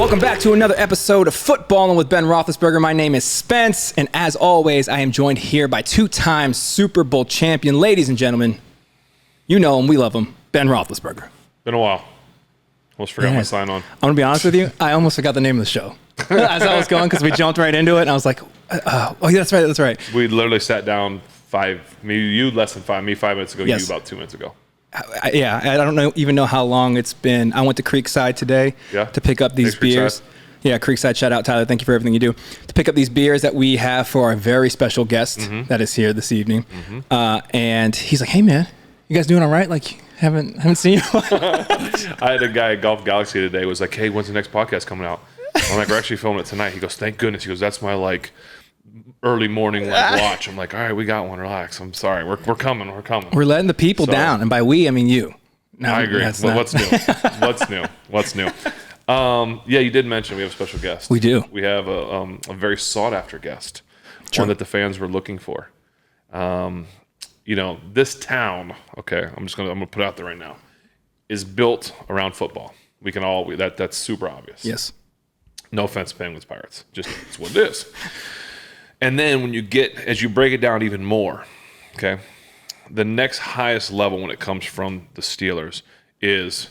Welcome back to another episode of Footballin' with Ben Roethlisberger. My name is Spence, and as always, I am joined here by two-time Super Bowl champion, ladies and gentlemen. You know him, we love him, Ben Roethlisberger. Been a while. Almost forgot my sign on. I'm going to be honest with you, I almost forgot the name of the show as I was going because we jumped right into it, and I was like, oh, yeah, that's right. We literally sat down you less than 5 minutes ago, yes. You about 2 minutes ago. I don't even know how long it's been. I went to Creekside today to pick up these beers. Yeah, Creekside, shout out, Tyler. Thank you for everything you do. To pick up these beers that we have for our very special guest that is here this evening. And he's like, hey, man, you guys doing all right? Like, haven't seen you. I had a guy at Golf Galaxy today was like, hey, when's the next podcast coming out? I'm like, we're actually filming it tonight. He goes, thank goodness. He goes, that's my, early morning watch. I'm like, all right, we got one. Relax. I'm sorry. We're coming. We're letting the people down. And by we, I mean you. No, I agree. Well, what's new? Yeah, you did mention we have a special guest. We do. We have a very sought-after guest, one that the fans were looking for. This town, okay, I'm gonna put it out there right now, is built around football. We can all that's super obvious. Yes. No offense, Penguins Pirates. Just it's what it is. And then as you break it down even more, okay, the next highest level when it comes from the Steelers is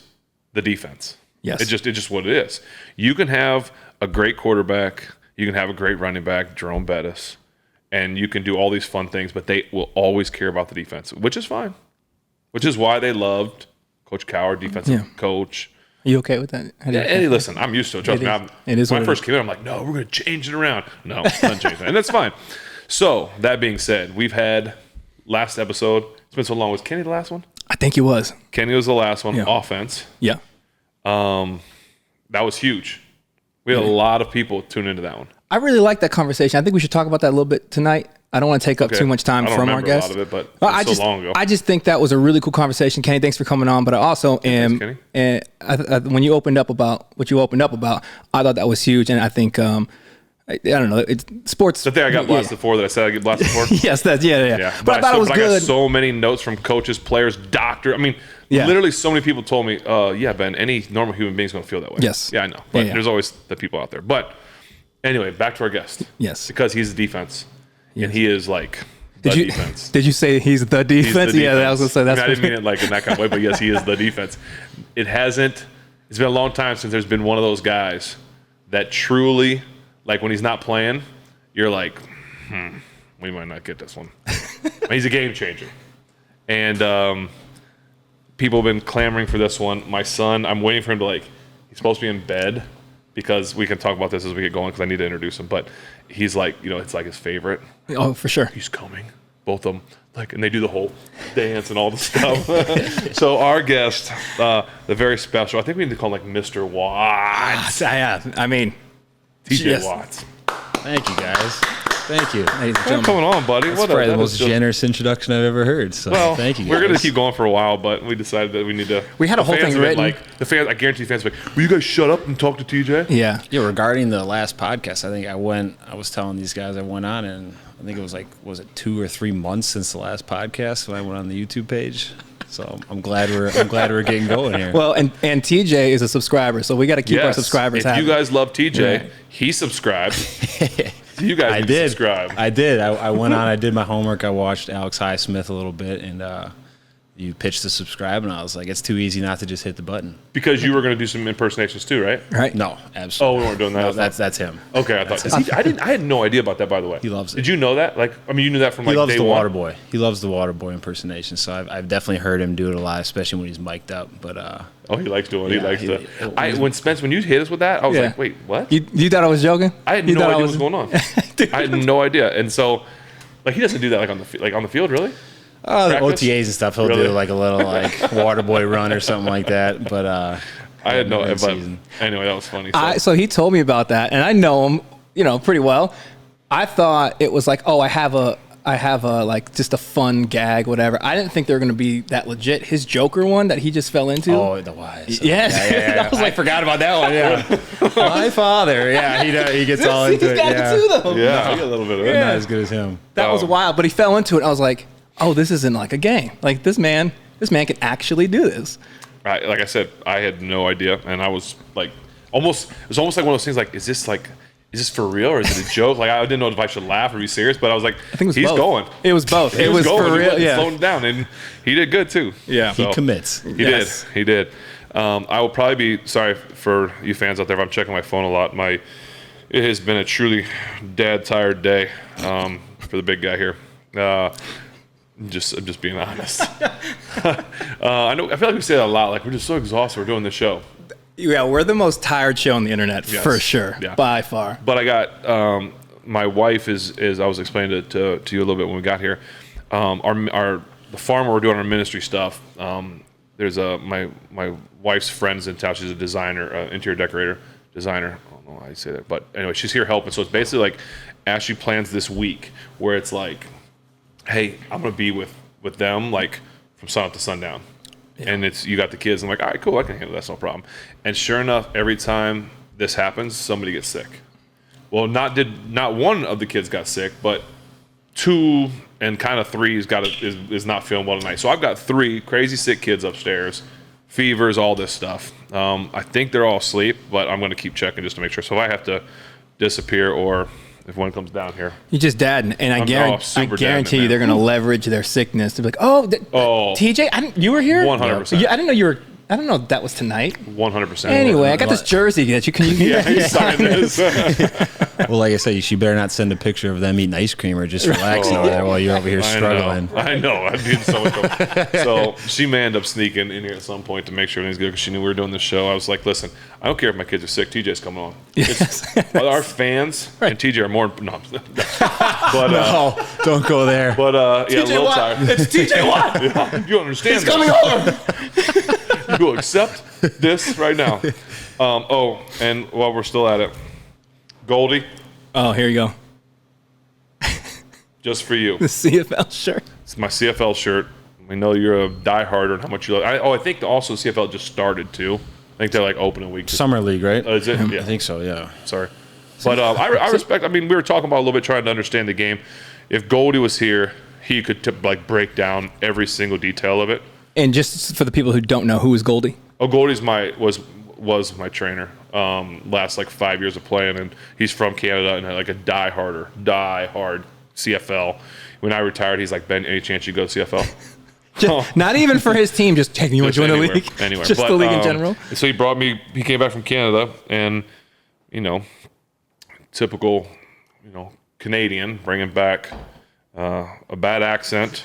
the defense. Yes. It's just what it is. You can have a great quarterback, you can have a great running back, Jerome Bettis, and you can do all these fun things, but they will always care about the defense, which is fine. Which is why they loved Coach Coward, defensive coach. Are you okay with that? Hey, listen, I'm used to it. Trust me. When I first came in, I'm like, no, we're going to change it around. No, I'm not changing it. And that's fine. So, that being said, we've had last episode. It's been so long. Was Kenny the last one? I think he was. Kenny was the last one. Yeah. Offense. Yeah. That was huge. We had a lot of people tune into that one. I really like that conversation. I think we should talk about that a little bit tonight. I don't want to take up too much time from our guests. I don't remember a lot of it, but it's so long ago. I just think that was a really cool conversation. Kenny, thanks for coming on. But I also am, and when you opened up about what you opened up about, I thought that was huge. And I think, I don't know, it's sports. The thing I got blasted for that I said I get blasted for? Yes, that's, yeah. But I thought it was good. I got so many notes from coaches, players, doctors. I mean, literally so many people told me, yeah, Ben, any normal human being is going to feel that way. Yes. Yeah, I know. But there's always the people out there. But anyway, back to our guest. Yes. Because he's the defense. Yes. And he is defense. Did you say he's the defense? The yeah, defense. I was going to say that's I didn't mean it in that kind of way, but yes, he is the defense. It's been a long time since there's been one of those guys that truly, when he's not playing, you're like, we might not get this one. He's a game changer. And people have been clamoring for this one. My son, I'm waiting for him to he's supposed to be in bed because we can talk about this as we get going because I need to introduce him. But he's it's his favorite. Oh, for sure. He's coming. Both of them. And they do the whole dance and all the stuff. So our guest, the very special, I think we need to call him Mr. Watts. I mean, TJ Watts. Thank you, guys. Thank you. What's going on, buddy? That's probably the most generous introduction I've ever heard. So thank you, guys. We're going to keep going for a while, but we decided that we need to. We had a whole thing written. The fans, I guarantee fans, will you guys shut up and talk to TJ? Yeah. Yeah. Regarding the last podcast, I think I was telling these guys I went on, and I think it was it 2 or 3 months since the last podcast when I went on the YouTube page. So I'm glad we're getting going here. Well, and TJ is a subscriber, so we got to keep our subscribers happy. If you guys love TJ, he subscribed. You guys subscribe. I did. I went on. I did my homework. I watched Alex Highsmith a little bit, and you pitched to subscribe, and I was like, it's too easy not to just hit the button. Because you were going to do some impersonations too, right? Right. No, absolutely. Oh, we weren't doing that. No, that's him. Okay, I thought. I had no idea about that, by the way. He loves it. Did you know that? You knew that from day one? He loves the water boy. He loves the water boy impersonation. So I've definitely heard him do it a lot, especially when he's mic'd up. But he likes doing it. He likes to. When you hit us with that, I was like, wait, what? You thought I was joking? I had no idea what was going on. I had no idea, and so he doesn't do that on the field, really. The OTAs and stuff, he'll do a little water boy run or something like that. But I had no. But anyway, that was funny. So he told me about that, and I know him, pretty well. I thought it was I have a just a fun gag, whatever. I didn't think they were going to be that legit. His Joker one that he just fell into. Oh, the wise. Yes. Yeah. I forgot about that one. Yeah. My father. Yeah, he gets all into it. He's got it too, though. Yeah, I got a little bit of it. Not as good as him. That was wild, but he fell into it. I was like, oh, this isn't a game. This man can actually do this. Like I said, I had no idea, and I was almost like one of those things. Like, is this for real or is it a joke? Like, I didn't know if I should laugh or be serious, but I was like, I think he's both. going. It was both. It was going. for real. Yeah, slowing down, and he did good too. Yeah, he commits. He did. I will probably be sorry for you fans out there if I'm checking my phone a lot. It has been a truly tired day for the big guy here. I'm just being honest. I feel like we say that a lot. Like, we're just so exhausted. We're doing this show. Yeah, we're the most tired show on the internet for sure, by far. But I got my wife is I was explaining to you a little bit when we got here. The farm where we're doing our ministry stuff. There's my wife's friend's in town. She's a designer, interior decorator, designer. I don't know how you say that, but anyway, she's here helping. So it's basically like as she plans this week, where it's like, hey, I'm gonna be with them like from sun up to sundown. Yeah. And you got the kids. I'm like, all right, cool, I can handle that. That's no problem. And sure enough, every time this happens, somebody gets sick. Well, not one of the kids got sick, but 2 and kind of 3 is not feeling well tonight. So I've got 3 crazy sick kids upstairs, fevers, all this stuff. I think they're all asleep, but I'm going to keep checking just to make sure. So if I have to disappear or if one comes down here. You just dad, and I guarantee you they're going to leverage their sickness to be like, TJ, you were here? 100%. I didn't know you were. I don't know if that was tonight. 100%. Anyway, I got this jersey that you can sign this. Well, like I said, you better not send a picture of them eating ice cream or just relaxing over there while you're over here struggling. I know. I did so much. So she may end up sneaking in here at some point to make sure everything's good because she knew we were doing this show. I was like, listen, I don't care if my kids are sick. TJ's coming on. Yes. Our fans and TJ are more. No, but no, don't go there. But yeah, TJ a little Watt. tired. It's TJ Watt. Yeah, you understand? He's coming over. You will accept this right now. And while we're still at it, Goldie. Oh, here you go. Just for you. The CFL shirt. It's my CFL shirt. We know you're a dieharder and how much you like. I think also CFL just started too. I think they're like open a week. Summer League, right? Is it? Yeah. I think so, yeah. Sorry. But I respect, I mean, we were talking about a little bit trying to understand the game. If Goldie was here, he could break down every single detail of it. And just for the people who don't know, who is Goldie? Oh, Goldie's was my trainer. Last 5 years of playing, and he's from Canada and like a die-hard CFL. When I retired, he's like, Ben, any chance you go to CFL? Not even for his team, just taking you to join the league. Anywhere. Just the league in general. So he came back from Canada, and typical, Canadian, bringing back a bad accent.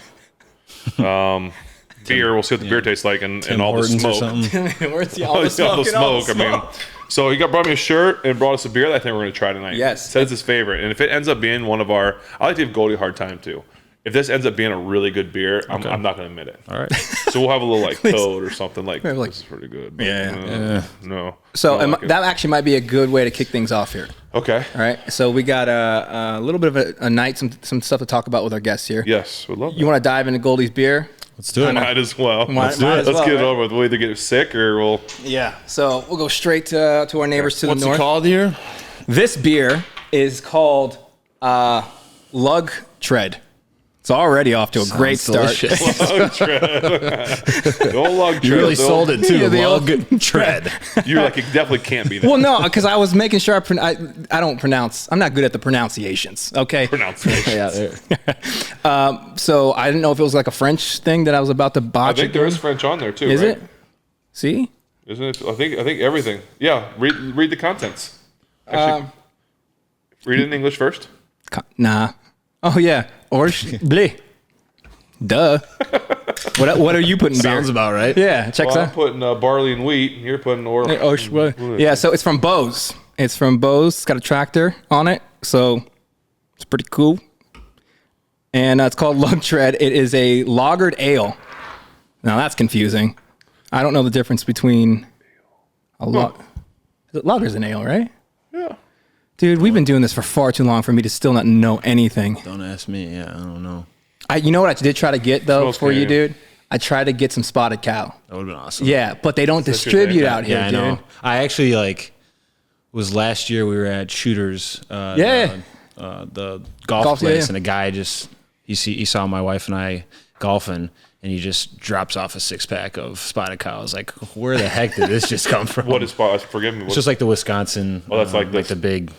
Beer. We'll see what the beer tastes like, and all the smoke. All the smoke. I mean, so he brought me a shirt and brought us a beer that I think we're going to try tonight. Yes, says his favorite, and if it ends up being one of our, I like to give Goldie a hard time too. If this ends up being a really good beer, I'm not going to admit it. All right. So we'll have a little code or something like this is pretty good. Yeah. No. So that actually might be a good way to kick things off here. Okay. All right. So we got a little bit of a night, some stuff to talk about with our guests here. Yes, we'd love that. You want to dive into Goldie's beer? Let's do it. Might as well. Let's get it over with. We'll either get sick or we'll. Yeah. So we'll go straight to our neighbors to the north. What's it called here? This beer is called Lug Tread. It's already off to a great start. Lug Tread. The old Lug Tread. You really sold it too. The Lug Tread. You're like, it definitely can't be that. Well, no, because I was making sure I don't pronounce. I'm not good at the pronunciations. Okay. Pronunciations. So I didn't know if it was like a French thing that I was about to botch. I think there is French on there too. Is right? it? See? Isn't it? I think everything. Yeah. Read the contents. Actually, read it in English first. Nah. Oh yeah. Bleh. Duh. What are you putting? Sounds beer? about right. Yeah. Checks out. I'm putting barley and wheat. And you're putting Yeah. So it's from Beau's. It's got a tractor on it. So it's pretty cool. And it's called Lug Tread. It is a lagered ale. Now that's confusing. I don't know the difference between lager's an ale, right? Yeah. Dude, we've been doing this for far too long for me to still not know anything. Don't ask me. Yeah, I don't know. You know what I did try to get though for you, dude? I tried to get some Spotted Cow. That would have been awesome. Yeah, but they don't distribute out here, I know. I actually was last year we were at Shooters. The golf place, and a guy he saw my wife and I golfing, and he just drops off a 6-pack of Spotted Cow. I was like, where the heck did this just come from? What is Spotted? Forgive me. It's just like the Wisconsin. Oh, that's like the big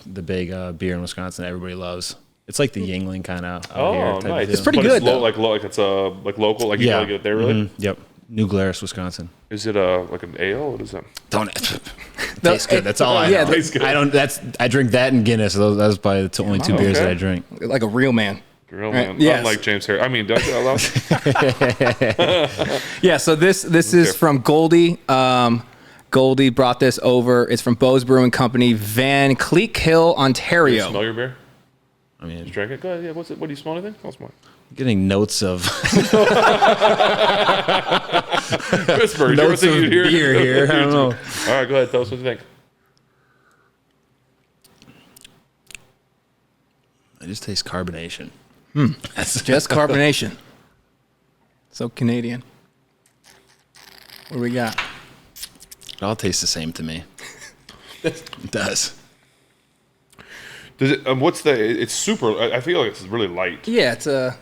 beer in Wisconsin that everybody loves. It's like the Yingling kind of. Oh, nice. It's pretty good. It's like it's like local. Like you gotta get it there, really. Mm-hmm. Yep. New Glarus, Wisconsin. Is it like an ale? What is that? Don't it? Tastes good. That's all I know. Good. I drink that and Guinness. That's probably the only two beers that I drink. Like a real man. Real man. Yes. Unlike James Harris. I mean, does it allow? Yeah. So this is from Goldie. Goldie brought this over. It's from Beau's Brewing Company, Van Cleek Hill, Ontario. Can you smell your beer? I mean, just drink it. Go ahead. Yeah. What's it? What do you smell? Anything? I'll smell it. Getting notes of Pittsburgh. Notes of beer here. I don't know. All right, go ahead. Tell us what you think. I just taste carbonation. That's just carbonation. So Canadian. What do we got? It all tastes the same to me. It does. Does it? What's the? It's super. I feel like it's really light. Yeah, it's a.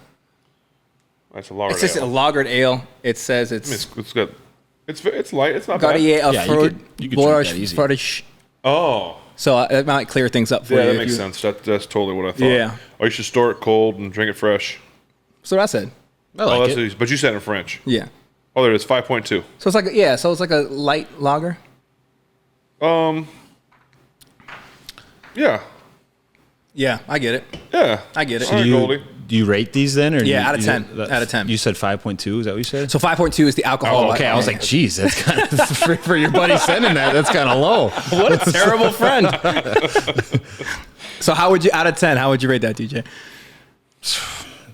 It's a lagered. It's just a lagered ale. It says it's. I mean, it's good. It's light. It's not bad. You could drink that easy. Oh. So it might clear things up for you. Yeah, that makes sense. That's totally what I thought. Yeah. Or you should store it cold and drink it fresh. So what I said. I like it. But you said it in French. Yeah. Oh, there it is. 5.2. So it's like So it's like a light lager. Yeah. Yeah, I get it. Yeah. I get it. All right, Goldie. Do you rate these then? Or Yeah, out of 10. Out of 10. You said 5.2. Is that what you said? So 5.2 is the alcohol. Oh, okay. I was like, geez, that's kind of for your buddy sending that. That's kind of low. What a terrible friend. So how would you, out of 10, how would you rate that, DJ?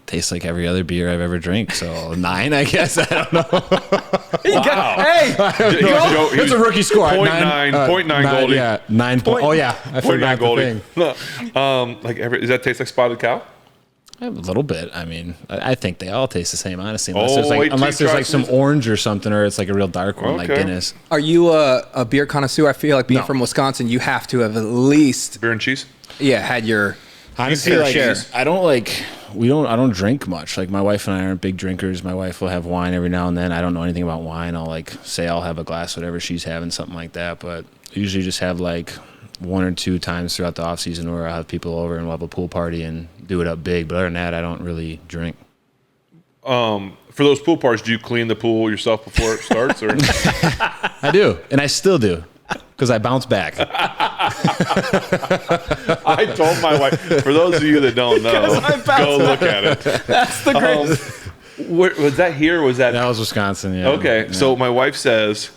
Tastes like every other beer I've ever drank. So 9, I guess. I don't know. Wow. Hey, It's a rookie score. 0.9 Goldie. Yeah, 9. Oh yeah, I forgot Goldie. the thing. Does that taste like Spotted Cow? A little bit. I mean, I think they all taste the same, honestly. Unless Unless there's some orange or something, or it's like a real dark one, like Guinness. Are you a beer connoisseur? I feel like being from Wisconsin, you have to have at least beer and cheese. Yeah, had your honestly share. I don't drink much. Like my wife and I aren't big drinkers. My wife will have wine every now and then. I don't know anything about wine. I'll say I'll have a glass, whatever she's having, something like that. But I usually just have 1 or 2 times throughout the off season where I'll have people over and we'll have a pool party and do it up big. But other than that, I don't really drink. For those pool parties, do you clean the pool yourself before it starts? Or I do, and I still do. Because I bounce back. I told my wife, for those of you that don't know, go look at it. That's the greatest. Was that here or was that? That was Wisconsin, yeah. Okay, yeah. So my wife says,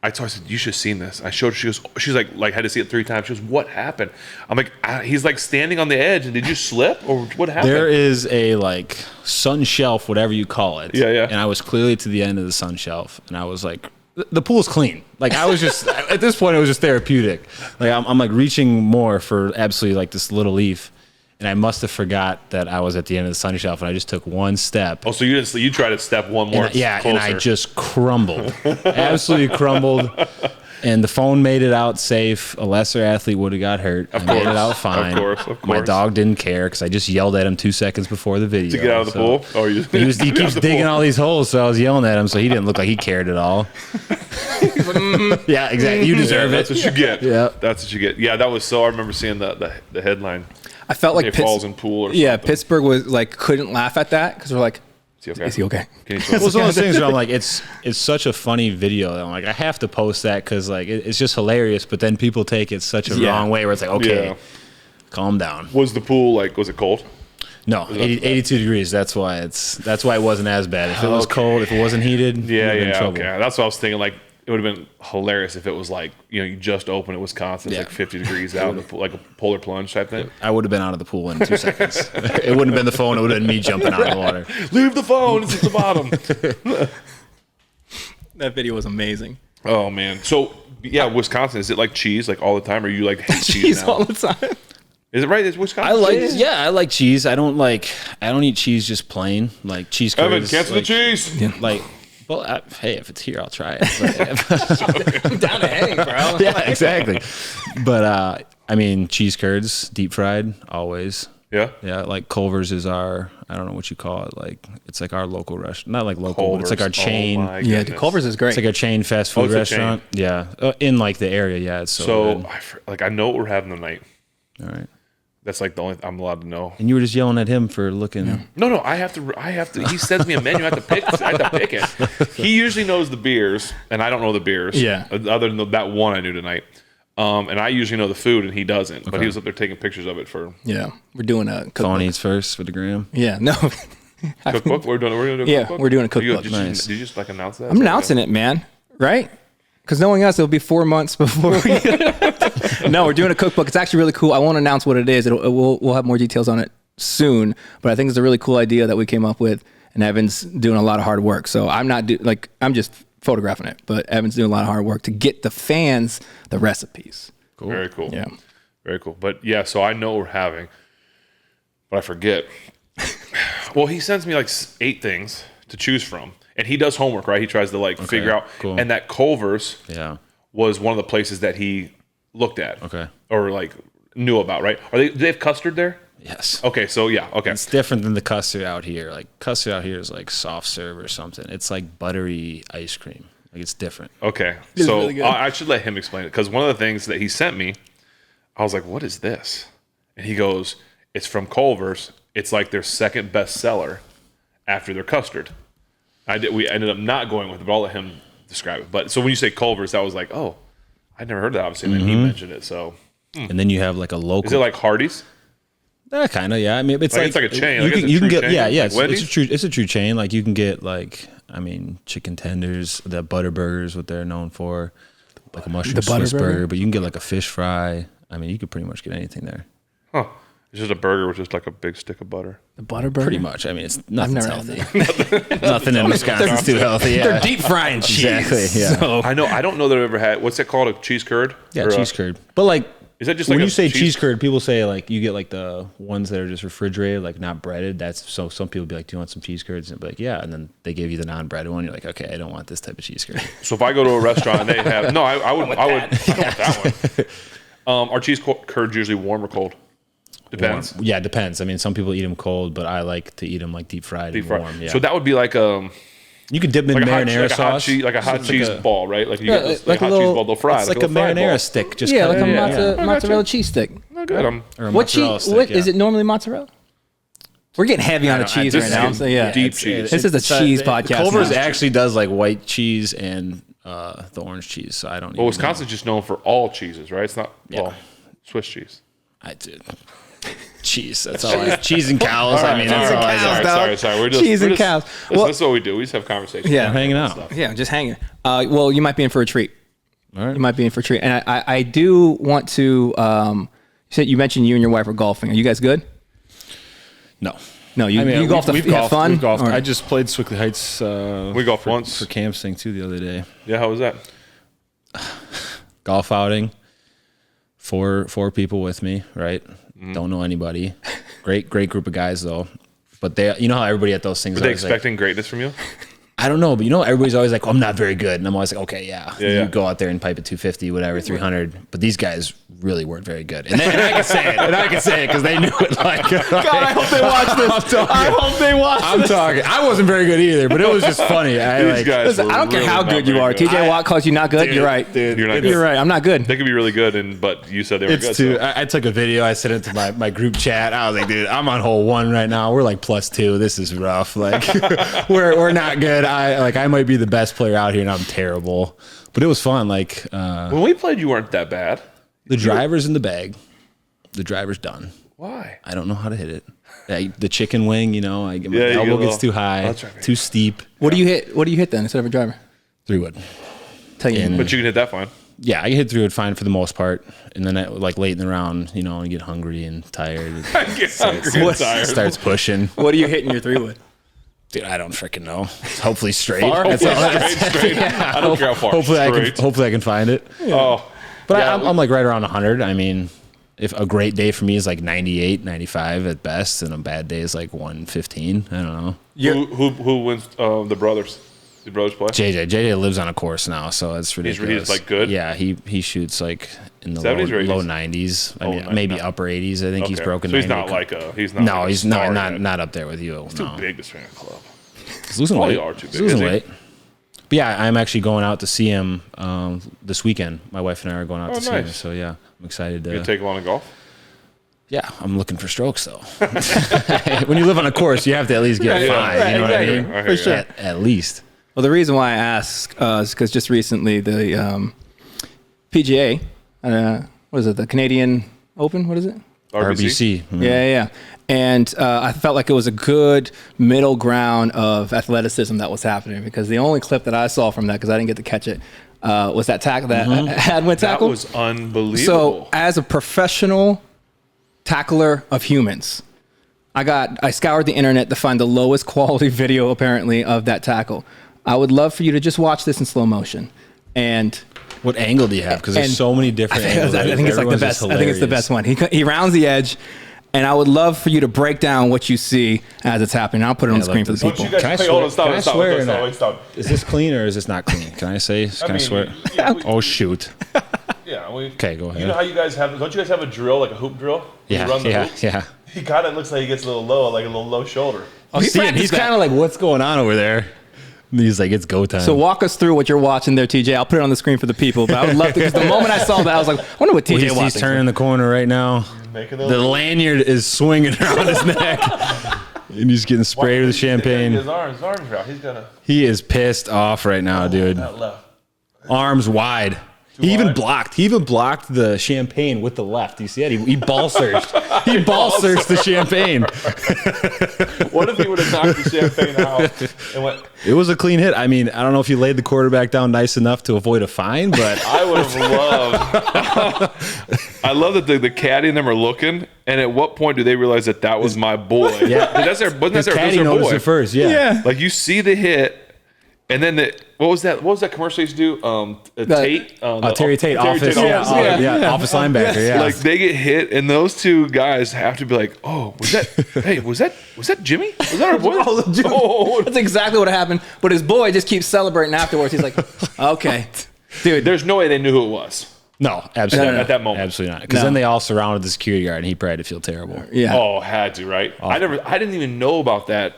I said, you should have seen this. I showed her, she's like had to see it 3 times. She goes, what happened? I'm like, he's standing on the edge, and did you slip or what happened? There is a sun shelf, whatever you call it. Yeah, yeah. And I was clearly to the end of the sun shelf, and I was like, the pool's clean. I was just at this point, it was just therapeutic. I'm reaching more for absolutely this little leaf, and I must have forgot that I was at the end of the sun shelf, and I just took 1 step. Oh, so you tried to step one more? Closer. And I just crumbled, absolutely crumbled. And the phone made it out safe. A lesser athlete would have got hurt. I made it out fine. Of course. My dog didn't care because I just yelled at him 2 seconds before the video. To get out of the pool? Oh, he keeps digging all these holes, so I was yelling at him, so he didn't look like he cared at all. Yeah, exactly. You deserve it. That's what you get. Yeah. That's what you get. Yeah, that was so. I remember seeing the headline. I felt like falls in pool or something. Yeah, Pittsburgh was couldn't laugh at that because we're like, is he okay? Well, it's one of those things where I'm like, it's such a funny video that I'm like, I have to post that because it's just hilarious. But then people take it such a wrong way where it's like, okay, calm down. Was the pool was it cold? No, 82 degrees. That's why it wasn't as bad. If it was cold, if it wasn't heated, trouble. Okay. That's what I was thinking. It would have been hilarious if it was you just opened at Wisconsin, it's 50 degrees out in the pool, like a polar plunge type thing. I would have been out of the pool in 2 seconds. It wouldn't have been the phone. It would have been me jumping out of the water. Leave the phone. It's at the bottom. That video was amazing. Oh, man. So, yeah, Wisconsin, is it like cheese all the time? Or you hate cheese now? All the time? Is it right? It's Wisconsin. I like cheese. I don't eat cheese just plain, cheese curds. Evan, cancel the cheese. Well, hey, if it's here, I'll try it. I'm down to hang, bro. Yeah, exactly. But cheese curds, deep fried, always. Yeah? Yeah, like Culver's is our, I don't know what you call it. Like, it's like our local restaurant. Not like local, but it's like our chain. Yeah, Culver's is great. It's like a chain fast food restaurant. Yeah. In like the area. Yeah. It's so good. I know what we're having tonight. All right. That's like the only I'm allowed to know. And you were just yelling at him for looking. Yeah. No, I have to. He sends me a menu. I have to pick it. He usually knows the beers, and I don't know the beers. Yeah. Other than that one I knew tonight. And I usually know the food, and he doesn't. Okay. But he was up there taking pictures of it for. Yeah, we're doing a cookbook. Phone eats first for the gram. Yeah, no. Cookbook. We're doing a cookbook. Yeah, we're doing a cookbook. Did you just like announce that? I'm announcing it, man. Right? Because knowing us, it'll be 4 months before we. No, we're doing a cookbook. It's actually really cool. I won't announce what it is. We'll have more details on it soon. But I think it's a really cool idea that we came up with, and Evan's doing a lot of hard work. So I'm just photographing it, but Evan's doing a lot of hard work to get the fans the recipes. Cool. Very cool. Yeah. Very cool. But yeah, so I know what we're having, but I forget. Well, he sends me like 8 things to choose from. And he does homework, right? He tries to figure out. Cool. And that Culver's was one of the places that he looked at. Okay. Or knew about, right? Do they have custard there? Yes. Okay, so yeah, okay. It's different than the custard out here. Like custard out here is like soft serve or something. It's like buttery ice cream. Like it's different. Okay. So really I should let him explain it, because one of the things that he sent me, I was like, what is this? And he goes, it's from Culver's. It's like their second best seller after their custard. We ended up not going with it, but I'll let him describe it. But so when you say Culver's, I was like, oh, I'd never heard that, obviously. And then he mentioned it. So, and then you have like a local. Is it like Hardee's? Kind of, yeah. I mean, it's like a chain. You can get, chain? yeah. Like It's a true chain. Like you can get chicken tenders, the butter burgers, what they're known for, like a mushroom Swiss burger. But you can get like a fish fry. I mean, you could pretty much get anything there. Huh. It's just a burger with just like a big stick of butter. The butter burger? Pretty much. I mean, it's nothing's healthy. Nothing in Wisconsin's too healthy. Yeah. They're deep frying cheese. Exactly, yeah. So. I don't know that I've ever had, what's it called, a cheese curd? Yeah, cheese curd. But like, is that just when you say cheese curd, people say like you get like the ones that are just refrigerated, like not breaded. That's so some people be like, do you want some cheese curds? And be like, yeah. And then they give you the non-breaded one. You're like, okay, I don't want this type of cheese curd. So if I go to a restaurant and they have, I don't want that one. Are cheese curds usually warm or cold? Depends. Warm. Yeah, depends. I mean, some people eat them cold, but I like to eat them like deep fried and warm. Yeah. So that would be like you can dip them in marinara sauce, like a hot cheese ball, right? Like you get this, like hot cheese ball, they'll fry. It's like a marinara stick, just like a mozzarella cheese stick. Oh, good. What cheese? Is it normally mozzarella? We're getting heavy on the cheese right now. So deep cheese. This is a cheese podcast. Culver's actually does like white cheese and the orange cheese. So I don't. Well, Wisconsin's just known for all cheeses, right? It's not Swiss cheese. I did. Cheese. That's all. Cheese and cows. I mean, that's all I got. Sorry. We're cheese and cows. This is what we do. We just have conversations. Yeah, hanging out. Yeah, just hanging. Well, you might be in for a treat. All right. You might be in for a treat. And I do want to. You mentioned you and your wife are golfing. Are you guys good? No. No, you golfed. We've golfed. Fun. We've golfed. I just played Sewickley Heights. We golfed once for Camps thing too the other day. Yeah, how was that? Golf outing. Four people with me, right? Don't know anybody. Great group of guys though. But they, you know how everybody at those things. Were they expecting greatness from you? I don't know, but everybody's always like, I'm not very good. And I'm always like, okay, yeah. You go out there and pipe at 250, whatever, 300. But these guys really weren't very good. And I can say it. And I can say it because they knew it. Like, God, I hope they watch this. I hope they watch this. I'm talking. I wasn't very good either, but it was just funny. Listen, I don't care how good you are. TJ Watt calls you not good. You're right. Dude, you're not good. You're right. I'm not good. They could be really good, but you said they were good. I took a video. I sent it to my group chat. I was like, dude, I'm on hole 1 right now. We're like +2. This is rough. Like, we're not good. I might be the best player out here, and I'm terrible. But it was fun. Like when we played, you weren't that bad. The driver's in the bag. The driver's done. Why? I don't know how to hit it. The chicken wing, my elbow gets too high, too steep. What do you hit? What do you hit then instead of a driver? 3-wood. But you can hit that fine. Yeah, I can hit 3-wood fine for the most part. And then late in the round, I get hungry and tired. Starts pushing. What do you hit in your 3-wood? Dude, I don't freaking know. Hopefully straight. Straight. Yeah, I don't care how far. Hopefully I can find it. Yeah. Oh, but yeah. I'm like right around 100. I mean, if a great day for me is like 98, 95 at best, and a bad day is like 115. I don't know. Who wins the brothers? The brothers play? JJ lives on a course now, so it's ridiculous. He's like good? Yeah, he shoots like in the 70s or 80s? low 90s. I mean, maybe upper 80s. I think he's broken. So he's not like a. He's not. No, like he's not up there with you. He's too big to stay in a club. He's losing weight. Are too big. He's losing weight. But yeah, I'm actually going out to see him this weekend. My wife and I are going out to see him. So yeah, I'm excited to. You take him on a golf? Yeah, I'm looking for strokes though. When you live on a course, you have to at least get 5. You know what I mean? For sure. At least. Well, the reason why I ask is because just recently the PGA, what is it? The Canadian Open? What is it? RBC. Mm-hmm. Yeah. And I felt like it was a good middle ground of athleticism that was happening, because the only clip that I saw from that, because I didn't get to catch it, was that tackle, that Hadwin tackle. That was unbelievable. So as a professional tackler of humans, I scoured the internet to find the lowest quality video apparently of that tackle. I would love for you to just watch this in slow motion. And what angle do you have? Because there's so many different angles. I think it's like the best. I think it's the best one. He rounds the edge, and I would love for you to break down what you see as it's happening. I'll put it on the screen for the people. Can I swear? Stop. Is this clean or is this not clean? Can I say? Can I swear? Oh shoot. Yeah. Okay, go ahead. You know how you guys have? Don't you guys have a drill, like a hoop drill? Yeah. He kind of looks like he gets a little low, like a little low shoulder. Oh, he's kind of like, what's going on over there? And he's like, it's go time. So walk us through what you're watching there, TJ. I'll put it on the screen for the people. But I would love to, because the moment I saw that, I was like, I wonder what TJ watching. He's turning the corner right now. The lanyard is swinging around his neck. And he's getting sprayed with champagne. His arms out. He is pissed off right now, dude. Arms wide. He even blocked the champagne with the left. You see that? He ball searched. He ball searched the champagne. What if he would have knocked the champagne out and went? It was a clean hit. I mean, I don't know if you laid the quarterback down nice enough to avoid a fine, but I would have loved. I love that the caddy and them are looking, and at what point do they realize that was my boy? Yeah, wasn't that their caddy noticed it first. Yeah, like you see the hit. And then what was that commercial he used to do? Tate? Terry Tate, office linebacker. Yeah, like they get hit, and those two guys have to be like, "Oh, was that Jimmy? Was that our boy?" Oh, that's exactly what happened. But his boy just keeps celebrating afterwards. He's like, "Okay, dude, there's no way they knew who it was." No, absolutely not. At that moment, absolutely not. Because then they all surrounded the security guard, and he probably had to feel terrible. Yeah. Oh, had to, right? I didn't even know about that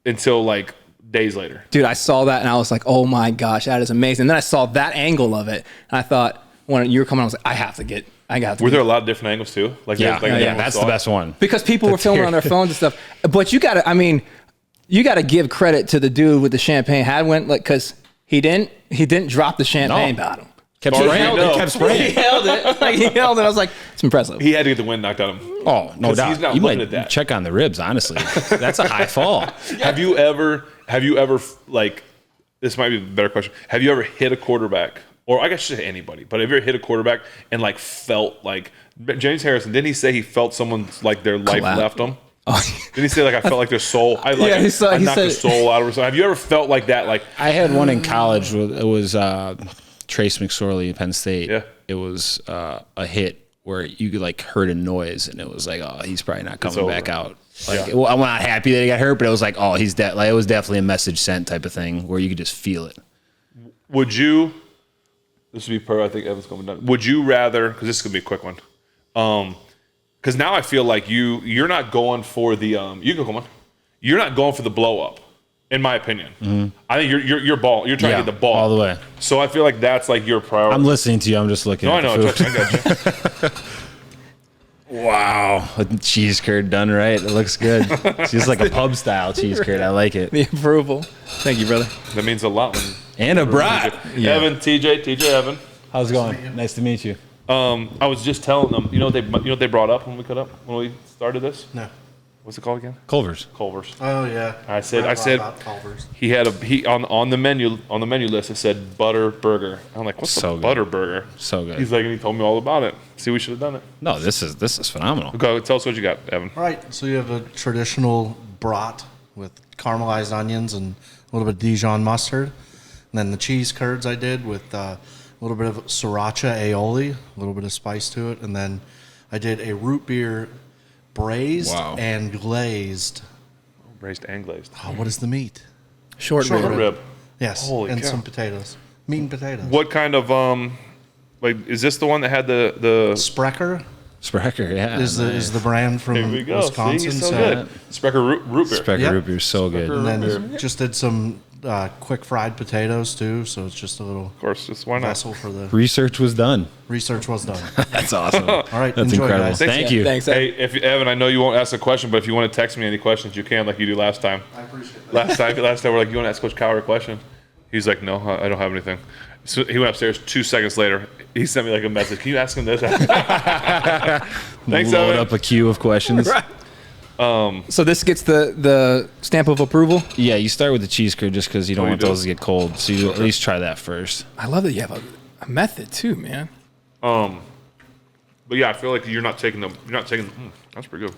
until like days later. Dude, I saw that and I was like, oh my gosh, that is amazing. And then I saw that angle of it. And I thought, when you were coming, I was like, I got to get. Were there a lot of different angles too? Like, that's the best one. Because people were filming on their phones and stuff. But you got to give credit to the dude with the champagne. Hadwin, like, because he didn't drop the champagne bottle. Kept spraying. He held it. Like, he held it. I was like, it's impressive. He had to get the wind knocked out of him. Oh, no doubt. He's not looking at that. Check on the ribs, honestly. That's a high fall. Have you ever like, this might be a better question. Have you ever hit a quarterback, or I guess I should say anybody, but have you ever hit a quarterback and like felt like James Harrison, didn't he say he felt someone's like their life left them? Oh. Didn't he say like I felt like their soul? I knocked the soul out of her. Have you ever felt like that? Like I had one in college. It was Trace McSorley, Penn State. Yeah. It was a hit where you could like heard a noise, and it was like, oh, he's probably not coming back out. Like, well, I'm not happy that he got hurt, but it was like, oh, he's dead. Like, it was definitely a message sent type of thing where you could just feel it. Would you? This would be per. I think Evan's going to be done. Would you rather? Because this is going to be a quick one. Because now I feel like you're not going for the. You can come on. You're not going for the blow up, in my opinion. Mm-hmm. I think you're ball. You're trying to get the ball all the way. So I feel like that's like your priority. I'm listening to you. I'm just looking. No, at I know. I got you. Wow, a cheese curd done right. It looks good. It's just like a pub style cheese curd. I like it. The approval. Thank you, brother. That means a lot. And a brat. Yeah. Evan, TJ, Evan. How's it going? Nice to meet you. I was just telling them. You know what they brought up when we started this? No. What's it called again? Culver's. Oh yeah. I said Culver's. He had on the menu list. It said butter burger. I'm like, what's a butter burger? So good. He's like, and he told me all about it. See, we should have done it. No, this is phenomenal. Go tell us what you got, Evan. All right. So you have a traditional brat with caramelized onions and a little bit of Dijon mustard, and then the cheese curds I did with a little bit of sriracha aioli, a little bit of spice to it, and then I did a root beer. Braised and glazed. Braised and glazed. Oh, what is the meat? Short rib. Yes. Holy and cow. some potatoes. Meat and potatoes. What kind of Like, is this the one that had the Sprecher? Sprecher, yeah. Is the brand from Wisconsin. See, he's so good. Sprecher root beer. Sprecher root beer is so good. And then just did some quick fried potatoes too, so it's just a little why not? vessel for the research was done. That's awesome. All right, that's enjoy, incredible. Guys. Thank you. Thanks, Hey, Evan, I know you won't ask a question, but if you want to text me any questions, you can, like you did last time. I appreciate that. Last time we're like, you want to ask Coach Cowher a question? He's like, no, I don't have anything. So he went upstairs 2 seconds later. He sent me like a message. Can you ask him this? Thanks, Load Evan. up a queue of questions. Right. So this gets the stamp of approval? Yeah, you start with the cheese curd just because you don't want those to get cold. So you at least try that first. I love that you have a method too, man. But yeah, I feel like you're not taking them. That's pretty good.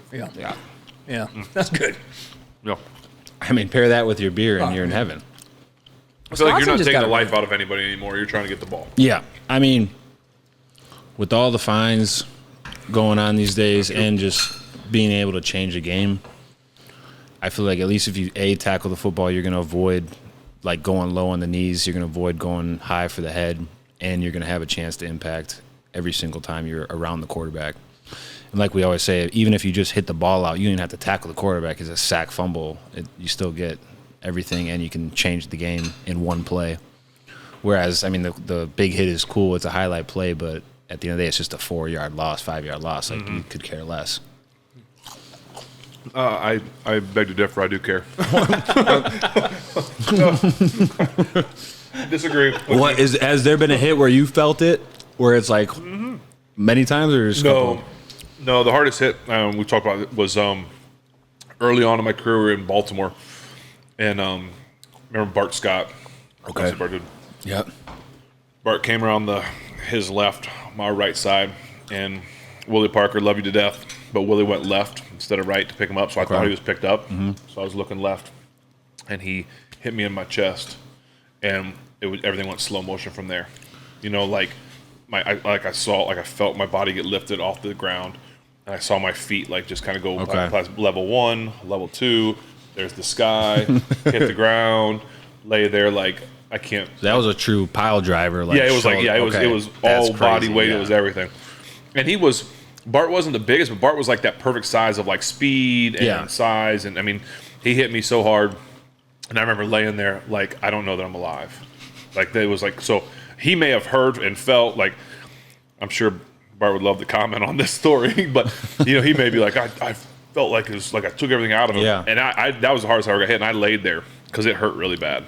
Yeah. That's good. Yeah. I mean, pair that with your beer and you're in heaven. I feel like you're Wisconsin not just taking got the it life out of anybody anymore. You're trying to get the ball. Yeah, I mean, with all the fines going on these days and just being able to change a game, I feel like at least if you tackle the football, you're going to avoid like going low on the knees. You're going to avoid going high for the head, and you're going to have a chance to impact every single time you're around the quarterback. And like we always say, even if you just hit the ball out, you don't even have to tackle the quarterback. It's a sack fumble. You still get everything, and you can change the game in one play. Whereas, I mean, the big hit is cool. It's a highlight play, but at the end of the day, it's just a 4-yard loss, 5-yard loss. Like, you could care less. I beg to differ. I do care. Disagree. What has there been a hit where you felt it, where it's like many times, or just No, the hardest hit we talked about it was early on in my career. We were in Baltimore, and remember Bart Scott? Okay. Bart did. Yep. Bart came around his left, my right side, and Willie Parker, love you to death, but Willie went left instead of right to pick him up, so I thought he was picked up. So I was looking left, and he hit me in my chest, and everything went slow motion from there. You know, like I felt my body get lifted off the ground, and I saw my feet like just kind of go past level 1, level 2. There's the sky, hit the ground, lay there like I can't. That was a true pile driver. Like, it was all body weight. Yeah. It was everything. And Bart wasn't the biggest, but Bart was like that perfect size of like speed and size. And I mean, he hit me so hard, and I remember laying there like I don't know that I'm alive. Like it was like so. He may have heard and felt like, I'm sure Bart would love to comment on this story, but you know he may be like I felt like it was like I took everything out of him. Yeah. And I that was the hardest I ever got hit, and I laid there because it hurt really bad.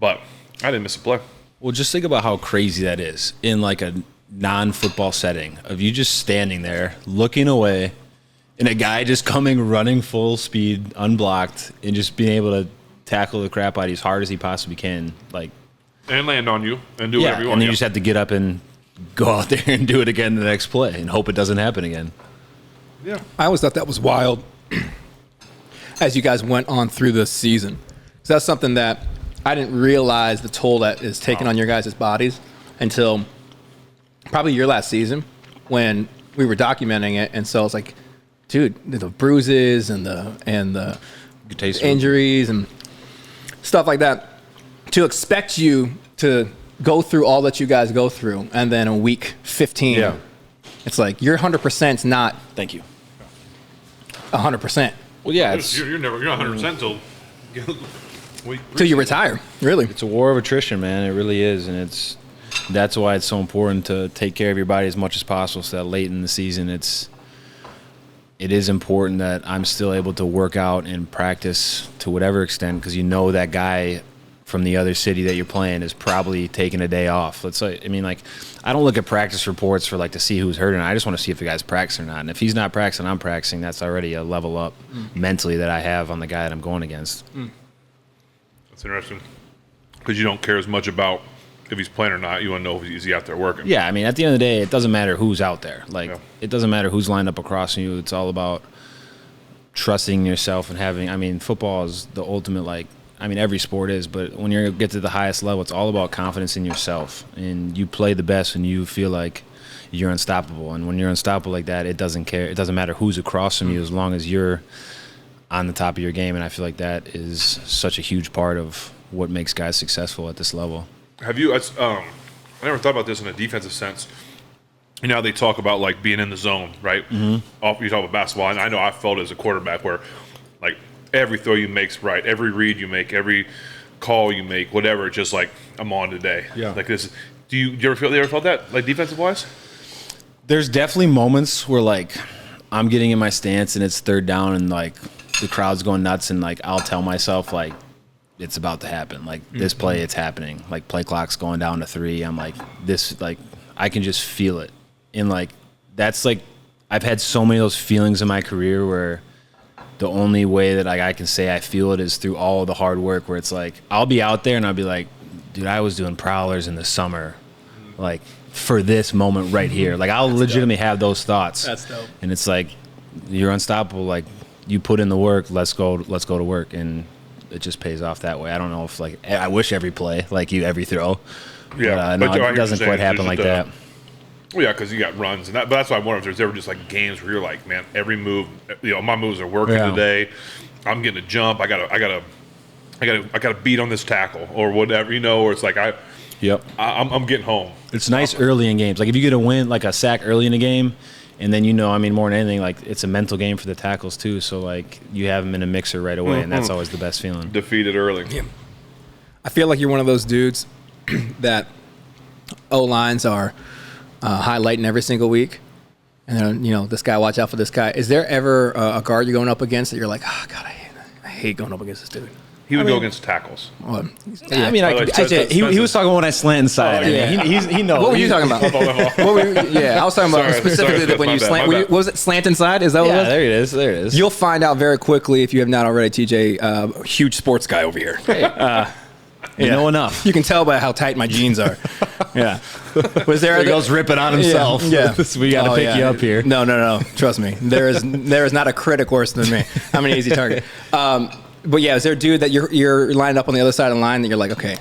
But I didn't miss a play. Well, just think about how crazy that is in like a non-football setting of you just standing there looking away and a guy just coming running full speed unblocked and just being able to tackle the crap out of you as hard as he possibly can, like, and land on you and do whatever you want. And then you just have to get up and go out there and do it again the next play and hope it doesn't happen again. Yeah. I always thought that was wild as you guys went on through the season. So that's something that I didn't realize the toll that is taken on your guys' bodies until probably your last season when we were documenting it. And so it's like, dude, the bruises and the injuries and stuff like that. To expect you to go through all that you guys go through, and then in week 15, it's like your 100%'s not. Thank you. 100%. Well, yeah, you're not 100% till you retire. Really, it's a war of attrition, man. It really is, and that's why it's so important to take care of your body as much as possible. So that late in the season, it is important that I'm still able to work out and practice to whatever extent, because you know that guy from the other city that you're playing is probably taking a day off. Let's say, I mean, like, I don't look at practice reports for like to see who's hurting. I just want to see if the guy's practicing or not. And if he's not practicing, I'm practicing. That's already a level up mentally that I have on the guy that I'm going against. That's interesting, because you don't care as much about if he's playing or not. You want to know if he's out there working. Yeah, I mean, at the end of the day, it doesn't matter who's out there. Like, it doesn't matter who's lined up across from you. It's all about trusting yourself and having. I mean, football is the ultimate, like, I mean, every sport is, but when you get to the highest level, it's all about confidence in yourself. And you play the best when you feel like you're unstoppable. And when you're unstoppable like that, it doesn't care. It doesn't matter who's across from you as long as you're on the top of your game. And I feel like that is such a huge part of what makes guys successful at this level. Have you, I never thought about this in a defensive sense. You know how they talk about like being in the zone, right? Mm-hmm. You talk about basketball, and I know I felt as a quarterback where like every throw you make's right, every read you make, every call you make, whatever, just like I'm on today. Yeah. Like this. Do you ever felt that like defensive wise? There's definitely moments where like I'm getting in my stance and it's third down and like the crowd's going nuts and like I'll tell myself like it's about to happen. Like this play, it's happening. Like play clock's going down to 3. I'm like this, like I can just feel it. And like that's like I've had so many of those feelings in my career where the only way that I can say I feel it is through all the hard work. Where it's like I'll be out there and I'll be like, dude, I was doing prowlers in the summer, like for this moment right here. Like I'll legitimately have those thoughts. That's dope. And it's like you're unstoppable. Like you put in the work. Let's go to work, and it just pays off that way. I don't know if like I wish every play like you every throw. Yeah, but no, it doesn't quite happen like that. Well, yeah, because you got runs, but that's why I wonder if there's ever just like games where you're like, man, every move, my moves are working today. I'm getting a jump. I gotta beat on this tackle or whatever, or it's like I'm getting home. It's nice early in games. Like if you get a win, like a sack early in a game, and then more than anything, like it's a mental game for the tackles too. So like you have them in a mixer right away, and that's always the best feeling. Defeated early. Yeah. I feel like you're one of those dudes that O-lines are highlighting every single week. And then, this guy, watch out for this guy. Is there ever a guard you're going up against that you're like, oh, God, I hate going up against this dude? He would go against tackles. Well, yeah. He was talking when I slant inside. He knows. What were you talking about? I was talking about specifically that when you slant. What was it, slant inside? Is that what it was? There it is. You'll find out very quickly if you have not already, TJ, huge sports guy over here. Hey, you know enough. You can tell by how tight my jeans are. Yeah. Was there? He goes ripping on himself. Yeah. We got to pick you up here. No. Trust me. There is not a critic worse than me. I'm an easy target. But yeah, is there a dude that you're lined up on the other side of the line that you're like, okay,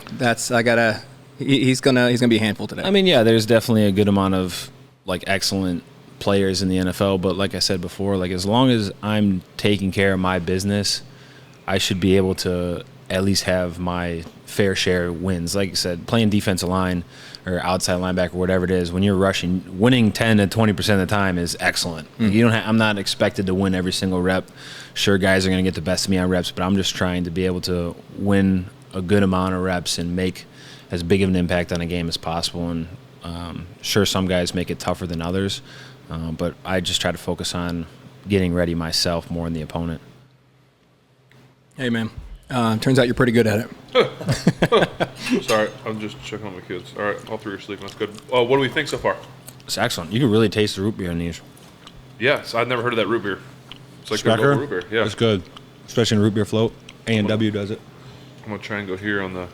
he's gonna be a handful today? I mean, yeah, there's definitely a good amount of like excellent players in the NFL, but like I said before, like as long as I'm taking care of my business, I should be able to at least have my fair share of wins. Like you said, playing defensive line or outside linebacker, whatever it is, when you're rushing, winning 10 to 20% of the time is excellent. You don't. I'm not expected to win every single rep. Sure, guys are going to get the best of me on reps, but I'm just trying to be able to win a good amount of reps and make as big of an impact on a game as possible. And sure, some guys make it tougher than others, but I just try to focus on getting ready myself more than the opponent. Hey, man. Turns out you're pretty good at it. Sorry, I'm just checking on my kids. All right, all three are sleeping. That's good. What do we think so far? It's excellent. You can really taste the root beer in these. Yes, I'd never heard of that root beer. It's like Specker? root beer. Yeah, it's good, especially in root beer float. A&W does it. I'm gonna try and go here on the.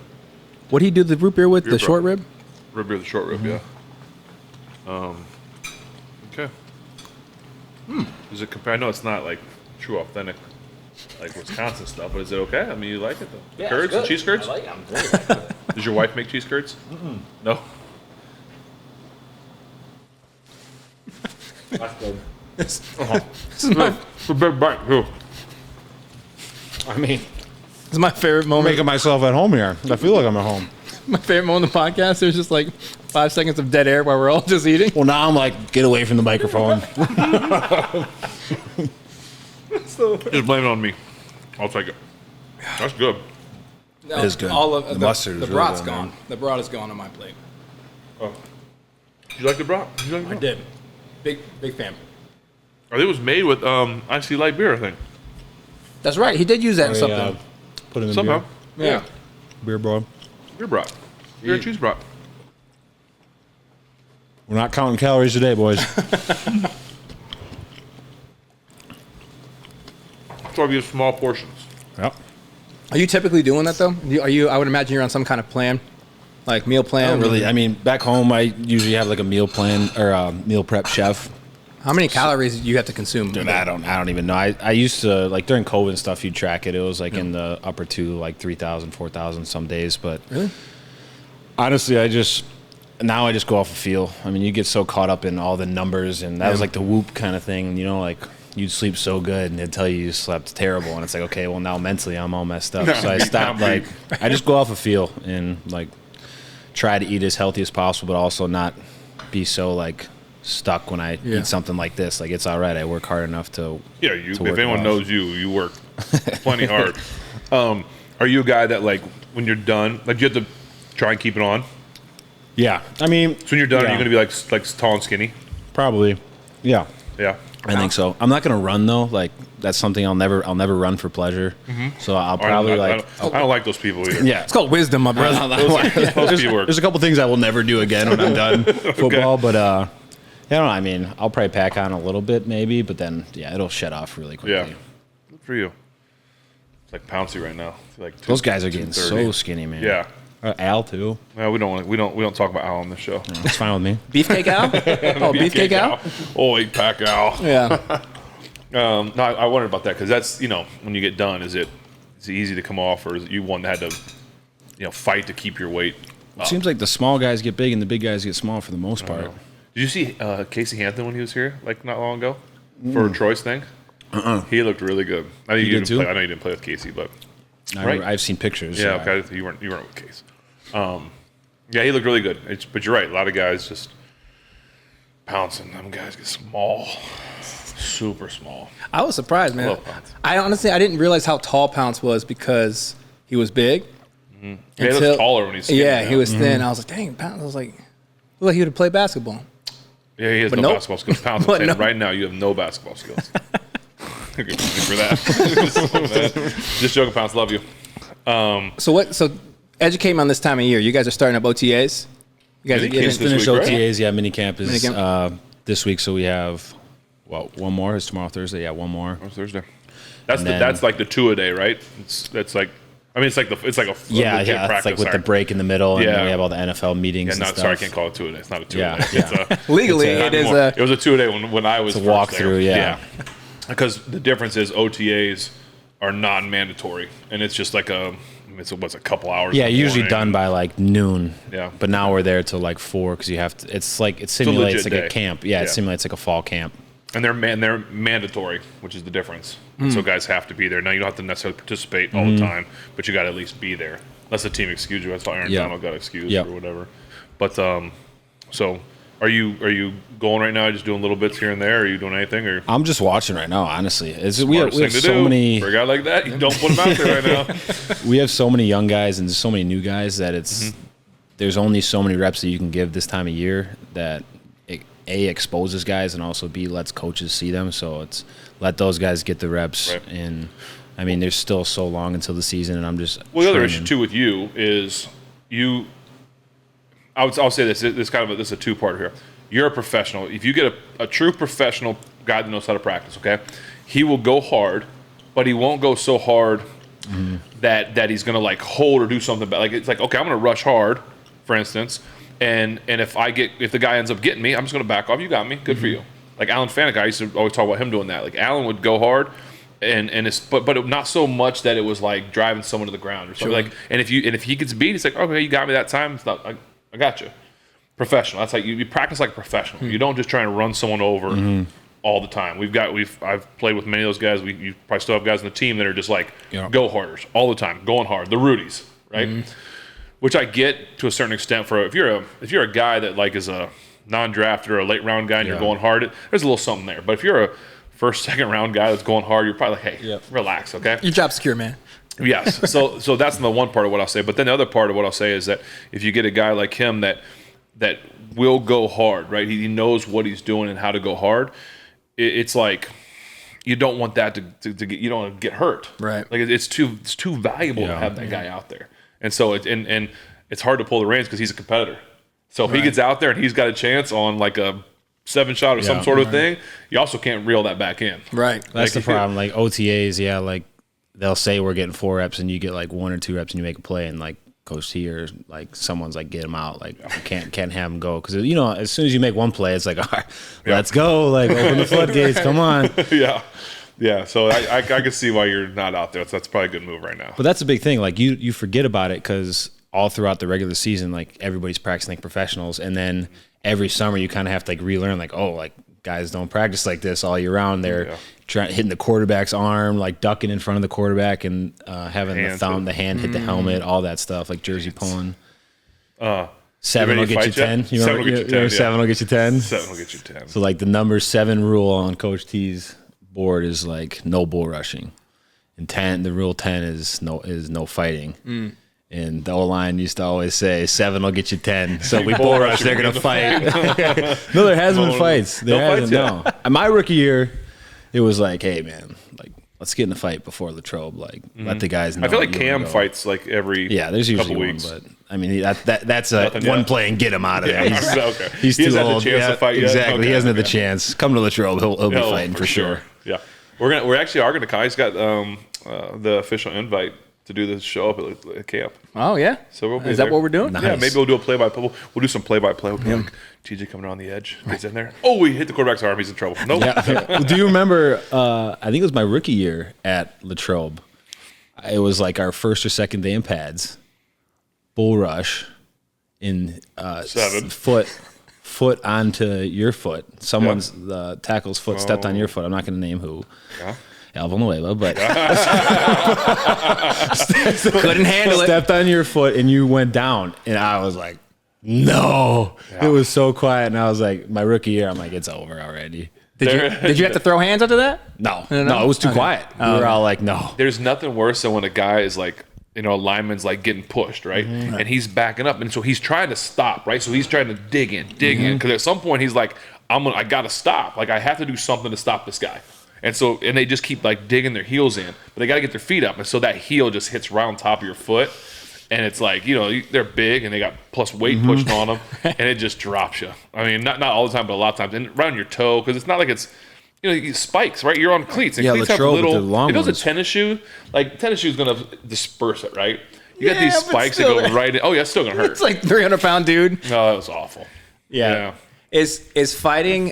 What do you do the root beer with? The short rib? Root beer, the short rib. Yeah. Okay. Does it compare? I know it's not like true authentic, like Wisconsin stuff, but is it okay? I mean, you like it though? Yeah, curds and cheese curds? I like it. I'm very like it. Does your wife make cheese curds? No. That's good. This is my a big bite too. I mean, this is my favorite moment. making myself at home here. I feel like I'm at home. My favorite moment in the podcast. There's just like 5 seconds of dead air while we're all just eating. Well, now I'm like, get away from the microphone. Just blame it on me. I'll take it. That's good. No, It is good. All of The mustard is The really brat's good, gone. man. The brat is gone on my plate. Oh. You like the brat? I did. Big fan. I think it was made with icy light beer. I think That's right. He did use that in something. Put it in somehow. beer. Yeah. Beer, bro. Beer brat. Beer and cheese brat. We're not counting calories today, boys. So I use small portions. Yep. Are you typically doing that though? Are you? I would imagine you're on some kind of plan, like meal plan. Really, I mean, back home, I usually have like a meal plan or a meal prep chef. How many calories do you have to consume? Dude, I don't even know. I used to, like during COVID and stuff, you'd track it. It was like in the upper two, like 3,000, 4,000 some days. But Really? honestly, I just go off a feel. I mean, you get so caught up in all the numbers, and that was like the Whoop kind of thing. Like you'd sleep so good, and they'd tell you slept terrible, and it's like, okay, well now mentally I'm all messed up. So I stopped. Like I just go off a feel and like try to eat as healthy as possible, but also not be so like stuck when I eat something like this. Like, it's all right. I work hard enough to if anyone knows you work plenty hard. Are you a guy that, like, when you're done, like, you have to try and keep it on? Yeah, I mean, so when you're done, are you going to be like tall and skinny? Probably. Yeah. I think so. I'm not going to run though. Like, that's something I'll never run for pleasure. So I'll probably I don't like those people either. Yeah, it's called wisdom, my brother. There's a couple things I will never do again when I'm done football, but I don't know. I mean, I'll probably pack on a little bit maybe, but then it'll shed off really quickly. Yeah, good for you. It's like Pouncey right now. Like those guys are getting so skinny, man. Yeah. Al too. No, we don't talk about Al on this show. No, it's fine with me. Beefcake Al? Beefcake Al? Oh, 8-pack Al. Yeah. No, I wondered about that because that's, when you get done, is it easy to come off, or is it you one that had to, fight to keep your weight up? It seems like the small guys get big and the big guys get small for the most part. Did you see Casey Hampton when he was here, like not long ago, for Troy's thing? He looked really good. I know you didn't play with Casey, but I've seen pictures. Yeah, okay. You weren't with Casey. Yeah, he looked really good. But you're right. A lot of guys just pouncing. Them guys get small, super small. I was surprised, man. I didn't realize how tall Pounce was because he was big. Mm-hmm. He looked taller when he's skinny. Yeah, he was thin. I was like, dang, Pounce. I was like, looked like he would have played basketball. Yeah, he has no basketball skills. Pounce, I'm saying right now, you have no basketball skills. Good for that. Just joking, Pounce. Love you. So educate me on this time of year. You guys are starting up OTAs? You guys are finished OTAs, right? Yeah, minicamp is this week, so we have one more. Is tomorrow Thursday? Yeah, one more. Oh, Thursday. That's like the 2 a day, right? It's like a it's like with the break in the middle, and then we have all the NFL meetings. Yeah, sorry, I can't call it 2 a day. It's not a 2 a day. Yeah. Legally, it was a 2 a day when I was a walkthrough. Yeah, because the difference is OTAs are non-mandatory, and it's just like it's a couple hours. Yeah, usually done by like noon. Yeah, but now we're there till like 4 because you have to. It simulates like a camp. Yeah, it simulates like a fall camp. And they're mandatory, which is the difference. So guys have to be there. Now you don't have to necessarily participate all the time, but you got to at least be there. Unless the team excuse you. That's why Aaron Donald got excused or whatever. But so are you going right now? Just doing little bits here and there? Are you doing anything? Or I'm just watching right now. Honestly, we have so many. For a guy like that, you don't put him out there right now. We have so many young guys and so many new guys that it's there's only so many reps that you can give this time of year that. A, exposes guys, and also B, lets coaches see them. So it's let those guys get the reps. Right. And, I mean, there's still so long until the season, and I'm just Well, the other issue, too, with you is I'll say this. This is a two-part here. You're a professional. If you get a true professional guy that knows how to practice, okay, he will go hard, but he won't go so hard that he's going to, like, hold or do something bad. Like, it's like, okay, I'm going to rush hard, for instance, and if the guy ends up getting me, I'm just going to back off. You got me. Good for you. Like Alan Fanek, I used to always talk about him doing that. Like Alan would go hard, but not so much that it was like driving someone to the ground or something. Like, and if he gets beat, it's like, okay, you got me that time. It's not, I got you. Professional. That's like you practice like a professional. You don't just try and run someone over all the time. I've played with many of those guys. You probably still have guys on the team that are just like go harders all the time, going hard. The Rudies, right? Which I get to a certain extent for if you're a guy that like is a non-drafted or a late round guy and you're going hard, there's a little something there. But if you're a first, second round guy that's going hard, you're probably like, hey, relax, okay? Your job's secure, man. Yes. So that's the one part of what I'll say. But then the other part of what I'll say is that if you get a guy like him that will go hard, right? He knows what he's doing and how to go hard. It's like you don't want that to get you don't want to get hurt, right? Like it's too valuable to have that guy out there. And so it's hard to pull the reins because he's a competitor. So if he gets out there and he's got a chance on like a 7-shot or some sort of thing, you also can't reel that back in. Right. That's the problem. Like OTAs, like they'll say we're getting 4 reps and you get like 1 or 2 reps and you make a play and like Coach T or like someone's like get him out. Like can't have him go because as soon as you make one play, it's like all right, let's go. Like open the floodgates. Come on. Yeah, so I can see why you're not out there. That's probably a good move right now. But that's a big thing. Like you forget about it because all throughout the regular season, like everybody's practicing like professionals, and then every summer you kind of have to like relearn. Like like guys don't practice like this all year round. They're hitting the quarterback's arm, like ducking in front of the quarterback, and having the hand hit the helmet, all that stuff, like jersey pulling. 7 will get you 10. You remember 7 will get you 10? 7 will get you 10. So like the number 7 rule on Coach T's board is like no bull rushing. And 10, the rule 10 is no fighting. And the O-line used to always say 7 will get you 10. So we bull rush, they're going to fight. No, there has been fights. No. My rookie year, it was like, hey man, like let's get in the fight before Latrobe. Like let the guys know. I feel like Cam fights like every there's usually couple weeks. one, but I mean that's one play and get him out of there. He's too old. He hasn't had the chance to fight yet. Exactly. He hasn't had the chance. Come to Latrobe, he'll be fighting for sure. Yeah, we're actually going to. Kai's got the official invite to do this show up at camp. Oh yeah. So we'll be Is that what we're doing? Nice. Yeah, maybe we'll do a play-by-play. We'll do some play-by-play. We'll be like, TJ coming around the edge, gets in there. Oh, we hit the quarterback's arm. He's in trouble. Nope. Well, do you remember? I think it was my rookie year at Latrobe. It was like our first or second day in pads. Bull rush in 7 foot onto your foot. Someone's the tackle's foot stepped on your foot. I'm not going to name who. Yeah. Alvanueva, but couldn't handle it. Stepped on your foot and you went down, and I was like, no. It was so quiet, and I was like, my rookie year, I'm like, it's over already. Did you have to throw hands after that? No, it was too quiet. We were all like, no. There's nothing worse than when a guy is like, a lineman's like getting pushed, right? And he's backing up, and so he's trying to stop, right? So he's trying to dig in, because at some point he's like, I got to stop. Like I have to do something to stop this guy. And they just keep like digging their heels in, but they got to get their feet up. And so that heel just hits right on top of your foot. And it's like, they're big and they got plus weight pushed on them, and it just drops you. I mean, not all the time, but a lot of times. And right on your toe, because it's not like it's, spikes, right? You're on cleats. And cleats have little, it does a tennis shoe. Like, tennis shoe is going to disperse it, right? You got these spikes that go right in. Oh, yeah, it's still going to hurt. It's like 300-pound dude. No, that was awful. Yeah. Is fighting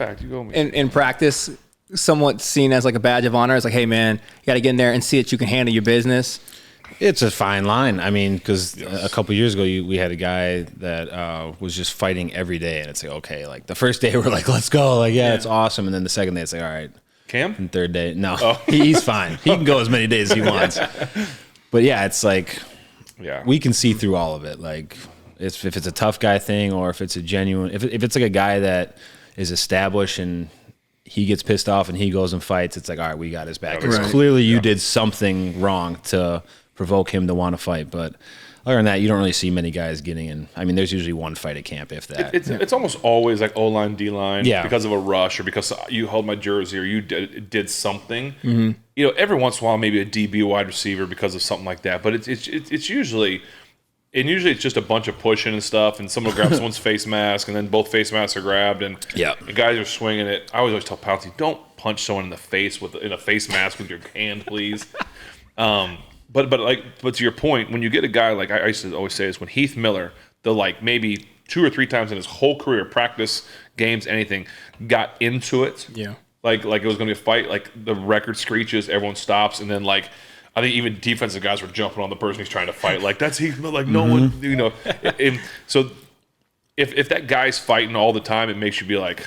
in practice somewhat seen as like a badge of honor? It's like, hey man, you got to get in there and see that you can handle your business. It's a fine line. I mean, because a couple years ago we had a guy that was just fighting every day, and it's like, okay, like the first day we're like, let's go, like it's awesome, and then the second day it's like, all right, Cam. And third day, no, he's fine. He can go as many days as he wants. But yeah, it's like, we can see through all of it. Like if it's a tough guy thing, or if it's a genuine, if it's like a guy that is established and he gets pissed off and he goes and fights, it's like, all right, we got his back. Because clearly you did something wrong to provoke him to want to fight. But other than that, you don't really see many guys getting in. I mean, there's usually one fight at camp, if that. It's almost always like O-line, D-line, because of a rush or because you held my jersey or you did something. Every once in a while, maybe a DB wide receiver because of something like that. But it's usually... And usually it's just a bunch of pushing and stuff, and someone will grab someone's face mask, and then both face masks are grabbed, and guys are swinging it. I always tell Pouncey, don't punch someone in the face in a face mask with your hand, please. But to your point, when you get a guy like I used to always say is when Heath Miller, maybe 2 or 3 times in his whole career, practice, games, anything, got into it. Yeah. Like it was going to be a fight. Like the record screeches, everyone stops, and then I think even defensive guys were jumping on the person he's trying to fight. Like, that's Heath Miller. Like, no one, And so if that guy's fighting all the time, it makes you be like,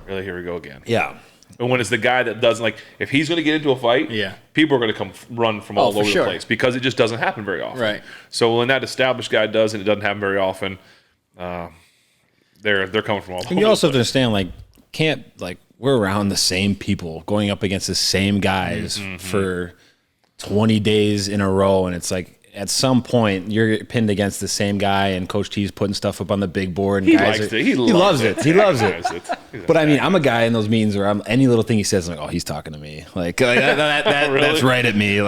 really, here we go again. Yeah. And when it's the guy that doesn't, if he's going to get into a fight, people are going to come run from all over the place because it just doesn't happen very often. Right. So when that established guy does and it doesn't happen very often, they're coming from all over. And you also have to understand, we're around the same people, going up against the same guys for 20 days in a row, and it's like at some point you're pinned against the same guy, and Coach T's putting stuff up on the big board. And He loves it. He loves it. But I mean, I'm a guy in those meetings where any little thing he says, I'm like, oh, he's talking to me. Like that really? That's right at me.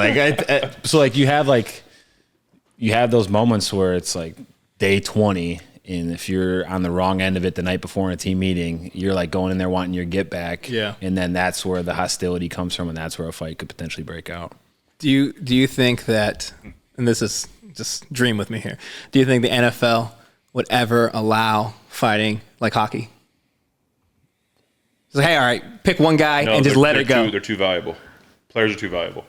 So you have those moments where it's like day 20. And if you're on the wrong end of it the night before in a team meeting, you're like going in there wanting your get back. Yeah. And then that's where the hostility comes from, and that's where a fight could potentially break out. Do you think that, and this is just dream with me here, do you think the NFL would ever allow fighting like hockey? It's like, hey, all right, pick one guy and just let it go. They're too valuable. Players are too valuable.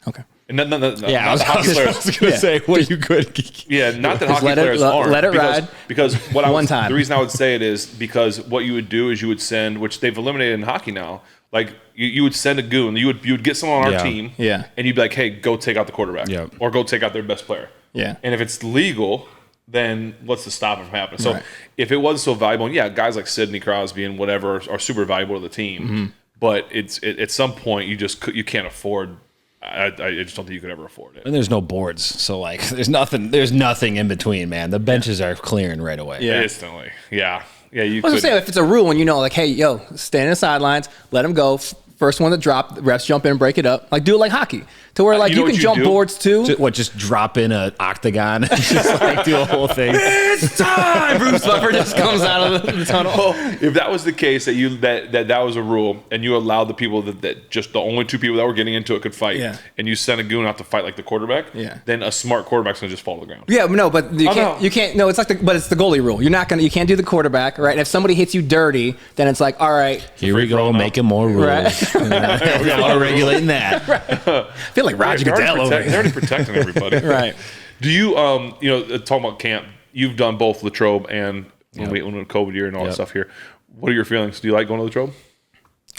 Okay. And no, yeah, I was going to say, what you could. Yeah, not that hockey players aren't. Let it ride. Because the reason I would say it is because what you would do is you would send, which they've eliminated in hockey now, like you would send a goon. You would get someone on our team, and you'd be like, hey, go take out the quarterback, or go take out their best player. Yeah. And if it's legal, then what's to stop it from happening? So if it was so valuable, and guys like Sidney Crosby and whatever are super valuable to the team, but it's at some point you can't afford. I just don't think you could ever afford it. And there's no boards, so like there's nothing in between, man. The benches are clearing right away. Yeah, instantly. Yeah. You could say if it's a rule and like, hey, stand in the sidelines, let them go. First one to drop, the refs jump in and break it up. Like do it like hockey, to where like you can jump boards too. Just drop in an octagon and just like do a whole thing. It's time. Bruce Buffer just comes out of the tunnel. If that was the case, that was a rule, and you allowed the people that just the only two people that were getting into it could fight, and you sent a goon out to fight like the quarterback, then a smart quarterback's gonna just fall to the ground. Yeah, no, but you can't. No, it's like but it's the goalie rule. You can't do the quarterback, right? And if somebody hits you dirty, then it's like, all right, here we go, making more rules. Right. We're auto-regulating that. I feel like Roger Goodell over here. They're already protecting everybody. Right. Do you, talking about camp, you've done both Latrobe and when the COVID year and all that stuff here. What are your feelings? Do you like going to Latrobe?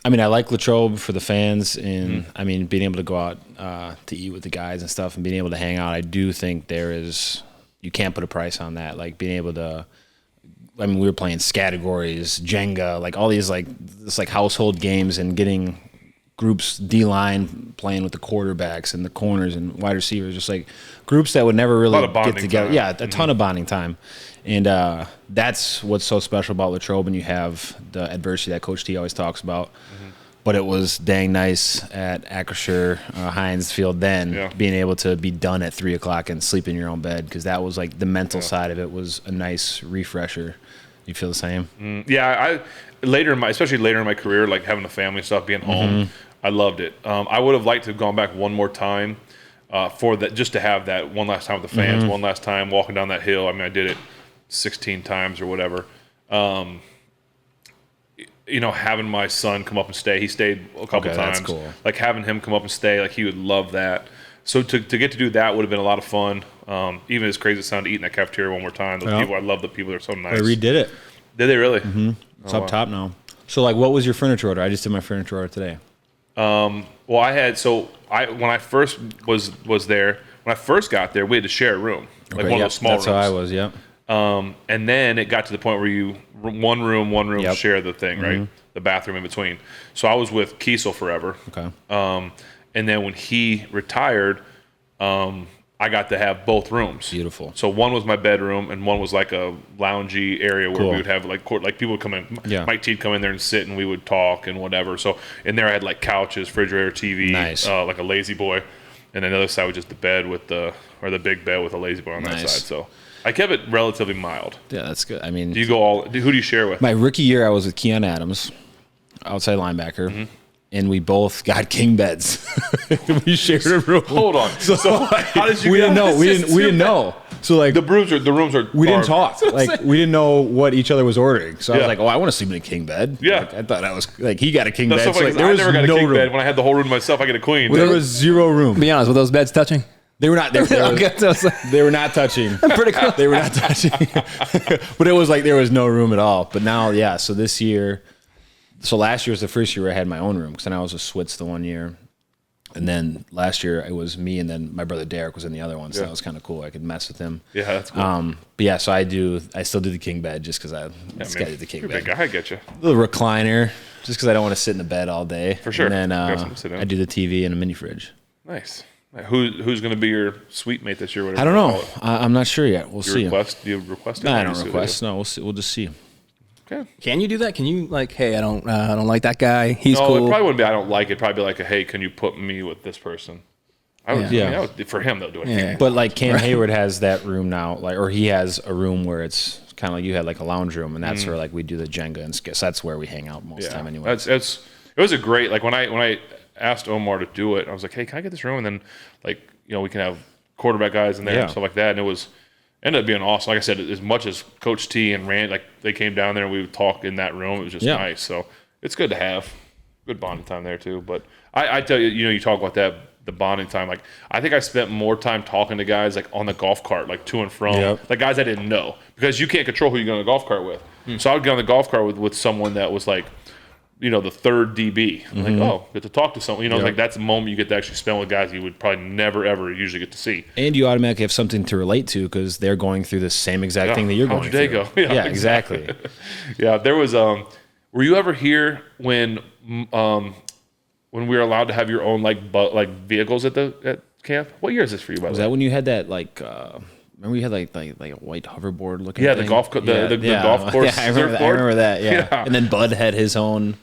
I mean, I like Latrobe for the fans and, I mean, being able to go out to eat with the guys and stuff and being able to hang out. I do think you can't put a price on that. Like being able to, I mean, we were playing categories, Jenga, like all these like household games and getting groups D-line playing with the quarterbacks and the corners and wide receivers, just like groups that would never really get together. Time. Yeah, a ton of bonding time. And that's what's so special about Latrobe, and you have the adversity that Coach T always talks about. But it was dang nice at Acrisure Heinz Field then, being able to be done at 3 o'clock and sleep in your own bed, because that was like the mental side of it was a nice refresher. You feel the same? Especially later in my career, like having a family and stuff, being home, I loved it. I would have liked to have gone back one more time for that, just to have that one last time with the fans, one last time walking down that hill. I mean, I did it 16 times or whatever. Having my son come up and stay. He stayed a couple times. That's cool. Like having him come up and stay, like he would love that. So to get to do that would have been a lot of fun. Even as crazy as it sounded, to eat in that cafeteria one more time. Those people, I love the people. They're so nice. They redid it. Did they really? It's up top now. So like, what was your furniture order? I just did my furniture order today. Well, when I first was there, when I first got there, we had to share a room, like one of those small rooms. That's how I was. Yep. And then it got to the point where you one room share the thing, right? The bathroom in between. So I was with Kiesel forever. Okay. And then when he retired, I got to have both rooms. Beautiful. So one was my bedroom, and one was like a loungy area where we would have like people would come in. Yeah. Mike T would come in there and sit, and we would talk and whatever. So in there I had like couches, refrigerator, TV, like a lazy boy, and then the other side was just the bed the big bed with a lazy boy on that side. So I kept it relatively mild. Yeah, that's good. I mean, who do you share with? My rookie year, I was with Keon Adams, outside linebacker. And we both got king beds. We shared a room. Hold on. So how did you? We didn't know. We didn't know. So like the rooms are. We didn't talk. Like we didn't know what each other was ordering. So I was like, I want to sleep in a king bed. Yeah. Like, I thought I was like he got a king bed. So like, I never got a king bed. When I had the whole room to myself, I get a queen. Well, there was zero room. Be honest, were those beds touching? They were not. They were not touching. Pretty cool. They were not touching. But it was like there was no room at all. But now, so this year. So last year was the first year where I had my own room, because then I was with Switz the one year. And then last year it was me, and then my brother Derek was in the other one, so that was kind of cool. I could mess with him. Yeah, that's cool. But yeah, so I still do the king bed just because I just got to do the king bed. Big guy, I get you. A little recliner, just because I don't want to sit in the bed all day. For sure. And then I do the TV and a mini fridge. Nice. Who's going to be your suite mate this year? I don't know. I'm not sure yet. We'll see. Do you request it? No, I don't request. No, we'll see. We'll just see. Okay. Can you do that? Can you like, hey, I don't like that guy. He's cool. No, it probably wouldn't be I don't like it. Probably be like, hey, can you put me with this person? For him, they'll do it. Yeah. But like Cam Hayward has that room now, or he has a room where it's kind of like you had like a lounge room, and that's where like we do the Jenga and skis. That's where we hang out most of the time anyway. It was a great, like when I asked Omar to do it, I was like, hey, can I get this room? And then like, we can have quarterback guys in there and stuff like that. And it ended up being awesome. Like I said, as much as Coach T and Rand, like they came down there and we would talk in that room. It was just nice. So it's good to have good bonding time there too. But I tell you, you talk about that, the bonding time. Like I think I spent more time talking to guys like on the golf cart, like to and from, like guys I didn't know, because you can't control who you go on the golf cart with. So I would get on the golf cart with someone that was like the third DB. Like, oh, get to talk to someone. Like that's a moment you get to actually spend with guys you would probably never, ever usually get to see. And you automatically have something to relate to because they're going through the same exact thing that you're going through. How'd your day go? Yeah, exactly. Yeah, there was were you ever here when we were allowed to have your own like vehicles at camp? What year is this for you, by the way? Was that when you had that remember you had like a white hoverboard looking thing? The golf course. Yeah, I remember that. Yeah. And then Bud had his own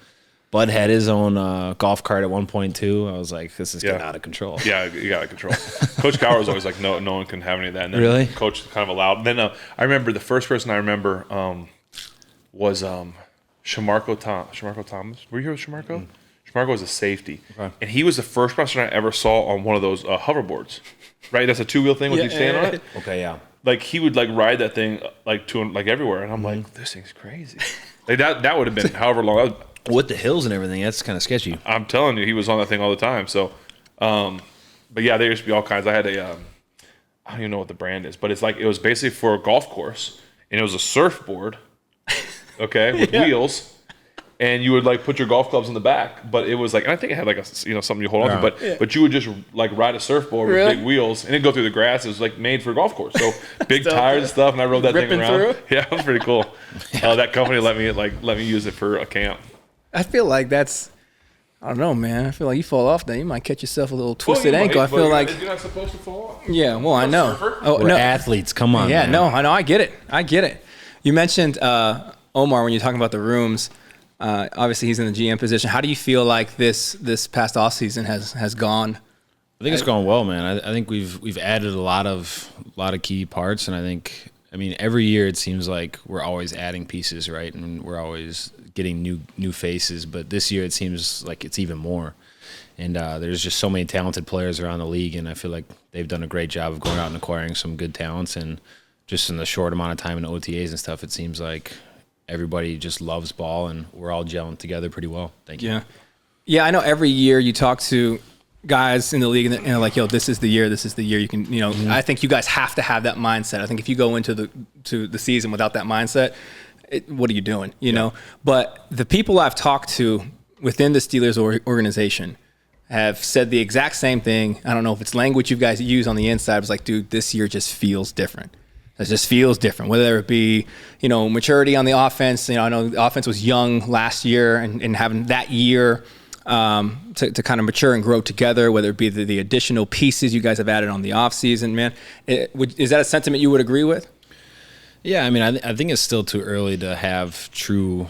golf cart at one point too. I was like, this is getting out of control. Yeah, you got out of control. Coach Gower was always like, no one can have any of that. And then really? Coach kind of allowed. Then I remember the first person I remember was Shamarko Thomas. Were you here with Shamarko? Shamarko was a safety, and he was the first person I ever saw on one of those hoverboards. Right, that's a 2-wheel thing with you stand on it. Okay, yeah. Like he would like ride that thing like everywhere, and I'm like, this thing's crazy. Like that would have been however long. With the hills and everything, that's kind of sketchy. I'm telling you, he was on that thing all the time. So, but yeah, there used to be all kinds. I had I don't even know what the brand is, but it was basically for a golf course, and it was a surfboard, with wheels, and you would like put your golf clubs in the back. But it was like, and I think it had like a something you hold on to, but you would just like ride a surfboard with big wheels, and it'd go through the grass. It was like made for a golf course, so big tires and stuff. And I rode that thing around. Yeah, it was pretty cool. That company let me use it for a camp. I feel like that's, I don't know, man. I feel like you fall off then. You might catch yourself a little twisted ankle. I feel like you're not supposed to fall off. Yeah, well, I know. We're athletes. Come on. Yeah, man. no, I know. I get it. You mentioned Omar when you're talking about the rooms. Obviously, he's in the GM position. How do you feel like this past off season has gone? I think it's gone well, man. I think we've added a lot of key parts, and I mean, every year it seems like we're always adding pieces, right? And we're always getting new faces. But this year it seems like it's even more. And there's just so many talented players around the league, and I feel like they've done a great job of going out and acquiring some good talents. And just in the short amount of time in OTAs and stuff, it seems like everybody just loves ball, and we're all gelling together pretty well. Thank you. Yeah, I know every year you talk to guys in the league and they're like, yo, this is the year you can, I think you guys have to have that mindset. I think if you go into the season without that mindset, what are you doing, you know? But the people I've talked to within the Steelers organization have said the exact same thing. I don't know if it's language you guys use on the inside. It's like, dude, this year just feels different. It just feels different, whether it be, maturity on the offense. I know the offense was young last year and having that year to kind of mature and grow together, whether it be the additional pieces you guys have added on the offseason, man. Is that a sentiment you would agree with? Yeah, I mean, I think it's still too early to have true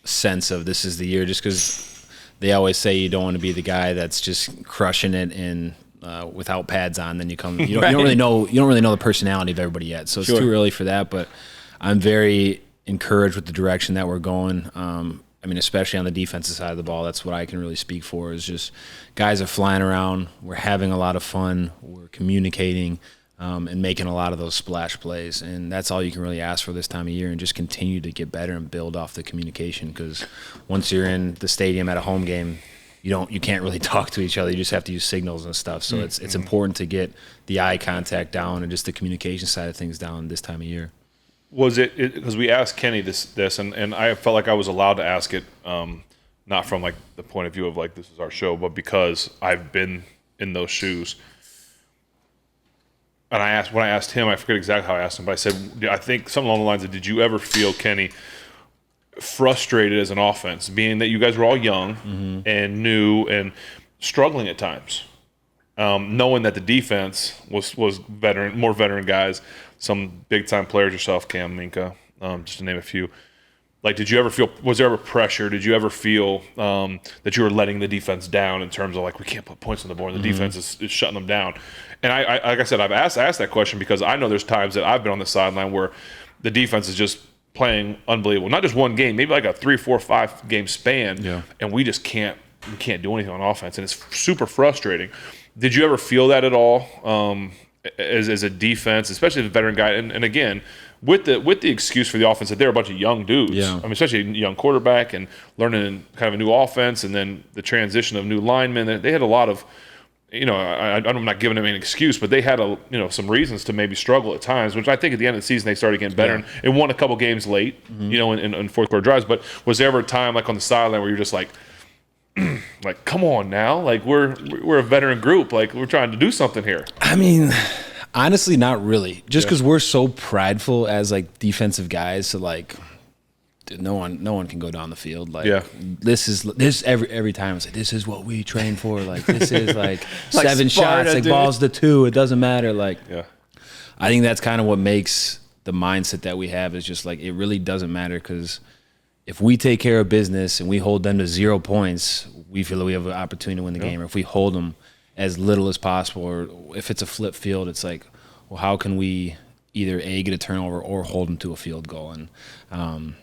sense of this is the year, just because they always say you don't want to be the guy that's just crushing it and without pads on. Then you don't really know the personality of everybody yet. So it's too early for that. But I'm very encouraged with the direction that we're going. I mean, especially on the defensive side of the ball, that's what I can really speak for. Is just guys are flying around. We're having a lot of fun. We're communicating. And making a lot of those splash plays. And that's all you can really ask for this time of year, and just continue to get better and build off the communication, because once you're in the stadium at a home game, you can't really talk to each other. You just have to use signals and stuff. So it's important to get the eye contact down and just the communication side of things down this time of year. Was it because we asked Kenny this and I felt like I was allowed to ask it, not from like the point of view of like this is our show, but because I've been in those shoes. And when I asked him, I forget exactly how I asked him, but I said, I think something along the lines of, did you ever feel, Kenny, frustrated as an offense, being that you guys were all young and new and struggling at times, knowing that the defense was more veteran guys, some big-time players yourself, Cam, Minka, just to name a few. Like, did you ever feel, was there ever pressure? Did you ever feel that you were letting the defense down in terms of, like, we can't put points on the board and the defense is shutting them down? And I like I said, I've asked that question because I know there's times that I've been on the sideline where the defense is just playing unbelievable. Not just one game, maybe like a 3, 4, 5 game span, and we just can't do anything on offense, and it's super frustrating. Did you ever feel that at all as a defense, especially as a veteran guy? And again, with the excuse for the offense that they're a bunch of young dudes. I mean, especially a young quarterback and learning kind of a new offense, and then the transition of new linemen. They had a lot of I'm not giving them an excuse, but they had some reasons to maybe struggle at times, which I think at the end of the season they started getting better and won a couple games late, in fourth quarter drives. But was there ever a time like on the sideline where you're just like, come on now, like we're a veteran group, like we're trying to do something here? I mean, honestly, not really. Just because we're so prideful as like defensive guys, so like. No one can go down the field. Like this every time it's like this is what we train for. Like this is like 7 shots, like balls to 2. It doesn't matter. Like I think that's kind of what makes the mindset that we have is just like it really doesn't matter because if we take care of business and we hold them to 0 points, we feel that we have an opportunity to win the game. Or if we hold them as little as possible, or if it's a flip field, it's like, well, how can we either get a turnover or hold them to a field goal? And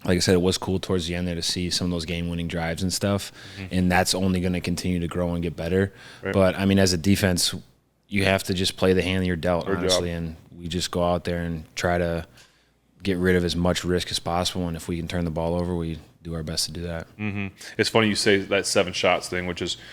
like I said, it was cool towards the end there to see some of those game-winning drives and stuff, and that's only going to continue to grow and get better. Right. But, I mean, as a defense, you have to just play the hand that you're dealt, honestly, and we just go out there and try to get rid of as much risk as possible, and if we can turn the ball over, we do our best to do that. It's funny you say that 7 shots thing, which is –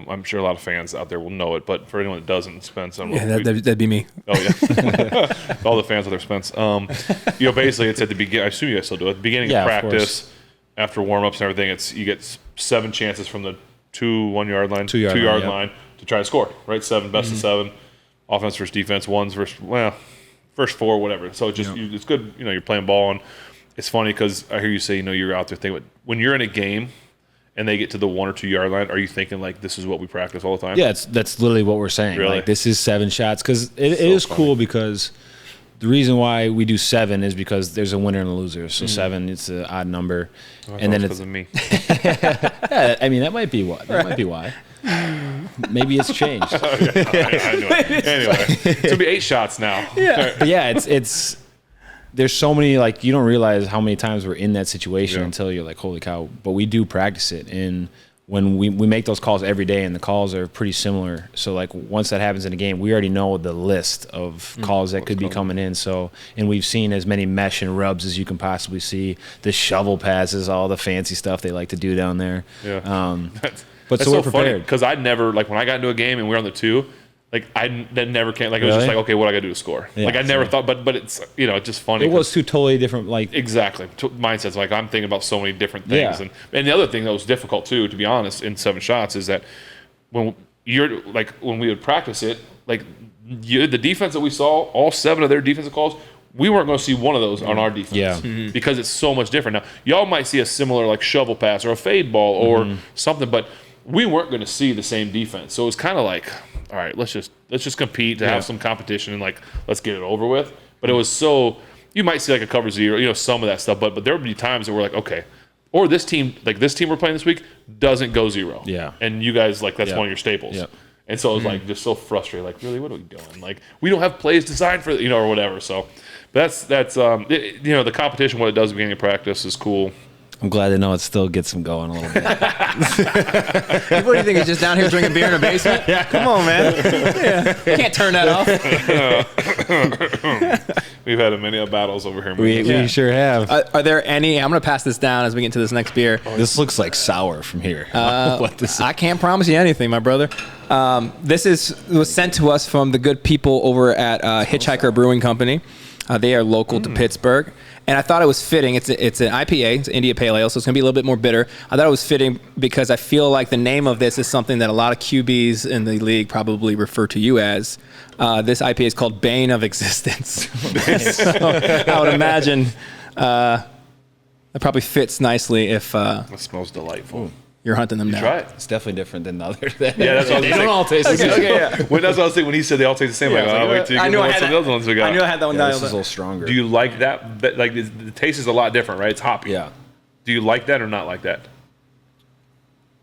I'm sure a lot of fans out there will know it, but for anyone that doesn't, Spence, that'd be me. Oh yeah, all the fans out there, Spence. Basically, it's at the beginning. I assume you guys still do it. At the beginning of practice, after warm-ups and everything, you get 7 chances from the 1-yard line, 2-yard line to try to score. Right, 7 best of 7, offense versus defense, ones versus first 4, whatever. So it's just it's good. You're playing ball, and it's funny because I hear you say you're out there thinking when you're in a game. And they get to the 1 or 2 yard line, are you thinking like this is what we practice all the time? Yeah, that's literally what we're saying. Really? Like this is 7 shots because it is funny. Cool because the reason why we do 7 is because there's a winner and a loser. So 7, it's an odd number, and then it's because of me. Yeah, I mean that might be why. That might be why. Maybe it's changed. I know it. Anyway, it's gonna be 8 shots now. Yeah, but yeah, it's. There's so many, like, you don't realize how many times we're in that situation until you're like, holy cow. But we do practice it. And when we make those calls every day, and the calls are pretty similar. So, like, once that happens in a game, we already know the list of calls that could be coming in. So, and we've seen as many mesh and rubs as you can possibly see. The shovel passes, all the fancy stuff they like to do down there. Yeah. But so we're prepared. Because I never, like, when I got into a game and we were on the 2, like that never came. Like it was just like, okay, what I got to do to score? Yeah, like I never thought, but it's it's just funny. It was 2 totally different exactly mindsets. Like I'm thinking about so many different things, and the other thing that was difficult too, to be honest, in 7 shots is that when we would practice it, like the defense that we saw, all 7 of their defensive calls, we weren't going to see one of those on our defense because it's so much different. Now y'all might see a similar like shovel pass or a fade ball or something, but we weren't going to see the same defense. So it was kind of like, all right, let's just compete to have some competition and like let's get it over with. But it was so you might see like a cover 0, some of that stuff, but there would be times that we're like, okay, or this team we're playing this week doesn't go 0. Yeah. And you guys like that's one of your staples. Yeah. And so it was like just so frustrated, like really, what are we doing? Like we don't have plays designed for or whatever. So that's the competition, what it does at the beginning of practice is cool. I'm glad to know it still gets them going a little bit. What do you think? He's just down here drinking beer in a basement? Yeah. Come on, man. You can't turn that off. We've had many battles over here. We sure have. Are there any? I'm going to pass this down as we get into this next beer. This looks like sour from here. I can't promise you anything, my brother. This was sent to us from the good people over at Hitchhiker Brewing Company. They are local to Pittsburgh. And I thought it was fitting. It's an IPA, it's an India Pale Ale, so it's going to be a little bit more bitter. I thought it was fitting because I feel like the name of this is something that a lot of QBs in the league probably refer to you as. This IPA is called Bane of Existence. So I would imagine it probably fits nicely if it smells delightful. You're hunting them down. Try it. It's definitely different than the other. Yeah, that's what I was They don't all taste the same. Okay, yeah. That's what I was thinking when he said they all taste the same. Yeah, like, wait till you get some of the other ones we got. I knew I had that one This dialed is a little stronger. Do you like that? Like the taste is a lot different, right? It's hoppy. Yeah. Do you like that or not like that?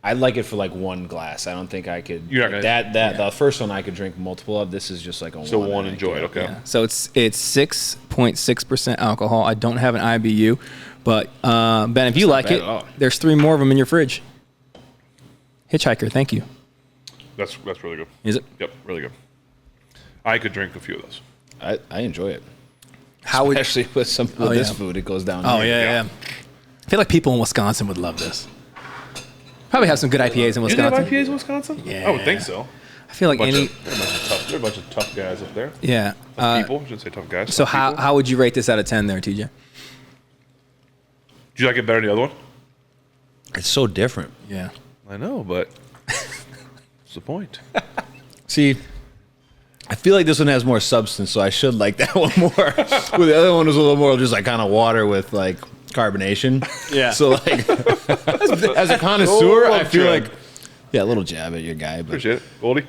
I'd like it for like 1 glass. I don't think I could. You're not gonna, the first one I could drink multiple of. This is just like a 1. So 1 enjoy it. Okay. Yeah. So it's 6.6% alcohol. I don't have an IBU, but Ben, if you like it, there's 3 more of them in your fridge. Hitchhiker, thank you. That's really good. Is it? Yep, really good. I could drink a few of those. I enjoy it. Especially with some this food, it goes down. Yeah. I feel like people in Wisconsin would love this. Probably have some good IPAs in Wisconsin. Do they have IPAs in Wisconsin? Yeah. I would think so. I feel like they're a bunch of tough guys up there. Yeah. People, I shouldn't say tough guys. So how would you rate this out of 10 there, TJ? Do you like it better than the other one? It's so different. Yeah. I know, but what's the point? See, I feel like this one has more substance, so I should like that one more. Well, the other one was a little more just like kind of water with like carbonation. Yeah. So like, as a connoisseur, I feel like, yeah, a little jab at your guy. But Appreciate it. Goldie?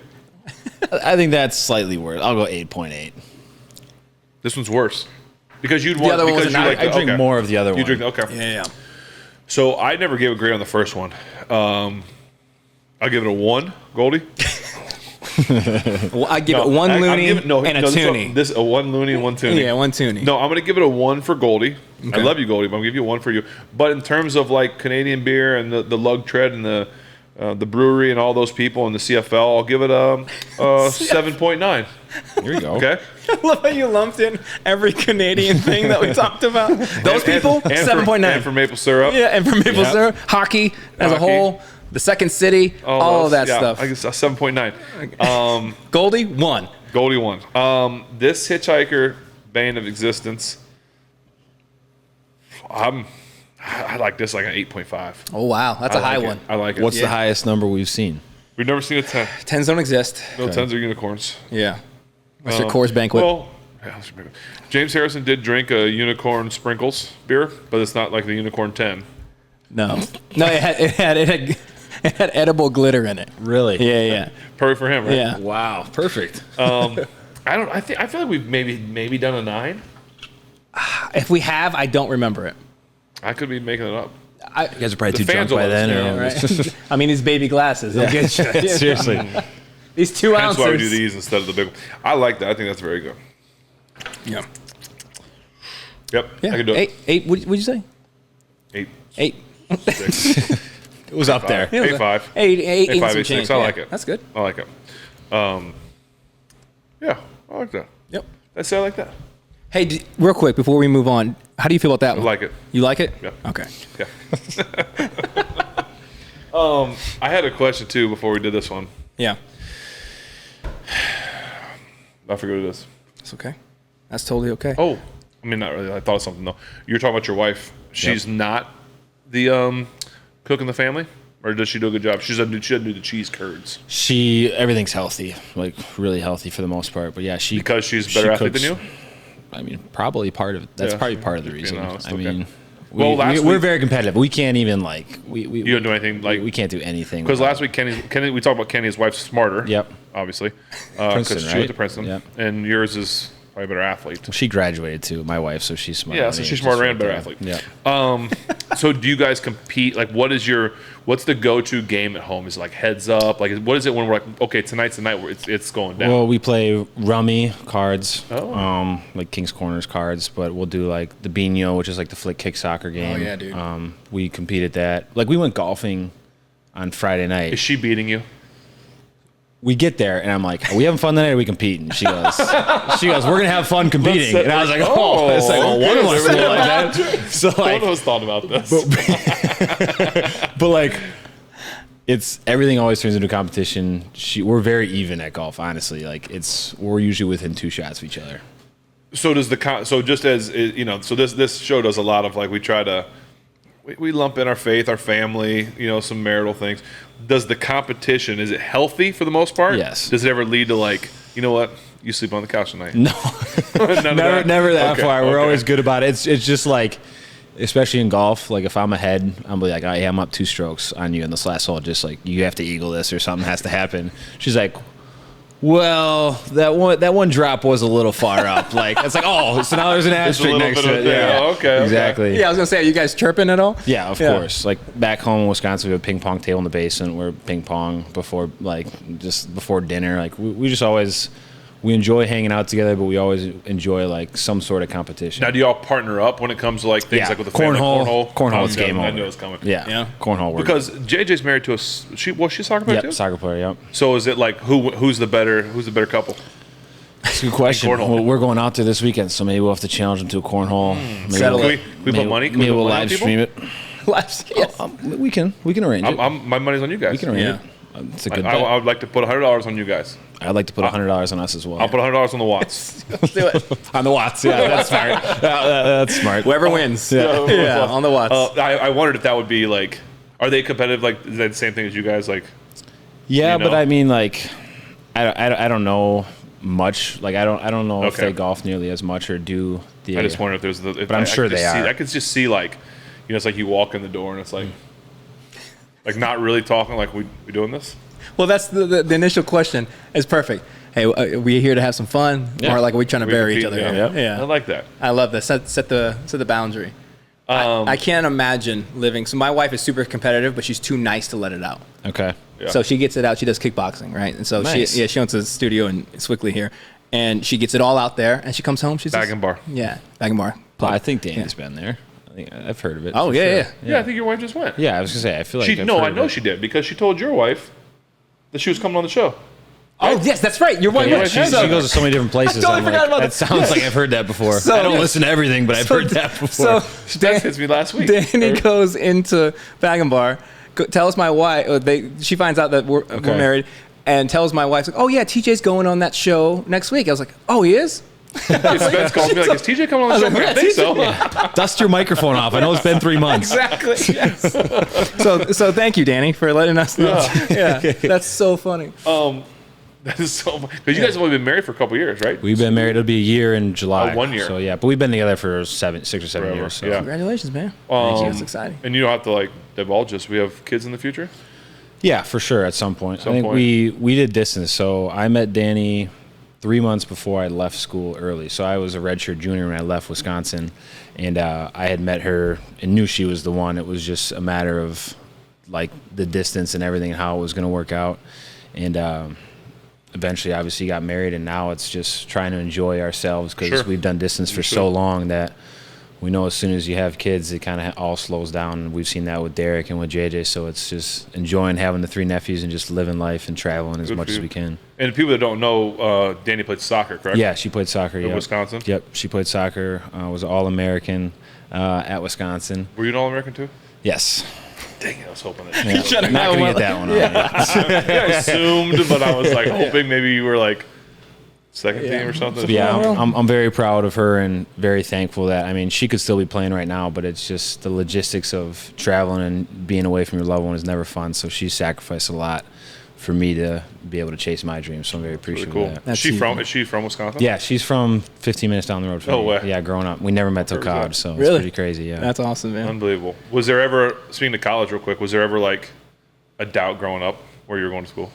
I think that's slightly worse. I'll go 8.8. This one's worse. Because you'd The want other one was because a you nine. like I drink more of the other one. You drink okay. Yeah. So I never gave a grade on the first one. I'll give it a 1, Goldie. Well, I give it one loony and a toonie. This a 1 loony and 1 toonie. Yeah, 1 toonie. No, I'm going to give it a 1 for Goldie. Okay. I love you, Goldie, but I'm going to give you a 1 for you. But in terms of like Canadian beer and the lug tread and the brewery and all those people and the CFL, I'll give it a 7.9. Here you go. Okay. I love how you lumped in every Canadian thing that we talked about. Those people, 7.9. And for maple syrup. Yeah, and for maple syrup, hockey as a whole, the second city, all of that stuff. I guess a 7.9. Goldie, 1. Goldie 1. This Hitchhiker Bane of Existence, I like this like an 8.5. Oh, wow. That's a high one. I like it. What's the highest number we've seen? We've never seen a 10. 10s don't exist. No 10s are unicorns. Yeah. Mr. Coors Banquet. Well, James Harrison did drink a unicorn sprinkles beer, but it's not like the unicorn 10. No, it had edible glitter in it. Really? Yeah. Perfect for him, right? Yeah. Wow. Perfect. I feel like we've maybe done a 9. If we have, I don't remember it. I could be making it up. You guys are probably The too drunk fans will by let us then. know, Or Right? I mean, these baby glasses. They'll get you. Seriously. These 2 That's ounces. why we do these instead of the big one. I like that. I think that's very good. Yeah. Yep. I can do it. 8. What'd you say? 8. 8. 6. It was up there. 8.5. 8 and 5, some 8, 6. change. I Yeah, like it. That's good. I like it. Yeah, I like that. Yep. I say I like that. Hey, real quick before we move on, how do you feel about that one? I like it. You like it? Yeah. Okay. Yeah. I had a question too before we did this one. Yeah. I forgot what it is. It's okay. That's totally okay. Oh, I mean, not really. I thought of something though. You were talking about your wife. She's not the cook in the family, or does she do a good job? She doesn't do the cheese curds. Everything's healthy, like really healthy for the most part. But yeah, because she's a better athlete than you. I mean, probably part of that's probably part of the reason. Honest, I okay. mean, we're very competitive. We can't even like you don't do anything like we can't do anything because last week Kenny we talked about Kenny's wife's smarter. Yep. Obviously, Princeton, she right? went to Princeton. Yep. And yours is probably a better athlete. Well, she graduated too, my wife, so she's smart. Yeah, so she's smarter and better athlete. Yeah. So do you guys compete? Like, what's the go-to game at home? Is it like heads up? Like, what is it when we're like, okay, tonight's the night where it's going down? Well, we play rummy cards, Oh. like King's Corners cards, but we'll do like the Bino, which is like the flick kick soccer game. Oh, yeah, dude. We compete at that. Like we went golfing on Friday night. Is she beating you? We get there and I'm like, are we having fun tonight or are we competing? She goes, we're gonna have fun competing. And I was like, oh, it's like, well, one of us feel like that. So One like, of us thought about this. but like, it's everything always turns into a competition. We're very even at golf, honestly. Like we're usually within 2 shots of each other. So does just as you know, so this show does a lot of like we try to we lump in our faith, our family, some marital things. Does the competition, is it healthy for the most part? Yes. Does it ever lead to like, you know what, you sleep on the couch tonight? No, never that Okay, far. We're okay. always good about it. It's just like, especially in golf, like if I'm ahead, I'm like, I'm up 2 strokes on you in this last hole. Just like you have to eagle this or something has to happen. She's like, well, that one drop was a little far up. Like it's like, oh, so now there's an asterisk next to it. Yeah, okay. exactly. Yeah, I was gonna say, are you guys chirping at all? Yeah, of course. Like back home in Wisconsin, we have a ping pong table in the basement. We're ping pong before dinner. Like we just always. We enjoy hanging out together, but we always enjoy like some sort of competition. Now, do y'all partner up when it comes to like things like with the family? Cornhole, it's game over. I knew it was coming. Yeah. Cornhole. Because JJ's married to she a soccer player too? Soccer player. Yep. So is it like who's the better couple? That's a good question. Well, we're going out there this weekend, so maybe we'll have to challenge them to a cornhole. Can we put money? Maybe we'll live stream it. Yes. We can arrange it. My money's on you guys. We can arrange it. It's a good bet. I would like to put $100 on you guys. I'd like to put $100 on us as well. I'll put $100 on the Watts. Let's do it. On the Watts, yeah, that's smart. That's smart. Whoever wins. Yeah, on the Watts. I wondered if that would be like, are they competitive? Like, is that the same thing as you guys? Like, yeah, you know? but I mean, like, I don't know much. Like, I don't know if they golf nearly as much or do the. I just wonder if there's the. If but I'm sure they are. I could just see like, it's like you walk in the door and it's like, not really talking. Like, we doing this? Well, that's the initial question. Is perfect. Hey, are we here to have some fun, or like are we trying to bury each other? Yeah, I like that. I love that. Set the boundary. I can't imagine living. So my wife is super competitive, but she's too nice to let it out. Okay. Yeah. So she gets it out. She does kickboxing, right? And so she owns a studio in Sewickley here, and she gets it all out there. And she comes home. She's Bag and bar. Yeah, bag and bar. Well, I think Danny's been there. I think I've heard of it. Oh Yeah, I think your wife just went. Yeah, I was gonna say I feel like I know she did because she told your wife that she was coming on the show. Oh yes, that's right. Your wife. Yeah, she goes to so many different places. I totally forgot about that. Sounds like I've heard that before. I don't listen to everything, but I've heard that before. So that hits me last week. Danny goes into Bag and Bar, tells my wife. She finds out that we're married, and tells my wife, like, "Oh yeah, TJ's going on that show next week." I was like, "Oh, he is." Spence calls me like, "Is TJ coming on the show?" I think so. Yeah. Dust your microphone off. I know it's been 3 months. Exactly. Yes. So thank you, Danny, for letting us know. Yeah, that's so funny. That is so funny because you guys have only been married for a couple years, right? We've been married. It'll be a year in July. 1 year. So yeah, but we've been together for 6 or 7 years. So. Yeah. Congratulations, man. Thank you. It's exciting. And you don't have to divulge us. We have kids in the future. Yeah, for sure. At some point, I think we did distance. So I met Danny 3 months before I left school early. So I was a redshirt junior when I left Wisconsin, and I had met her and knew she was the one. It was just a matter of like the distance and everything and how it was going to work out. And eventually, obviously, got married, and now it's just trying to enjoy ourselves because we've done distance for so long that we know as soon as you have kids, it kind of all slows down. We've seen that with Derek and with JJ, so it's just enjoying having the 3 nephews and just living life and traveling as much as we can. And people that don't know, Danny played soccer, correct? Yeah, she played soccer. In Wisconsin? Yep, she played soccer, was an All-American at Wisconsin. Were you an All-American too? Yes. Dang it, I was hoping that. Not going to get that one on. I assumed, but I was hoping maybe you were second team or something. Yeah, I'm very proud of her and very thankful that, I mean, she could still be playing right now, but it's just the logistics of traveling and being away from your loved one is never fun. So she sacrificed a lot for me to be able to chase my dreams. So I'm very appreciative of that. Is she from Wisconsin? Yeah, she's from 15 minutes down the road from me. way. Yeah, growing up. We never met till college, so it's pretty crazy. Yeah, that's awesome, man. Unbelievable. Was there ever, speaking of college real quick, was there ever a doubt growing up where you were going to school?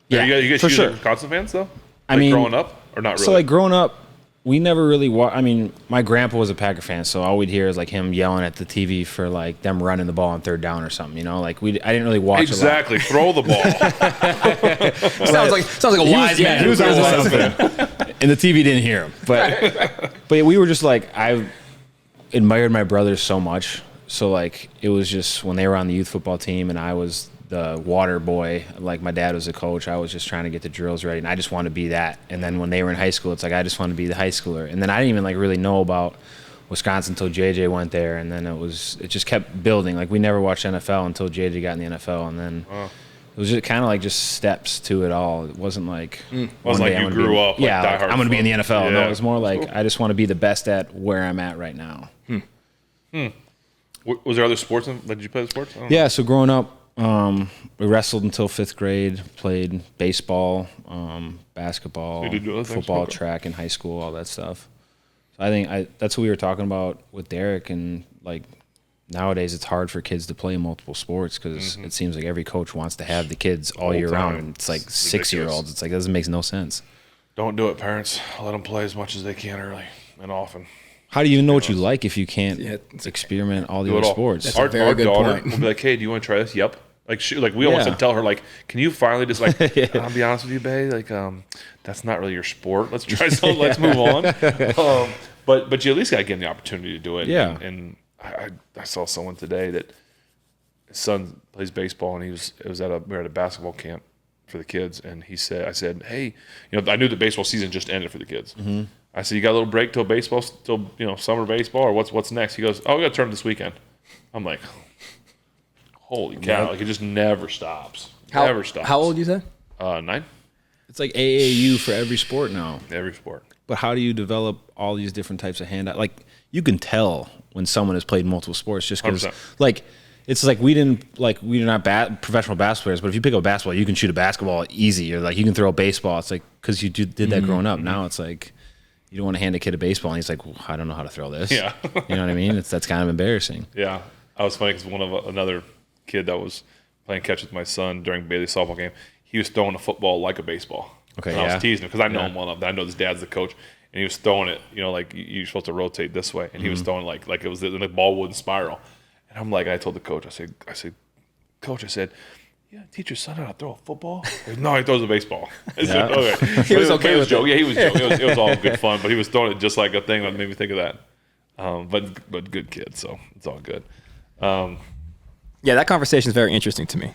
Yeah, you guys for sure. Wisconsin fans though? I mean, growing up or not really? So growing up, we never really I mean, my grandpa was a Packer fan, so all we'd hear is him yelling at the TV for them running the ball on 3rd down or something. I didn't really watch exactly. Throw the ball. sounds like a wise man. He was on something, and the TV didn't hear him. But we were just I admired my brothers so much. So it was just when they were on the youth football team and I was the water boy, my dad was a coach, I was just trying to get the drills ready, and I just wanted to be that. And then when they were in high school, it's I just want to be the high schooler. And then I didn't even really know about Wisconsin until JJ went there, and then it just kept building. We never watched NFL until JJ got in the NFL, and then it was just kind of just steps to it all. It wasn't it wasn't you grew up. I'm going to be in the NFL. Yeah. No, it was more I just want to be the best at where I'm at right now. Was there other sports? Did you play the sports? Yeah, so growing up, we wrestled until 5th grade, played baseball, basketball, football, track in high school, all that stuff. So I think that's what we were talking about with Derek, and nowadays it's hard for kids to play multiple sports because it seems like every coach wants to have the kids all year round, and it's 6-year-olds. It's that doesn't make no sense. Don't do it, parents. Let them play as much as they can early and often. How do you even know what you like if you can't experiment all the other sports? That's a very good daughter point. will be like, "Hey, do you want to try this?" Yep. We almost tell her, can you finally just I'll be honest with you, babe, that's not really your sport. Let's try something. Let's move on. But you at least got to give them the opportunity to do it. Yeah. And I saw someone today that his son plays baseball, and we were at a basketball camp for the kids, and I said, hey, I knew the baseball season just ended for the kids. Mm-hmm. I said, you got a little break till summer baseball, or what's next? He goes, oh, we got to turn this weekend. I'm like, holy cow! It just never stops. Never stops. How old you said? 9. It's like AAU for every sport now. Every sport. But how do you develop all these different types of handout? Like, you can tell when someone has played multiple sports just because, like, it's like we're not professional basketball players, but if you pick up a basketball, you can shoot a basketball easy, or like you can throw a baseball. It's like because you did that growing up. Now it's like you don't want to hand a kid a baseball, and he's like, well, I don't know how to throw this. Yeah, you know what I mean? That's kind of embarrassing. Yeah, I was funny because another kid that was playing catch with my son during Bailey's softball game, he was throwing a football like a baseball. Okay, and I was teasing him because I know him well enough that I know his dad's the coach, and he was throwing it, like you're supposed to rotate this way, and he was throwing like it was the ball wouldn't spiral. And I'm like, I told the coach, I said, Coach, yeah, teach your son how to throw a football? He goes, no, he throws a baseball. I said, okay. He was okay with it. Yeah, he was joking. It was all good fun, but he was throwing it just like a thing that made me think of that. But good kid, so it's all good. Yeah, that conversation is very interesting to me.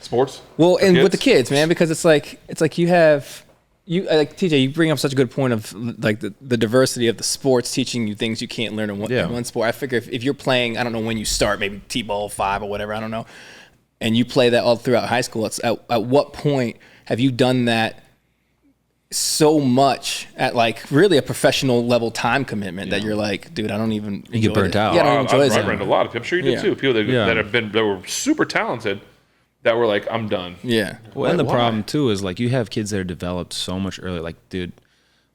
Sports? Well, and with the kids, man, because it's like you have. Like TJ, you bring up such a good point of like the diversity of the sports, teaching you things you can't learn in one sport. I figure if you're playing, I don't know when you start, maybe T-ball 5 or whatever, I don't know, and you play that all throughout high school. It's at what point have you done that so much at like really a professional level time commitment that you're like, dude, I don't even you get burnt out. Yeah, I don't enjoy it. I've run a lot of people. I'm sure you did too. People that were super talented. That were like, I'm done. Yeah. Well, and the problem too is like you have kids that are developed so much earlier. Like, dude,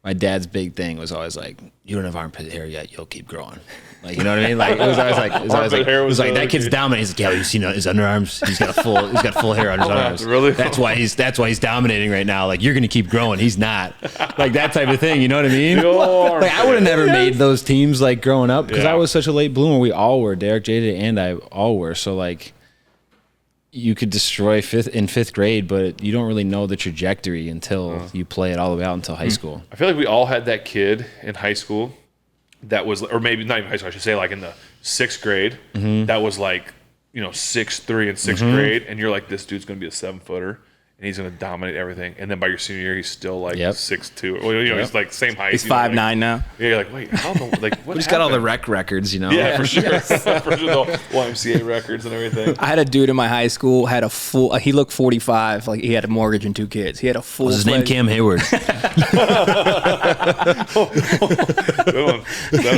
my dad's big thing was always like, you don't have armpit hair yet, you'll keep growing. Like, you know what I mean? Like, it was always like that kid's dominating. He's like, yeah, you seen his underarms? He's got full hair on his underarms. Really? That's why he's dominating right now. Like, you're gonna keep growing. He's not. Like that type of thing. You know what I mean? Like, I would have never made those teams like growing up because I was such a late bloomer. We all were. Derek, JJ, and I all were. So like. You could destroy fifth grade, but you don't really know the trajectory until you play it all the way out until high school. I feel like we all had that kid in high school that was, or maybe not even high school, I should say, like in the 6th grade, that was like, 6'3" in 6th grade, and you're like, this dude's going to be a 7-footer. And he's going to dominate everything. And then by your senior year, he's still like 6'2". Well, he's like same height. He's 5'9" now. Yeah, you're like, wait, how the what? He's got all the rec records, Yeah, for sure. For sure, the YMCA records and everything. I had a dude in my high school had a full. He looked 45. Like he had a mortgage and 2 kids. He had a full. Was his name Cam Hayward? He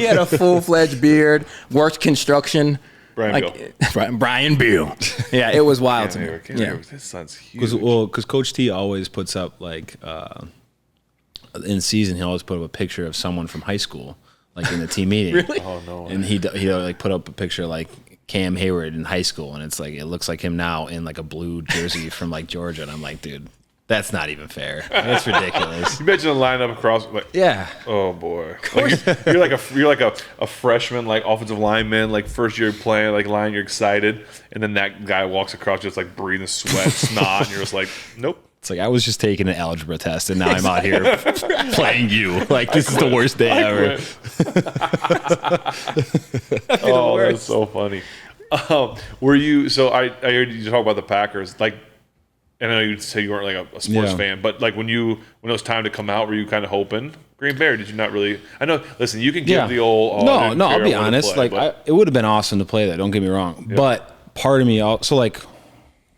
had a full-fledged beard. Worked construction. Brian Beau. Yeah, it was wild to me. Yeah, his son's huge. Because Coach T always puts up like in season, he always put up a picture of someone from high school, like in the team meeting. Really? Oh no. And he like put up a picture like Cam Hayward in high school, and it's like it looks like him now in like a blue jersey from like Georgia, and I'm like, dude. That's not even fair. That's ridiculous. You imagine a lineup across, like, oh boy, like you're like a freshman, like offensive lineman, like first year playing, like line, you're excited, and then that guy walks across just like breathing sweat, snot, and you're just like, nope. It's like I was just taking an algebra test, and now I'm out here playing you. Like this is the worst day ever. Oh, that's so funny. Were you? So I heard you talk about the Packers, like. And I know you'd say you weren't like a sports fan, but like when it was time to come out, were you kind of hoping Green Bay? Or did you not really? I know. Listen, you can give the old. No. I'll be honest. Like it would have been awesome to play that. Don't get me wrong. Yeah. But part of me also like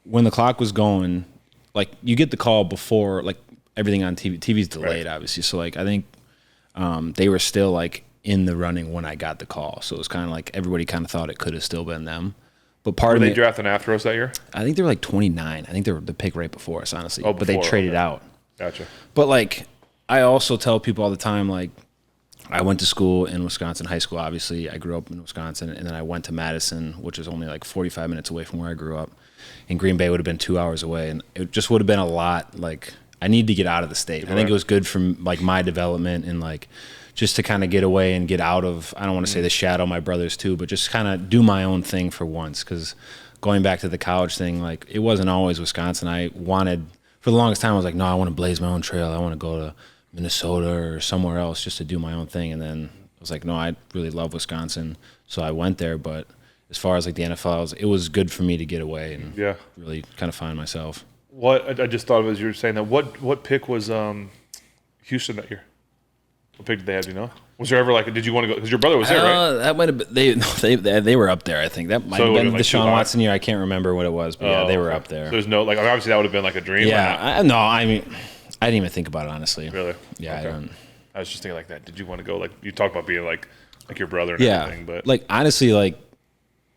when the clock was going, like you get the call before like everything on TV. TV's delayed, obviously. So like I think they were still like in the running when I got the call. So it was kind of like everybody kind of thought it could have still been them. But were they drafting after us that year? I think they were like 29. I think they were the pick right before us, honestly. Oh, but they traded out. Gotcha. But like, I also tell people all the time, like, I went to school in Wisconsin, high school, obviously. I grew up in Wisconsin, and then I went to Madison, which is only like 45 minutes away from where I grew up. And Green Bay would have been 2 hours away, and it just would have been a lot. Like, I need to get out of the state. Right. I think it was good for like my development and like just to kind of get away and get out of, I don't want to say the shadow of my brothers too, but just kind of do my own thing for once. Because going back to the college thing, like it wasn't always Wisconsin. I wanted, for the longest time, I was like, no, I want to blaze my own trail. I want to go to Minnesota or somewhere else just to do my own thing. And then I was like, no, I really love Wisconsin. So I went there. But as far as like the NFL, it was good for me to get away and really kind of find myself. What I just thought of as you were saying that, what pick was Houston that year? What pick did they have, do you know? Was there ever like, did you want to go? Because your brother was there, right? That might have been, they were up there, I think. That might have been the Deshaun Watson year. I can't remember what it was, but yeah, they were up there. So there's no, like, obviously that would have been like a dream. Yeah. No, I mean, I didn't even think about it, honestly. Really? Yeah, okay. I was just thinking like that. Did you want to go, like, you talked about being like your brother and everything, but. Like, honestly, like,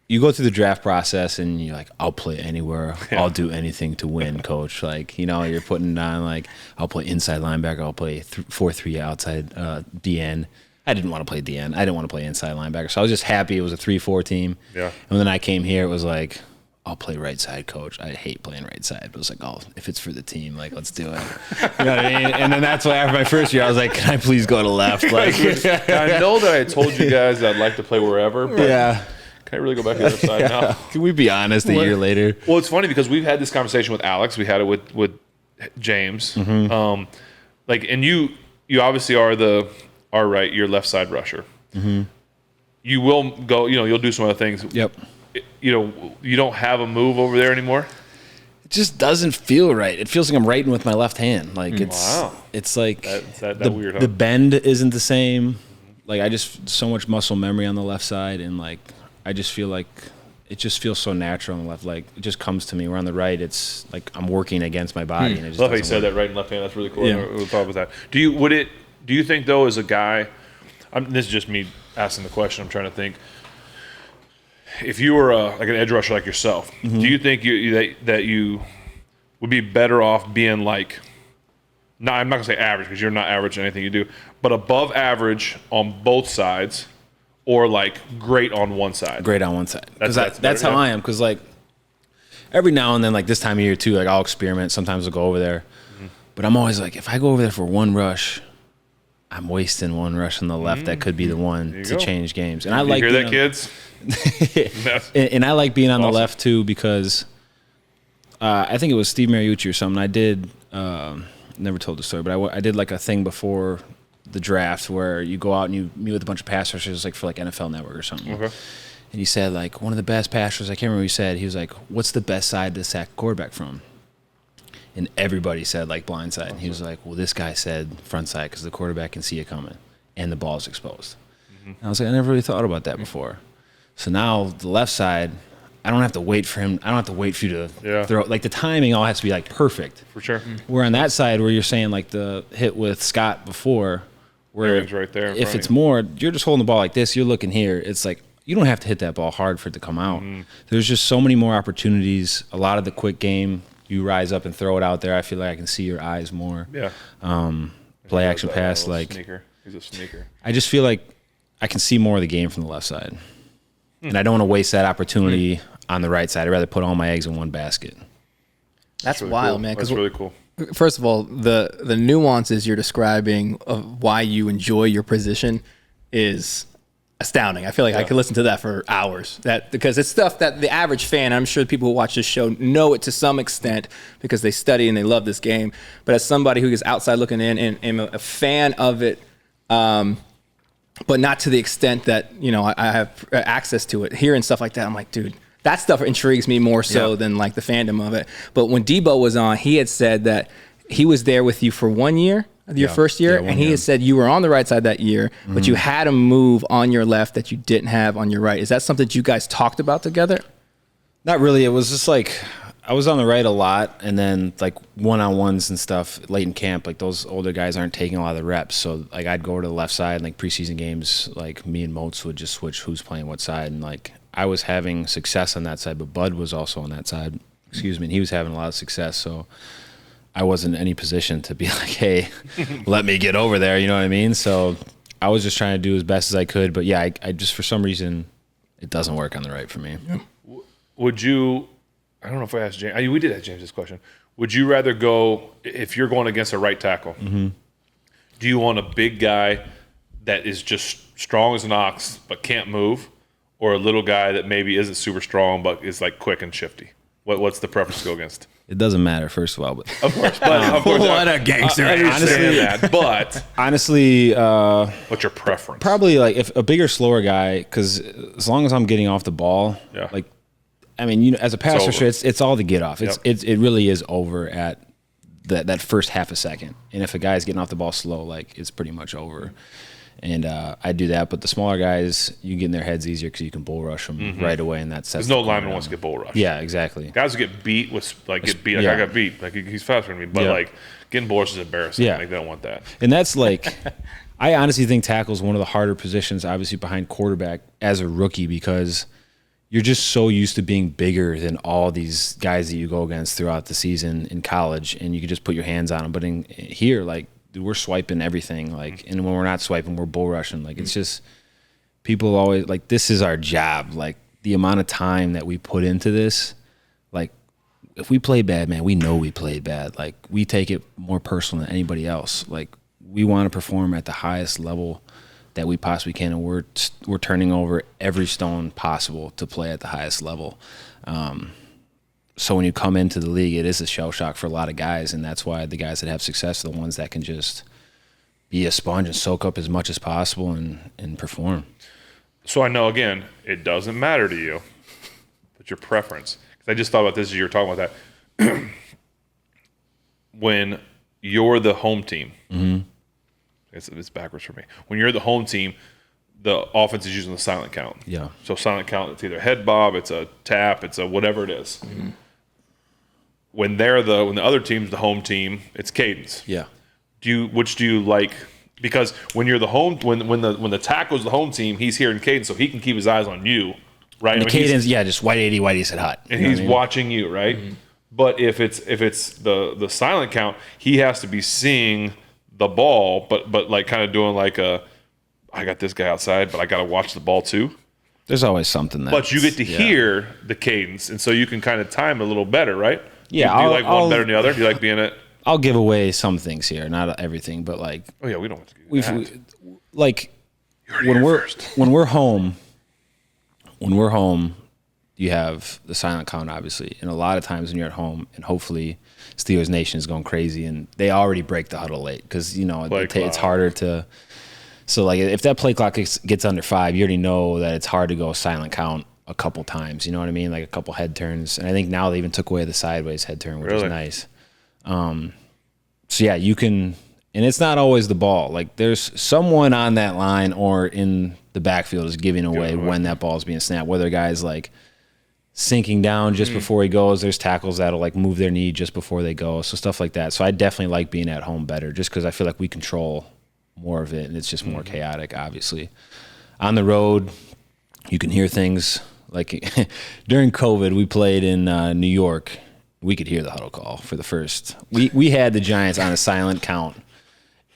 you go through the draft process and you're like, I'll play anywhere. Yeah. I'll do anything to win, coach. Like, you're putting on, like, I'll play inside linebacker. I'll play 4-3 outside DN. I didn't want to play DN. I didn't want to play inside linebacker. So I was just happy it was a 3-4 team. Yeah. And then I came here, it was like, I'll play right side, coach. I hate playing right side. But it was like, oh, if it's for the team, like, let's do it. You know what I mean? And then that's why after my first year, I was like, can I please go to left? Like, I know that I told you guys I'd like to play wherever, but can I really go back to the other side now? Can we be honest a year later? Well, it's funny because we've had this conversation with Alex. We had it with James. Mm-hmm. Like, and you obviously are your left side rusher. Mm-hmm. You will go, you'll do some other things. Yep. You don't have a move over there anymore? It just doesn't feel right. It feels like I'm writing with my left hand. Like, it's like that weird, huh? The bend isn't the same. Like, I just, so much muscle memory on the left side, and like, I just feel like it just feels so natural on the left. Like, it just comes to me. Where on the right, it's like I'm working against my body. And it just love how you said that, right and left hand. That's really cool. Yeah. We'll talk about that. Do you think, though, as a guy, this is just me asking the question, I'm trying to think, if you were like an edge rusher like yourself, do you think that you would be better off being like, I'm not going to say average because you're not average in anything you do, but above average on both sides, or like great on one side? Great on one side. That's how I am. Because like every now and then, like this time of year too, like I'll experiment. Sometimes I'll go over there. Mm-hmm. But I'm always like, if I go over there for one rush, I'm wasting one rush on the left. That could be the one to change games. And I like hear that, kids? and I like being on the left too because I think it was Steve Mariucci or something. I did never told the story, but I did like a thing before the draft where you go out and you meet with a bunch of pass rushers, like for like NFL Network or something. Okay. And he said like one of the best pass rushers, I can't remember what he said. He was like, "What's the best side to sack quarterback from?" And everybody said like blind side. And he was like, "Well, this guy said front side because the quarterback can see it coming and the ball's exposed." Mm-hmm. And I was like, I never really thought about that before. So now the left side, I don't have to wait for him. I don't have to wait for you to throw. Like the timing all has to be like perfect. For sure. Where on that side where you're saying like the hit with Scott before, where everything's right there. If it's more, you're just holding the ball like this. You're looking here. It's like you don't have to hit that ball hard for it to come out. Mm-hmm. There's just so many more opportunities. A lot of the quick game, you rise up and throw it out there. I feel like I can see your eyes more. Yeah. Play action pass like. Sneaker. He's a sneaker. I just feel like I can see more of the game from the left side, and I don't want to waste that opportunity on the right side. I'd rather put all my eggs in one basket. That's really wild, cool. man. That's really cool. First of all, the nuances you're describing of why you enjoy your position is astounding. I feel like I could listen to that for hours. Because it's stuff that the average fan, I'm sure people who watch this show know it to some extent because they study and they love this game. But as somebody who is outside looking in and am a fan of it, but not to the extent that I have access to it, hearing stuff like that, I'm like, dude, that stuff intrigues me more so than like the fandom of it. But when Debo was on, he had said that he was there with you for 1 year, your first year, and he had said you were on the right side that year, but you had a move on your left that you didn't have on your right. Is that something that you guys talked about together? Not really. It was just like I was on the right a lot, and then like one-on-ones and stuff late in camp, like those older guys aren't taking a lot of the reps. So like I'd go over to the left side, and like preseason games, like me and Moats would just switch who's playing what side, and like I was having success on that side, but Bud was also on that side. Excuse me, and he was having a lot of success. So I wasn't in any position to be like, hey, let me get over there. You know what I mean? So I was just trying to do as best as I could. But yeah, I just for some reason it doesn't work on the right for me. Would you? I don't know if I asked James. We did ask James this question. Would you rather go if you're going against a right tackle? Mm-hmm. Do you want a big guy that is just strong as an ox but can't move, or a little guy that maybe isn't super strong but is like quick and shifty? What's the preference to go against? It doesn't matter, first of all, but of course, what a gangster! Honestly, what's your preference? Probably like if a bigger, slower guy, because as long as I'm getting off the ball, like. I mean, as a pass rusher, it's all the get off. It really is over at that first half a second. And if a guy's getting off the ball slow, like it's pretty much over. And I do that, but the smaller guys, you get in their heads easier because you can bull rush them right away, and that's there's no lineman wants to get bull rushed. Yeah, exactly. Guys who get beat I got beat. Like he's faster than me, but like getting bull rushed is embarrassing. Yeah, like they don't want that. And that's like, I honestly think tackle is one of the harder positions, obviously behind quarterback as a rookie, because you're just so used to being bigger than all these guys that you go against throughout the season in college, and you can just put your hands on them. But in here, like, dude, we're swiping everything, like, and when we're not swiping, we're bull rushing. Like, it's just, people always, like, this is our job. Like, the amount of time that we put into this, like, if we play bad, man, we know we played bad. Like, we take it more personal than anybody else. Like, we want to perform at the highest level that we possibly can, and we're turning over every stone possible to play at the highest level. So when you come into the league, it is a shell shock for a lot of guys, and that's why the guys that have success are the ones that can just be a sponge and soak up as much as possible and perform. So I know, again, it doesn't matter to you, but your preference. Because I just thought about this as you were talking about that. When you're the home team, it's backwards for me. When you're the home team, the offense is using the silent count. Yeah. So silent count, it's either head bob, it's a tap, it's a whatever it is. Mm-hmm. When the other team's the home team, it's cadence. Yeah. Which do you like? Because when you're the home, when the tackle's the home team, he's hearing cadence, so he can keep his eyes on you, right? And the cadence, just white 80, white 80 said hot, and he's watching you, right? Mm-hmm. But if it's the silent count, he has to be seeing the ball, but like kind of doing like I got this guy outside, but I got to watch the ball too. There's always something that. But you get to hear the cadence, and so you can kind of time a little better, right? Yeah. Do you like one better than the other? Do you like being it? I'll give away some things here, not everything, but like. Oh yeah, we don't want to do that. Like when we're home, you have the silent count, obviously, and a lot of times when you're at home, and hopefully Steelers Nation is going crazy, and they already break the huddle late because it's harder to. So like if that play clock gets under 5, you already know that it's hard to go silent count a couple times. You know what I mean? Like a couple head turns, and I think now they even took away the sideways head turn, which is nice. So yeah, you can, and it's not always the ball. Like there's someone on that line or in the backfield is giving away when that ball is being snapped. Whether a guy's like sinking down just before he goes, there's tackles that'll like move their knee just before they go. So stuff like that. So I definitely like being at home better, just because I feel like we control more of it, and it's just more chaotic. Obviously, on the road, you can hear things like during COVID, we played in New York. We could hear the huddle call for the first. We had the Giants on a silent count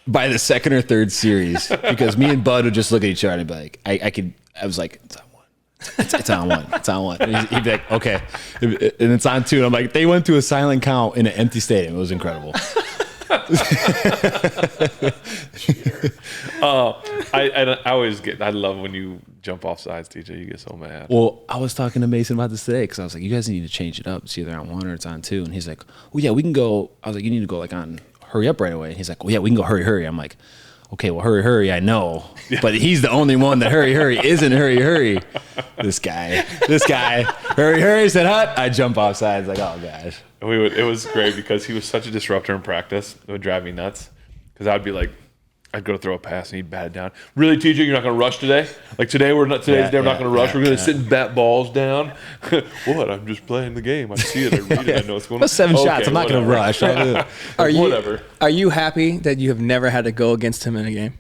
by the second or third series because me and Bud would just look at each other and be like, I was like, it's on one. It's on one. It's on one. And he'd be like, okay. And it's on 2. And I'm like, they went to a silent count in an empty stadium. It was incredible. I love when you jump off sides, TJ. You get so mad. Well, I was talking to Mason about this today because I was like, you guys need to change it up. It's either on 1 or it's on 2. And he's like, oh yeah, we can go. I was like, you need to go like on hurry up right away. And he's like, well yeah, we can go hurry. I'm like, okay, well hurry, I know. Yeah. But he's the only one that hurry isn't hurry. This guy, hurry said hot. I jump off sides like, oh gosh. It was great because he was such a disruptor in practice. It would drive me nuts because I'd be like, I'd go to throw a pass and he'd bat it down. Really, TJ, you're not going to rush today? Like today, we're not going to rush. We're going to sit and bat balls down. What? I'm just playing the game. I see it. I read it. I know what's going on. That's 7 shots. I'm not going to rush. Are you happy that you have never had to go against him in a game?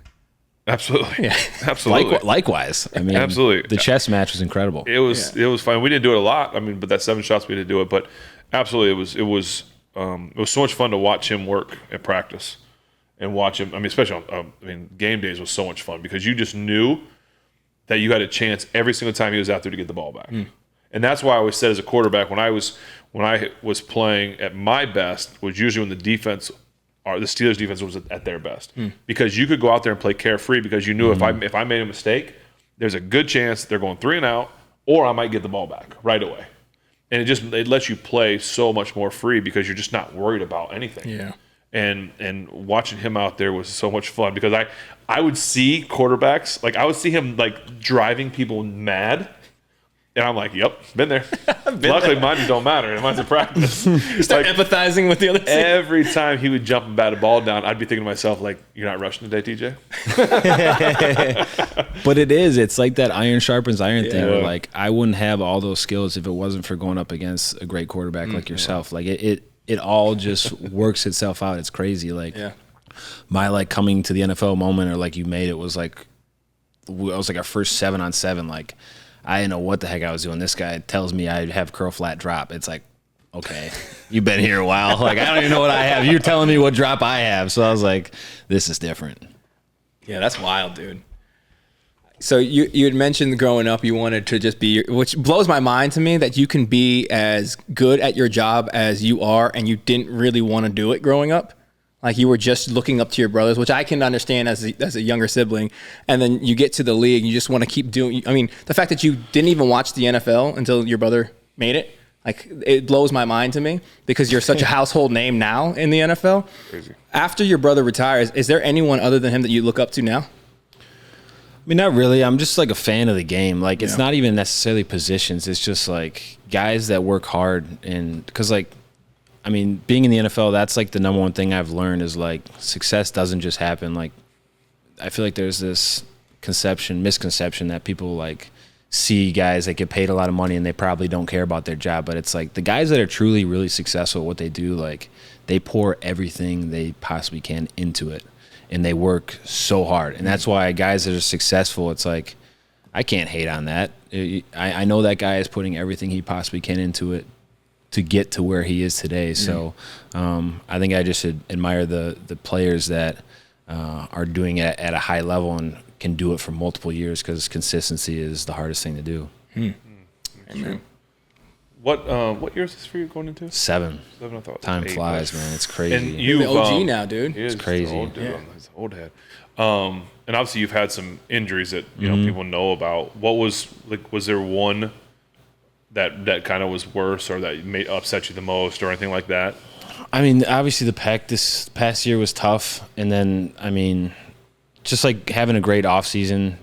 Absolutely. Yeah. Absolutely. Likewise. I mean, absolutely. The chess match was incredible. It was fun. We didn't do it a lot. I mean, but that 7 shots we didn't do it. But absolutely, it was so much fun to watch him work at practice. And watch him. I mean, especially game days was so much fun because you just knew that you had a chance every single time he was out there to get the ball back. And that's why I always said as a quarterback when I was playing at my best was usually when the Steelers defense was at their best because you could go out there and play carefree because you knew if I made a mistake, there's a good chance they're going 3 and out or I might get the ball back right away. And it lets you play so much more free because you're just not worried about anything. Yeah. And watching him out there was so much fun because I would see quarterbacks, like I would see him like driving people mad And I'm like, yep, been there. Luckily, mine just don't matter. Mine's in practice. Start empathizing with the other team. Every time he would jump and bat a ball down, I'd be thinking to myself, like, you're not rushing today, TJ? But it's like that iron sharpens iron thing where, like, I wouldn't have all those skills if it wasn't for going up against a great quarterback like yourself. Like, it all just works itself out. It's crazy. Like, my, like, coming to the NFL moment, or like you made it, was like, I was like our first 7-on-7, like, I didn't know what the heck I was doing. This guy tells me I have curl flat drop. It's like, okay, you've been here a while. Like, I don't even know what I have. You're telling me what drop I have. So I was like, this is different. Yeah, that's wild, dude. So you had mentioned growing up you wanted to just be, which blows my mind to me, that you can be as good at your job as you are and you didn't really want to do it growing up. Like, you were just looking up to your brothers, which I can understand as a younger sibling. And then you get to the league, and you just want to keep doing. I mean, the fact that you didn't even watch the NFL until your brother made it, like, it blows my mind to me, because you're such a household name now in the NFL. Crazy. After your brother retires, is there anyone other than him that you look up to now? I mean, not really. I'm just like a fan of the game. Like, it's not even necessarily positions. It's just like guys that work hard, and because, like, I mean, being in the NFL, that's like the number one thing I've learned is, like, success doesn't just happen. Like, I feel like there's this misconception that people, like, see guys that get paid a lot of money and they probably don't care about their job. But it's like the guys that are truly really successful at what they do, like, they pour everything they possibly can into it, and they work so hard. And that's why guys that are successful, it's like, I can't hate on that. I know that guy is putting everything he possibly can into it to get to where he is today. So I think I just admire the players that are doing it at a high level and can do it for multiple years, because consistency is the hardest thing to do. True. What year is this for you going into? 7. I thought Time flies, man. It's crazy. And you're the OG now, dude. It's crazy. Old dude. He's an old head. And obviously you've had some injuries that people know about. What was there one that kind of was worse, or that may upset you the most, or anything like that? I mean, obviously the pec this past year was tough, and then, I mean, just like having a great offseason,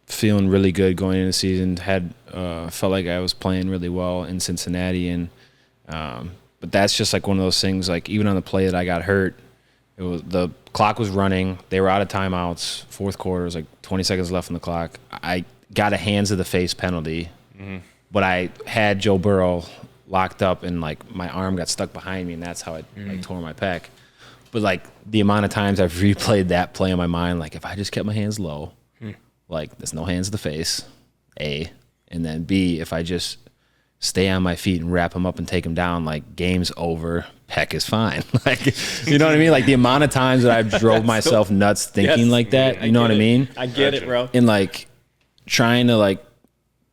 feeling really good going into the season. Felt like I was playing really well in Cincinnati, and but that's just like one of those things. Like, even on the play that I got hurt, the clock was running. They were out of timeouts. Fourth quarter, it was like 20 seconds left on the clock. I got a hands of the face penalty. But I had Joe Burrow locked up, and, like, my arm got stuck behind me, and that's how I tore my pec. But, like, the amount of times I've replayed that play in my mind, like, if I just kept my hands low, like, there's no hands to the face, A, and then B, if I just stay on my feet and wrap him up and take him down, like, game's over, pec is fine. Like, you know what I mean? Like, the amount of times that I've drove myself nuts thinking like that, you know what I mean? I get it, bro. And, like, trying to, like,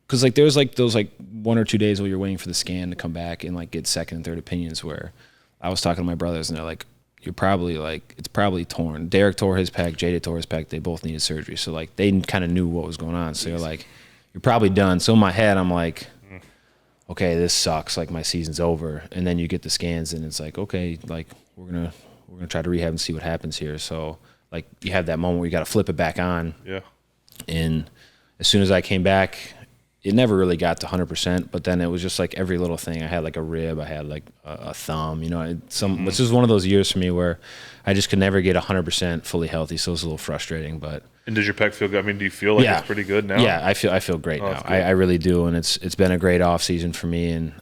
because, like, there was, like, those, like, 1 or 2 days where you're waiting for the scan to come back and, like, get second and third opinions, where I was talking to my brothers, and they're like, you're probably, like, it's probably torn. Derek tore his pec, JD tore his pec. They both needed surgery. So, like, they kind of knew what was going on. So they're like, you're probably done. So in my head, I'm like, okay, this sucks. Like, my season's over. And then you get the scans, and it's like, okay, like, we're gonna try to rehab and see what happens here. So, like, you have that moment where you got to flip it back on. Yeah. And as soon as I came back, it never really got to 100%, but then it was just like every little thing. I had like a rib, I had like a thumb, this is one of those years for me where I just could never get 100% fully healthy, so it was a little frustrating. But and does your pec feel good? I mean, do you feel like it's pretty good now? Yeah, I feel great now. I really do, and it's been a great off season for me. And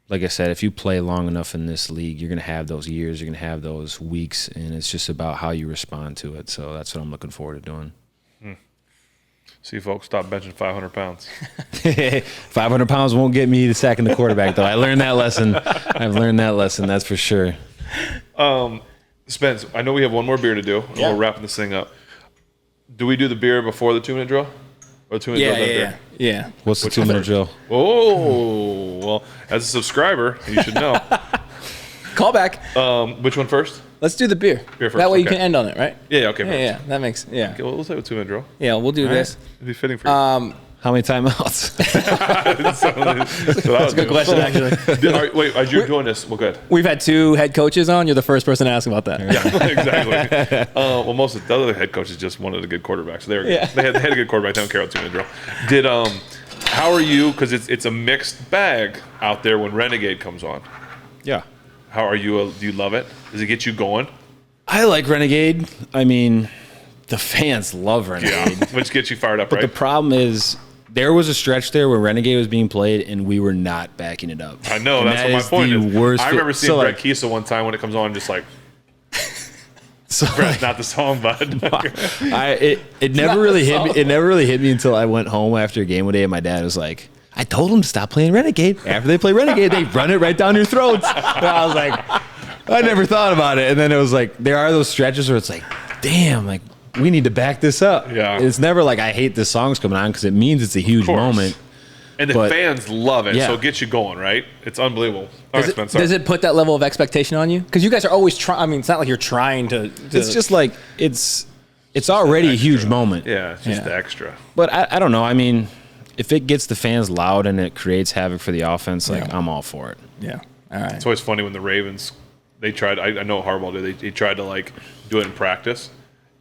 like I said, if you play long enough in this league, you're gonna have those years, you're gonna have those weeks, and it's just about how you respond to it. So that's what I'm looking forward to doing. See, folks, stop benching 500 pounds. 500 pounds won't get me to sacking the quarterback, though. I learned that lesson. I've learned that lesson, that's for sure. Spence, I know we have one more beer to do, and we're wrapping this thing up. Do we do the beer before the 2-minute drill? Or the 2-minute drill? Yeah. What's the 2-minute drill? Oh, well, as a subscriber, you should know. Call back. Which one first? Let's do the beer. Beer first. That way you can end on it, right? Yeah, okay. Yeah, that makes, Okay, well, we'll say a 2-minute drill. Yeah, we'll do this. It'd be fitting for you. How many timeouts? That's a good question, actually. Wait, as you're doing this, well, good. We've had 2 head coaches on. You're the first person to ask about that. Yeah, exactly. Well, most of the other head coaches just wanted a good quarterback. So they had a good quarterback. They don't care about 2-minute drill. How are you? Because it's a mixed bag out there when Renegade comes on. Yeah. How are you? Do you love it? Does it get you going? I like Renegade. I mean, the fans love Renegade. Yeah, which gets you fired up, but right? the problem is, there was a stretch there where Renegade was being played, and we were not backing it up. I know. And That's what my point is. Worst I remember seeing so, Brett Kiesel one time when it comes on, just like, so Brett's not the song, bud. It never really hit me. It never really hit me until I went home after a game one day, and my dad was like, "I told them to stop playing Renegade. After they play Renegade, they run it right down your throats." And I was like, I never thought about it. And then it was like, there are those stretches where it's like, damn, like we need to back this up. Yeah. It's never like I hate this song's coming on because it means it's a huge moment. And the fans love it, so it gets you going, right? It's unbelievable. Does it put that level of expectation on you? Because you guys are always trying. I mean, it's not like you're trying to. It's just like it's already a huge moment. Yeah, it's just the extra. But I don't know. I mean, if it gets the fans loud and it creates havoc for the offense, like I'm all for it. Yeah. All right. It's always funny when the Ravens, they tried. I know Harbaugh did. He tried to like do it in practice.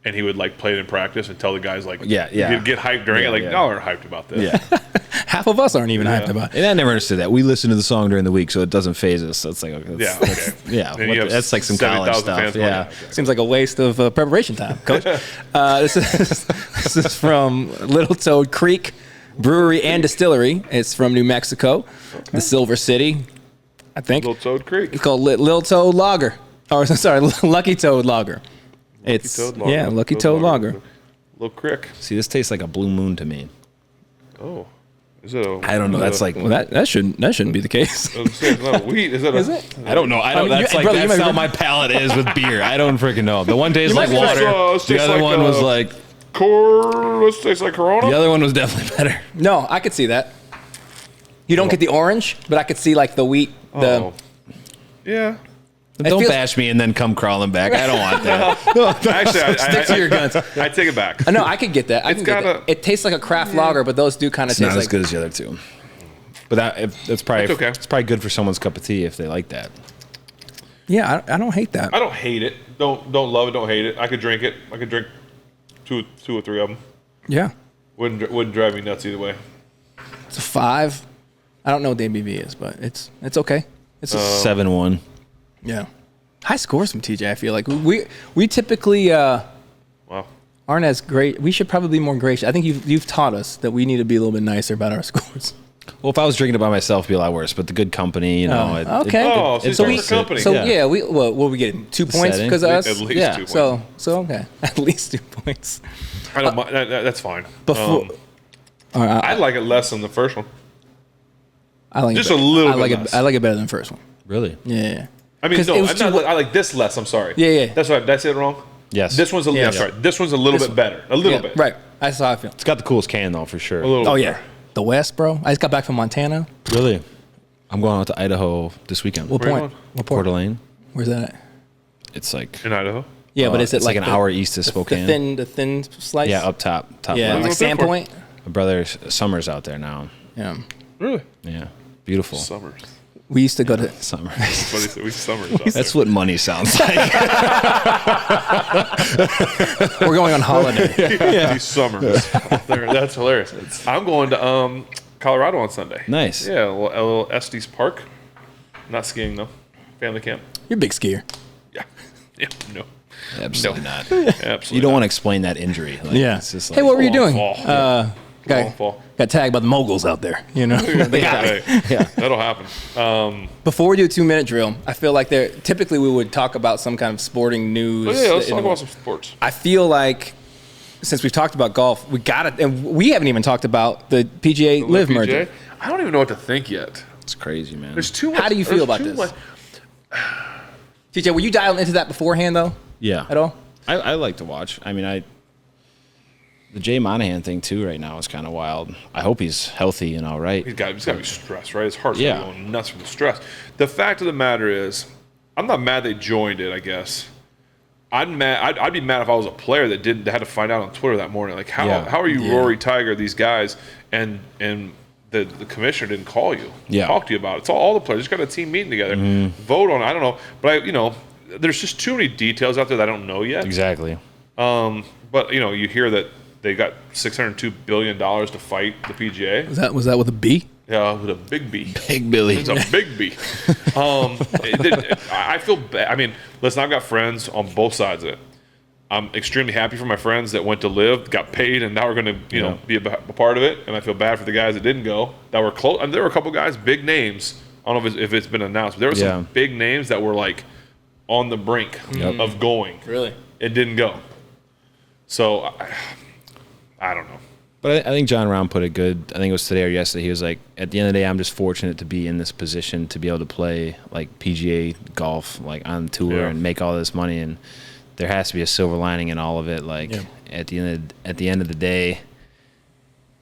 And he would like play it in practice and tell the guys like, get hyped during it. Like, y'all aren't hyped about this. Yeah. Half of us aren't even hyped about it. And I never understood that. We listen to the song during the week, so it doesn't phase us. So it's like, okay. That's like some college stuff. Yeah. Seems like a waste of preparation time, Coach. This is from Little Toad Creek Brewery and Distillery. It's from New Mexico, the Silver City, I think. Little Toad Creek. It's called Little Toad Lager. Or sorry, Lucky Toad Lager. Lucky Toad Lager. Little Crick. See, this tastes like a Blue Moon to me. Oh, is it? I don't know. That's like that shouldn't be the case. It's not wheat. Is it? I don't know. That's how my palate is with beer. I don't freaking know. The one tastes like water. The other one was like tastes like Corona. The other one was definitely better. No, I could see that. You don't get the orange, but I could see like the wheat. Yeah. Don't bash me and then come crawling back. I don't want that. Actually, stick to your guns. I take it back. No, I could get that. It tastes like a craft lager, but those do kind of taste not as good as the other two. But that's probably okay. It's probably good for someone's cup of tea if they like that. Yeah, I don't hate that. I don't hate it. Don't love it. Don't hate it. I could drink it. I could drink two or three of them. Yeah. Wouldn't drive me nuts either way. It's a 5. I don't know what the ABV is, but it's okay. It's a 7-1. Yeah, high scores from TJ. I feel like we typically aren't as great. We should probably be more gracious. I think you've taught us that we need to be a little bit nicer about our scores. Well, if I was drinking it by myself, it'd be a lot worse. But the good company, you know. Okay. It's so company. So what we getting 2 points because of us? At least 2 points. So okay, at least 2 points. I don't mind. That's fine. Before, I like it less than the first one. I like just a little bit less. I like it better than the first one. Really? Yeah. I mean, no, I like this less. I'm sorry. Yeah. That's right. That's it wrong. Yes. This one's sorry. This one's a little bit better. A little bit. Right. That's how I feel. It's got the coolest can though, for sure. A little. Oh yeah. The West, bro. I just got back from Montana. Really? I'm going out to Idaho this weekend. What point? What Coeur d'Alene. Where's that at? It's like in Idaho. Yeah, but is it like an hour east of Spokane? The thin slice. Yeah, up top. Yeah, left. like Sandpoint. My brother Summer's out there now. Yeah. Really? Yeah. Beautiful. Summers. We used to go to Summers. That's what money sounds like. We're going on holiday. These summers. That's hilarious. I'm going to Colorado on Sunday. Nice. Yeah, a little Estes Park. Not skiing though. Family camp. You're a big skier. Yeah. No. Absolutely not. Absolutely. You don't want to explain that injury. Like, It's just like, hey, what were you doing? Got tagged by the moguls out there. You know. That'll happen. Before we do a 2-minute drill, I feel like typically we would talk about some kind of sporting news. Let's talk about some sports. I feel like since we've talked about golf, we got it, and we haven't even talked about the PGA LIV merger. I don't even know what to think yet. It's crazy, man. There's too much. How do you feel about this? TJ, were you dialed into that beforehand though? Yeah. At all? I like to watch. I mean, the Jay Monahan thing too right now is kind of wild. I hope he's healthy and all right. He's got to be stressed, right? His heart's going nuts from the stress. The fact of the matter is, I'm not mad they joined it. I guess I'd be mad if I was a player that had to find out on Twitter that morning. Like, how are you Rory, Tiger, these guys, and the commissioner didn't call you, talk to you about it. It's all the players just got a team meeting together, vote on it. I don't know, but there's just too many details out there that I don't know yet. Exactly. But you hear that they got $602 billion to fight the PGA. Was that with a B? Yeah, with a big B. Big Billy. It's a big B. I feel bad. I mean, listen, I've got friends on both sides of it. I'm extremely happy for my friends that went to LIV, got paid, and now are going to, be a part of it. And I feel bad for the guys that didn't go, that were close. And there were a couple guys, big names. I don't know if it's been announced, but there were some big names that were like on the brink of going. Really? It didn't go. So I don't know. But I think John Rahm put it good. I think it was today or yesterday. He was like, at the end of the day, I'm just fortunate to be in this position to be able to play like PGA golf, like on tour and make all this money. And there has to be a silver lining in all of it. Like at the end of the day,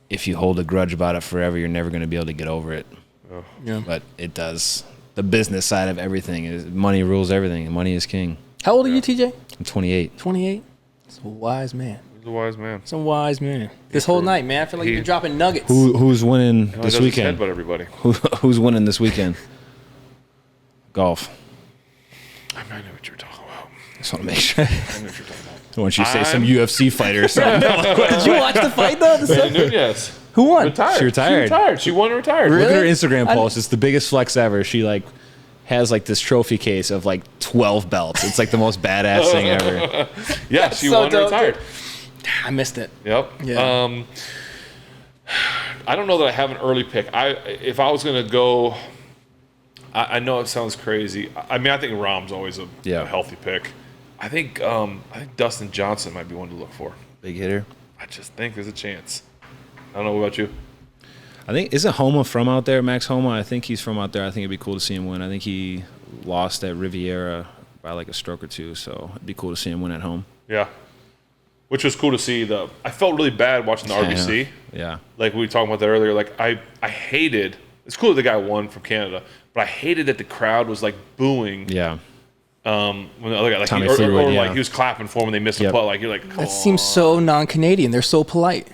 if you hold a grudge about it forever, you're never going to be able to get over it. Oh. Yeah. But it does. The business side of everything is money rules everything. Money is king. How old are you, TJ? I'm 28. 28? It's a wise man. He's a wise man. It's a wise man. This whole night, man. I feel like you're dropping nuggets. Who's winning this weekend? But everybody. Who's winning this weekend? Golf. I know what you're talking about. Just want to make sure. I know what you're talking about. Why don't you say some UFC fighter or something? Did you watch the fight, though? Benny Nunez. Who won? Retired. She retired. She won and retired. Really? Look at her Instagram post. It's the biggest flex ever. She like has like this trophy case of like 12 belts. It's like the most badass thing ever. Yeah, she so won and retired. I missed it. Yep. Yeah. I don't know that I have an early pick. If I was going to go, I know it sounds crazy. I mean, I think Rahm's always a healthy pick. I think Dustin Johnson might be one to look for. Big hitter. I just think there's a chance. I don't know about you. I think, isn't Homa from out there, Max Homa? I think he's from out there. I think it'd be cool to see him win. I think he lost at Riviera by like a stroke or two, so it'd be cool to see him win at home. Yeah. Which was cool to see. I felt really bad watching the RBC. Yeah. Like we were talking about that earlier. Like I hated, it's cool that the guy won from Canada, but I hated that the crowd was like booing. Yeah. When the other guy, like, Tommy or Fleetwood, like he was clapping for him when they missed a putt. Like you're like, That seems so non-Canadian. They're so polite.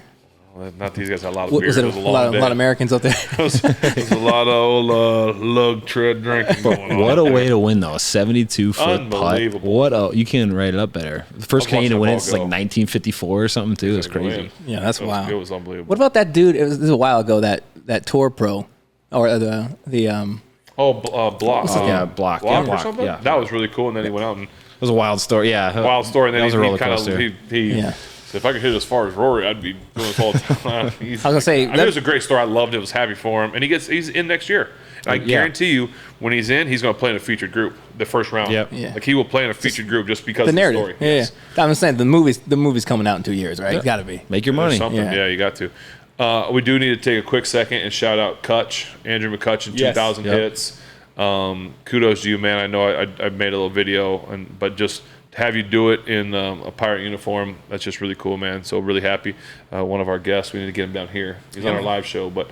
Not these guys had a lot of Was beers. it It was a lot of Americans out there? It was a lot of old lug tread drinking going on. What a way to win, though. A 72-foot putt. Unbelievable. You can't write it up better. The first Canadian to win it's like 1954 or something, too. It's crazy. Yeah, that's wild. It was unbelievable. What about that dude? This was a while ago, that tour pro. Or the Block. Block. Or something? Yeah. That was really cool. And then he went out and It was a wild story, yeah. wild story. And then that was a roller kind of coaster. he said, if I could hit as far as Rory, I'd be doing this all the time. I was gonna say it was a great story. I loved it. I was happy for him, and he's in next year. And I guarantee you, when he's in, he's going to play in a featured group, the first round. Yep. Yeah. Like he will play in a featured group just because the of the narrative. story. Yeah. I'm saying the movie's coming out in 2 years, right? It's got to be. Make your money. Something. Yeah, you got to. We do need to take a quick second and shout out Kutch, Andrew McCutcheon, 2,000 hits. Kudos to you, man. I know I made a little video, but just to have you do it in a pirate uniform, that's just really cool, man. So really happy. One of our guests, we need to get him down here. He's on our live show, but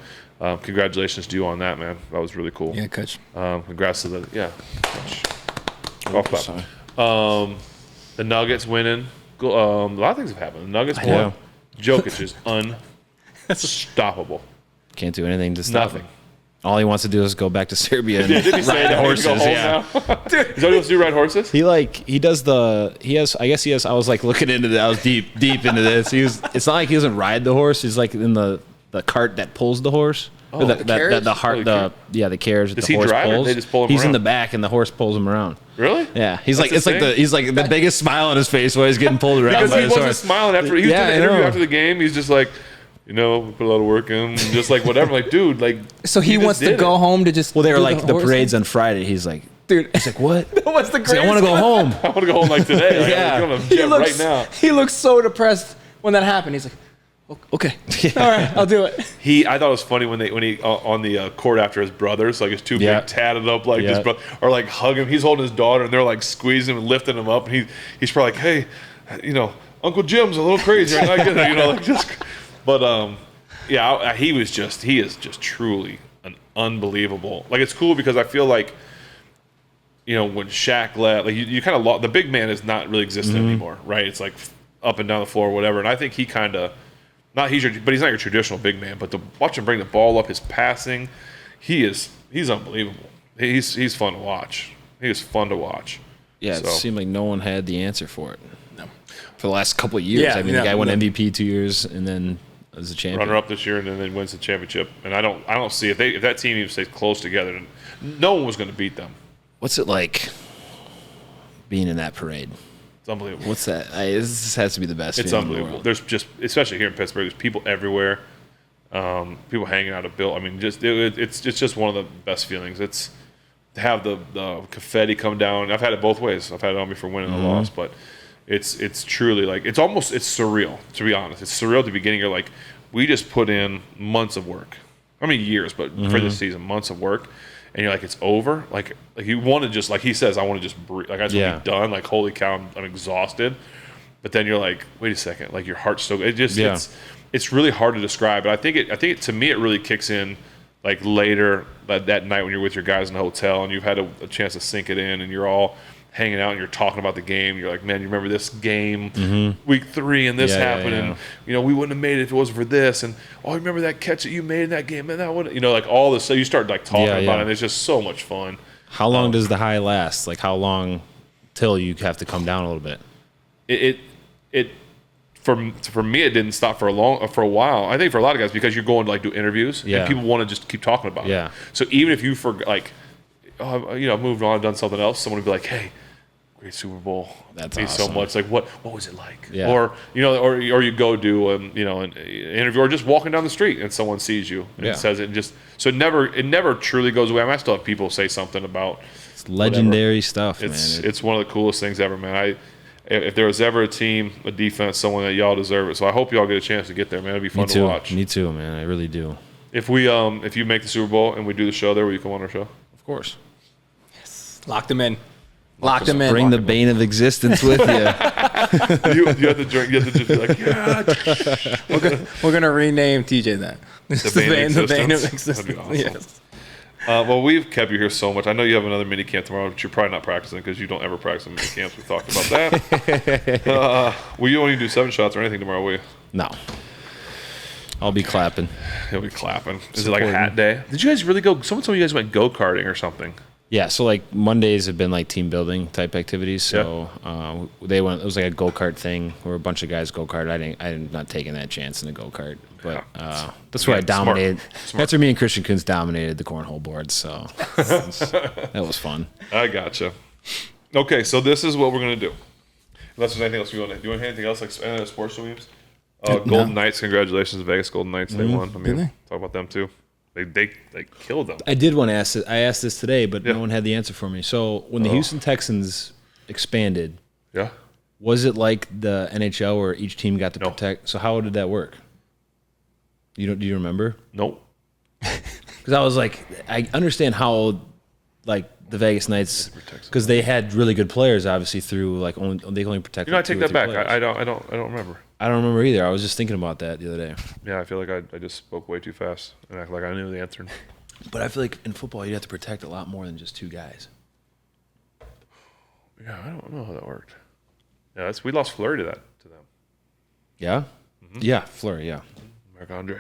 congratulations to you on that, man. That was really cool. Yeah, Kutch. Congrats to Kutch. Golf clap. The Nuggets winning. A lot of things have happened. The Nuggets won. Jokic is unstoppable. Can't do anything to stop Nothing. him. All he wants to do is go back to Serbia and Did he say ride that? horses. Is that what he wants to do, ride horses? I was like looking into that. I was deep into this. It's not like he doesn't ride the horse. He's like in the cart that pulls the horse. Oh, the carriage? The carriage that Does the he horse drive or pulls. they just pull him He's in around? the back and the horse pulls him around. Really? Yeah. He's That's like the biggest smile on his face while he's getting pulled around Because by he his wasn't horse. smiling after he was doing the interview after the game. He's just like, we put a lot of work in, and just like whatever. Like, dude, like. So he wants to go home to just. Well, they were do like the horse parade's thing? on Friday. He's like, Dude, he's like, what? What's the He's like, I want to go home. I want to go home like today. Like, Yeah. I'm going to jet right now. He looks so depressed when that happened. He's like, okay, all right, I'll do it. I thought it was funny when he on the court after his brothers, like his two big tatted up like his brother, or like hug him. He's holding his daughter, and they're like squeezing him and lifting him up, and he's probably like, hey, Uncle Jim's a little crazy right now, he is just truly an unbelievable. Like, it's cool because I feel like, when Shaq left, like you kind of lost. The big man is not really existent anymore, right? It's like up and down the floor or whatever. And I think he kind of, but he's not your traditional big man. But to watch him bring the ball up, his passing, he's unbelievable. He's fun to watch. He is fun to watch. Yeah, it seemed like no one had the answer for it. No. for the last couple of years. Yeah, I mean, the guy won MVP 2 years and then as a champion. Runner-up this year and then wins the championship. And I don't see if that team even stays close together, then no one was going to beat them. What's it like being in that parade? It's unbelievable. What's that? This has to be the best. It's unbelievable. There's just, especially here in Pittsburgh, there's people everywhere. People hanging out at Bill. I mean, it's just one of the best feelings. It's to have the confetti come down. I've had it both ways. I've had it on me for winning or loss, but it's truly like it's surreal, to be honest. It's surreal at the beginning. You're like, we just put in months of work. I mean years, but for this season, months of work. And you're like, it's over. Like you want to just, like he says, I want to just breathe. Like I just want to be done. Like holy cow, I'm exhausted. But then you're like, wait a second. Like your heart's still. It just it's really hard to describe. But I think it to me it really kicks in like later that night when you're with your guys in the hotel and you've had a chance to sink it in and you're all hanging out and you're talking about the game. You're like, man, you remember this game week 3 and this happened and we wouldn't have made it if it wasn't for this and you remember that catch that you made in that game and that would like all this. So you start like talking about it and it's just so much fun. How long does the high last? Like how long till you have to come down a little bit? It for me it didn't stop for a while. I think for a lot of guys because you're going to like do interviews and people want to just keep talking about it. So even if you moved on and done something else, someone would be like, hey, great Super Bowl. That's awesome. So much. Like what was it like? Yeah. Or or you go do an interview or just walking down the street and someone sees you and says it and just so it never truly goes away. I mean, I still have people say something about it's legendary stuff, man. It's one of the coolest things ever, man. If there was ever a team, a defense, someone that y'all deserve it. So I hope y'all get a chance to get there, man. It'd be fun to watch. Me too, man. I really do. If you make the Super Bowl and we do the show there, will you come on our show? Of course. Yes. Lock them in. Lock them in. Bring the Bane of existence with you. You have to drink. You have to just be like, yeah. We're gonna rename TJ that. The Bane of existence. That'd be awesome. Yes. Well, we've kept you here so much. I know you have another mini camp tomorrow, but you're probably not practicing because you don't ever practice in mini camps. We've talked about that. Will you only do 7 shots or anything tomorrow, will you? No. I'll be clapping. He'll be clapping. Is it like a hat day? Did you guys really go? Someone told me you guys went go-karting or something. Yeah, so like Mondays have been like team building type activities. So they went. It was like a go-kart thing where a bunch of guys go-kart. I'm not taking that chance in a go-kart. But that's where I dominated. Smart. That's where me and Christian Kuntz dominated the cornhole board. So that was fun. I gotcha. Okay, so this is what we're gonna do. Unless there's anything else you want to do, anything else like sports Williams? Golden Knights, congratulations, Vegas Golden Knights. They won. I mean, talk about them too. They killed them. I did want to ask this. I asked this today, but no one had the answer for me. So when the Houston Texans expanded, was it like the NHL where each team got to protect? So how did that work? Do you remember? Nope. Because I was like, I understand how like the Vegas Knights, because they had really good players, obviously through like they only protected. I take that back. I don't remember. I don't remember either. I was just thinking about that the other day. Yeah, I feel like I just spoke way too fast and act like I knew the answer. But I feel like in football, you'd have to protect a lot more than just 2 guys. Yeah, I don't know how that worked. Yeah, we lost Fleury to them. Yeah? Mm-hmm. Yeah, Fleury, yeah. Marc-Andre.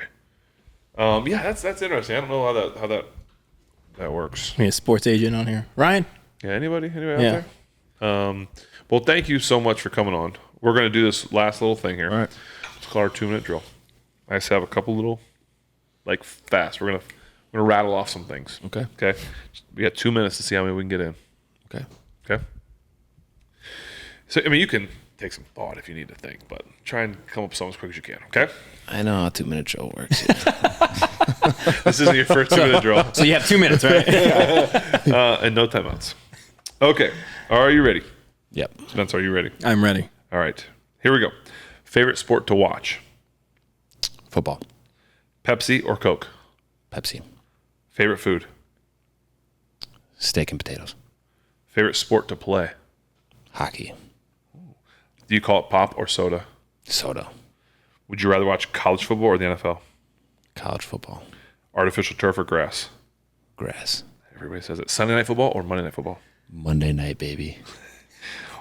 Yeah, that's interesting. I don't know how that works. We have a sports agent on here. Ryan? Yeah, anybody out there? Well, thank you so much for coming on. We're going to do this last little thing here. All right. It's called our 2-minute drill. I just have a couple little, fast. We're gonna rattle off some things. Okay. Okay. We got 2 minutes to see how many we can get in. Okay. Okay. So I mean, you can take some thought if you need to think, but try and come up with something as quick as you can. Okay. I know how 2-minute drill works. This isn't your first 2-minute drill. So you have 2 minutes, right? And no timeouts. Okay. Are you ready? Yep. Spence, are you ready? I'm ready. All right. Here we go. Favorite sport to watch? Football. Pepsi or Coke? Pepsi. Favorite food? Steak and potatoes. Favorite sport to play? Hockey. Do you call it pop or soda? Soda. Would you rather watch college football or the NFL? College football. Artificial turf or grass? Grass. Everybody says it. Sunday night football or Monday night football? Monday night, baby.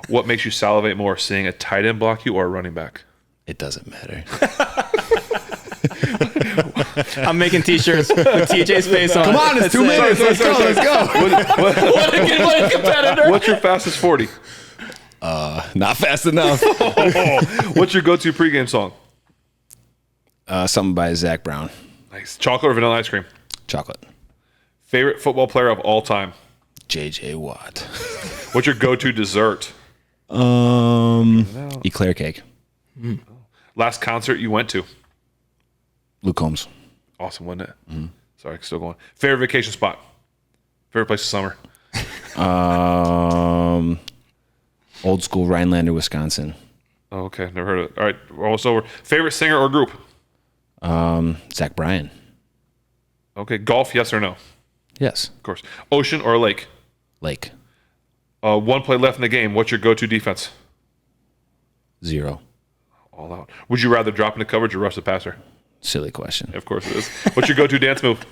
What makes you salivate more, seeing a tight end block you or a running back? It doesn't matter. I'm making T-shirts with TJ's face on. Come on, it's 2 minutes. Let's go. What a competitor. What's your fastest 40? Not fast enough. What's your go-to pregame song? Something by Zach Brown. Nice. Chocolate or vanilla ice cream? Chocolate. Favorite football player of all time? J.J. Watt. What's your go-to dessert? Eclair cake. Last concert you went to? Luke Combs. Awesome, wasn't it? Mm-hmm. Sorry, still going. Favorite vacation spot? Favorite place of summer? Old school Rhinelander, Wisconsin. Oh, okay. Never heard of it. All right, we're almost over. Favorite singer or group? Zach Bryan. Okay. Golf, yes or no? Yes. Of course. Ocean or lake? Lake. One play left in the game. What's your go-to defense? 0. All out. Would you rather drop into coverage or rush the passer? Silly question. Of course it is. What's your go-to dance move?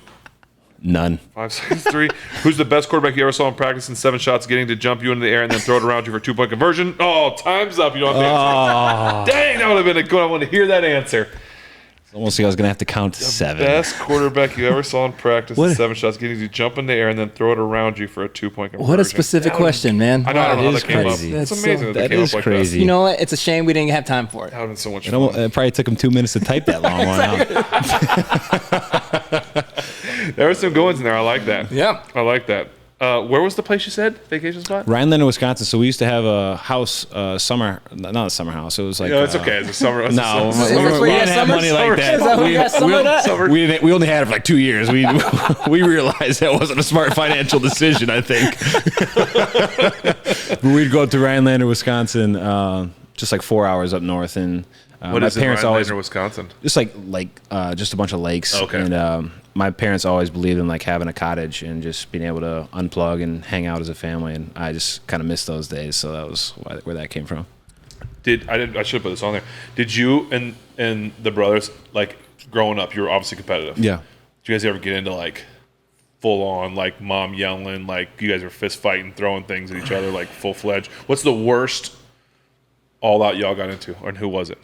None. 5 seconds, 3. Who's the best quarterback you ever saw in practice in 7 shots, getting to jump you into the air and then throw it around you for a 2-point conversion? Oh, time's up. You don't have to answer. Dang, that would have been a good one. I want to hear that answer. It's almost like I was going to have to count to 7. Best quarterback you ever saw in practice in 7 shots, getting to jump in the air and then throw it around you for a 2-point conversion. What a specific question, man. I don't know how that came up. crazy. It's amazing that That came is up like crazy. You know what? It's a shame we didn't have time for it. That would have been so much It fun. probably took him 2 minutes to type that long one. There were some good ones in there. I like that. Yeah. I like that. Where was the place you said? Vacation spot? Rhinelander, Wisconsin. So we used to have a house, not a summer house. It was like No, it's okay. It's a summer. It's no, a summer. we didn't have money like that. Is that what you got, summer of that? We only had it for like 2 years. We realized that wasn't a smart financial decision, I think. But we'd go to Rhinelander, Wisconsin, just like 4 hours up north, and What my is parents in always Rhinelander, Wisconsin? just like just a bunch of lakes. Okay. And my parents always believed in like having a cottage and just being able to unplug and hang out as a family, and I just kind of missed those days. So that was where that came from. I should have put this on there. Did you and the brothers, like growing up, you were obviously competitive? Yeah. Did you guys ever get into like full on, like mom yelling, like you guys were fist fighting, throwing things at each other, like full fledged? What's the worst all out y'all got into, and who was it?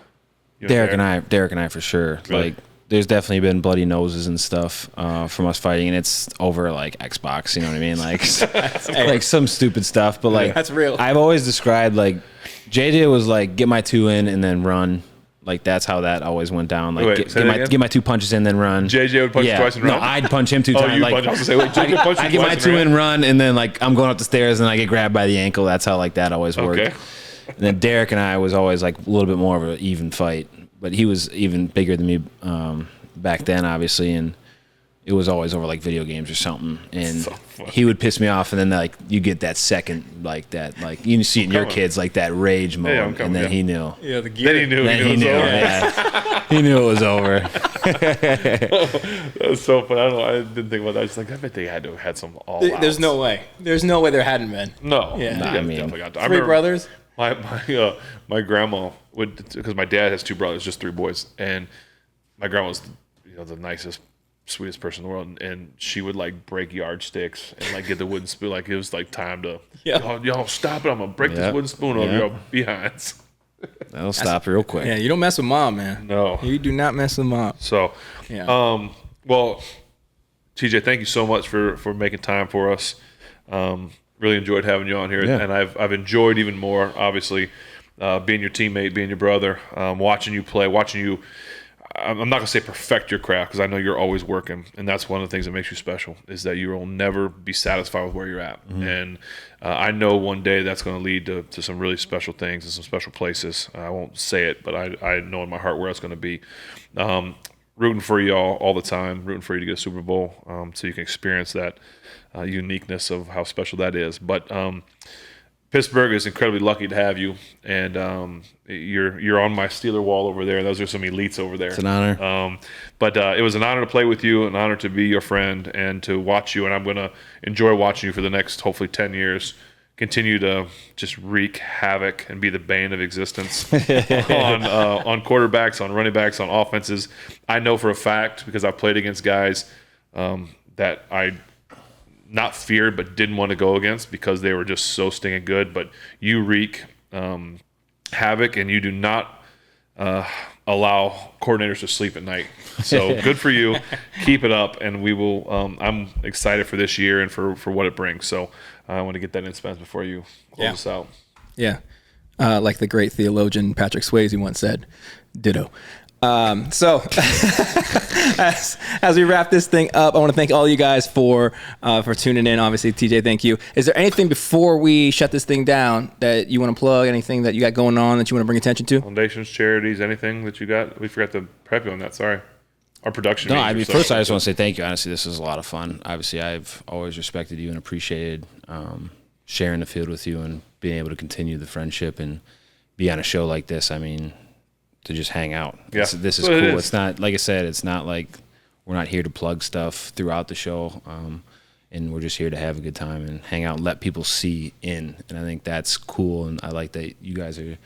Derek and I for sure. Really? Like, there's definitely been bloody noses and stuff from us fighting, and it's over like Xbox. You know what I mean? Like, like some stupid stuff. But like, That's real. I've always described like JJ was like get my 2 in and then run. Like that's how that always went down. Like Wait, say that again? get my 2 punches in, then run. JJ would punch you twice and run? No, I'd punch him 2 Oh, times. you like, punch. I was gonna say, wait, JJ punched you I get my twice 2 and in, run, and then like I'm going up the stairs and I get grabbed by the ankle. That's how like that always worked. Okay. And then Derek and I was always like a little bit more of an even fight, but he was even bigger than me back then, obviously, and it was always over like video games or something. And So funny. he would piss me off, and then like you get that second like that, like you see it in your coming. kids like that rage mode, I'm coming, and then yeah. he knew. Yeah, the Then he knew. Then he it was knew. over. Yeah. He knew it was over. That was so funny. I don't know. I didn't think about that. I was like, I bet they had to have had some all. There's no way. There's no way there hadn't been. No. Yeah. You Nah, guys I mean, definitely got to. I 3 remember brothers. My grandma would, because my dad has 2 brothers, just 3 boys, and my grandma was the nicest, sweetest person in the world, and she would like break yardsticks and like get the wooden spoon. Like it was like time to y'all stop it. I'm gonna break this Yep. wooden spoon over Yep. your behinds. That'll stop real quick. Yeah, you don't mess with mom, man. No. You do not mess with mom. So, Yeah. well, TJ, thank you so much for making time for us. Really enjoyed having you on here, Yeah. and I've enjoyed even more, obviously, being your teammate, being your brother, watching you play, watching you. I'm not gonna say perfect your craft, because I know you're always working, and that's one of the things that makes you special, is that you will never be satisfied with where you're at. Mm-hmm. And I know one day that's going to lead to some really special things and some special places. I won't say it, but I know in my heart where it's going to be. Rooting for you all the time, rooting for you to get a Super Bowl, so you can experience that uniqueness of how special that is. But Pittsburgh is incredibly lucky to have you, and you're on my Steeler wall over there. Those are some elites over there. It's an honor. But it was an honor to play with you, an honor to be your friend, and to watch you. And I'm going to enjoy watching you for the next, hopefully, 10 years. Continue to just wreak havoc and be the bane of existence on quarterbacks, on running backs, on offenses. I know for a fact, because I've played against guys that I not feared but didn't want to go against because they were just so stinging good. But you wreak havoc, and you do not allow coordinators to sleep at night. So good for you. Keep it up, and we will. I'm excited for this year and for what it brings. So I want to get that in Spence before you close us out. Yeah. like the great theologian Patrick Swayze once said, ditto. So as we wrap this thing up, I want to thank all you guys for tuning in. Obviously, TJ, thank you. Is there anything before we shut this thing down that you want to plug? Anything that you got going on that you want to bring attention to? Foundations, charities, anything that you got? We forgot to prep you on that. Sorry. Our production. No, I mean, first I just want to say thank you. Honestly, this was a lot of fun. Obviously, I've always respected you and appreciated sharing the field with you and being able to continue the friendship and be on a show like this. I mean, to just hang out. Yeah. This is cool. It's not, like I said, it's not like we're not here to plug stuff throughout the show. And we're just here to have a good time and hang out and let people see in. And I think that's cool. And I like that you guys are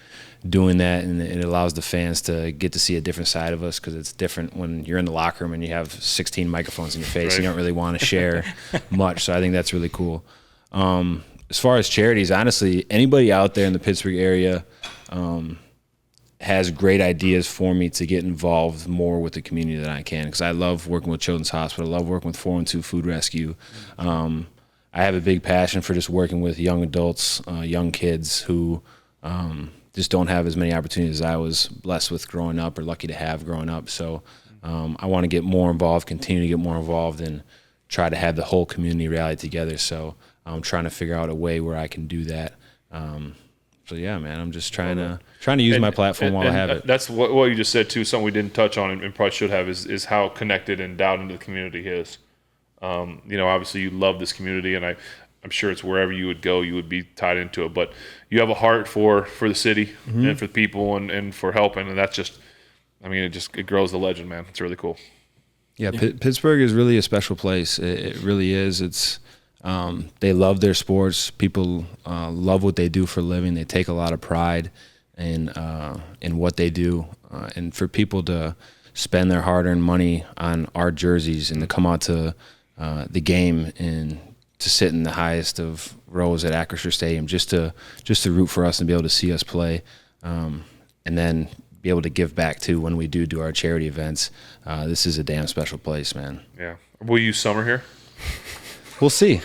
doing that. And it allows the fans to get to see a different side of us, because it's different when you're in the locker room and you have 16 microphones in your face. Right. You don't really want to share much. So I think that's really cool. As far as charities, honestly, anybody out there in the Pittsburgh area has great ideas for me to get involved more with the community than I can, because I love working with Children's Hospital. I love working with 412 Food Rescue. I have a big passion for just working with young adults, young kids who just don't have as many opportunities as I was blessed with growing up or lucky to have growing up. So I want to get more involved, continue to get more involved, and try to have the whole community rally together. So I'm trying to figure out a way where I can do that. So yeah, man, I'm just trying to use my platform while I have it. That's what you just said too. Something we didn't touch on and probably should have is how connected and dialed into the community is. Obviously you love this community, and I'm sure it's wherever you would go, you would be tied into it. But you have a heart for the city and for the people and for helping, and that's just, it grows the legend, man. It's really cool. Yeah, Pittsburgh is really a special place. It really is. It's they love their sports. People love what they do for a living. They take a lot of pride in what they do. And for people to spend their hard-earned money on our jerseys and to come out to the game and to sit in the highest of rows at Acrisure Stadium just to root for us and be able to see us play, and then be able to give back too when we do our charity events. This is a damn special place, man. Yeah. Will you summer here? We'll see.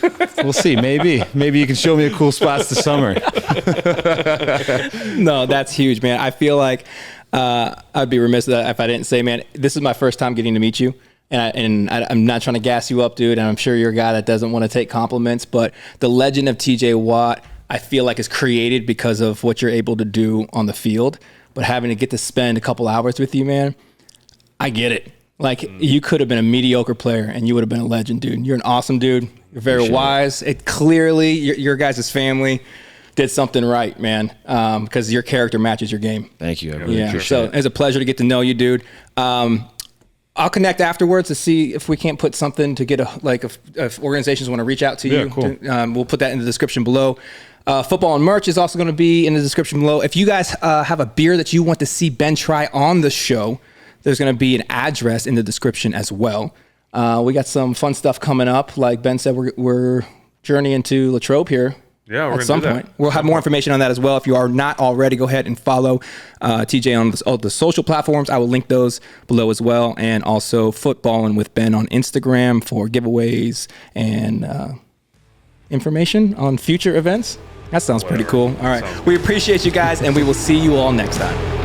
Maybe you can show me a cool spots this summer. No, that's huge, man. I feel like I'd be remiss if I didn't say, man, this is my first time getting to meet you. And I'm not trying to gas you up, dude. And I'm sure you're a guy that doesn't want to take compliments, but the legend of TJ Watt, I feel like, is created because of what you're able to do on the field. But having to get to spend a couple hours with you, man, I get it. Like, you could have been a mediocre player and you would have been a legend, dude. You're an awesome dude. You're very wise. It clearly, your guys' family did something right, man, because your character matches your game. Thank you. I really appreciate it. It's a pleasure to get to know you, dude. I'll connect afterwards to see if we can't put something to get if organizations want to reach out to you. Cool. We'll put that in the description below. Football and merch is also going to be in the description below. If you guys have a beer that you want to see Ben try on the show, there's going to be an address in the description as well. We got some fun stuff coming up. Like Ben said, we're journeying to Latrobe here. Yeah, we're at some point. We'll have more information on that as well. If you are not already, go ahead and follow TJ on all the social platforms. I will link those below as well. And also Footballin with Ben on Instagram for giveaways and information on future events. That sounds pretty cool. All right. We appreciate you guys, and we will see you all next time.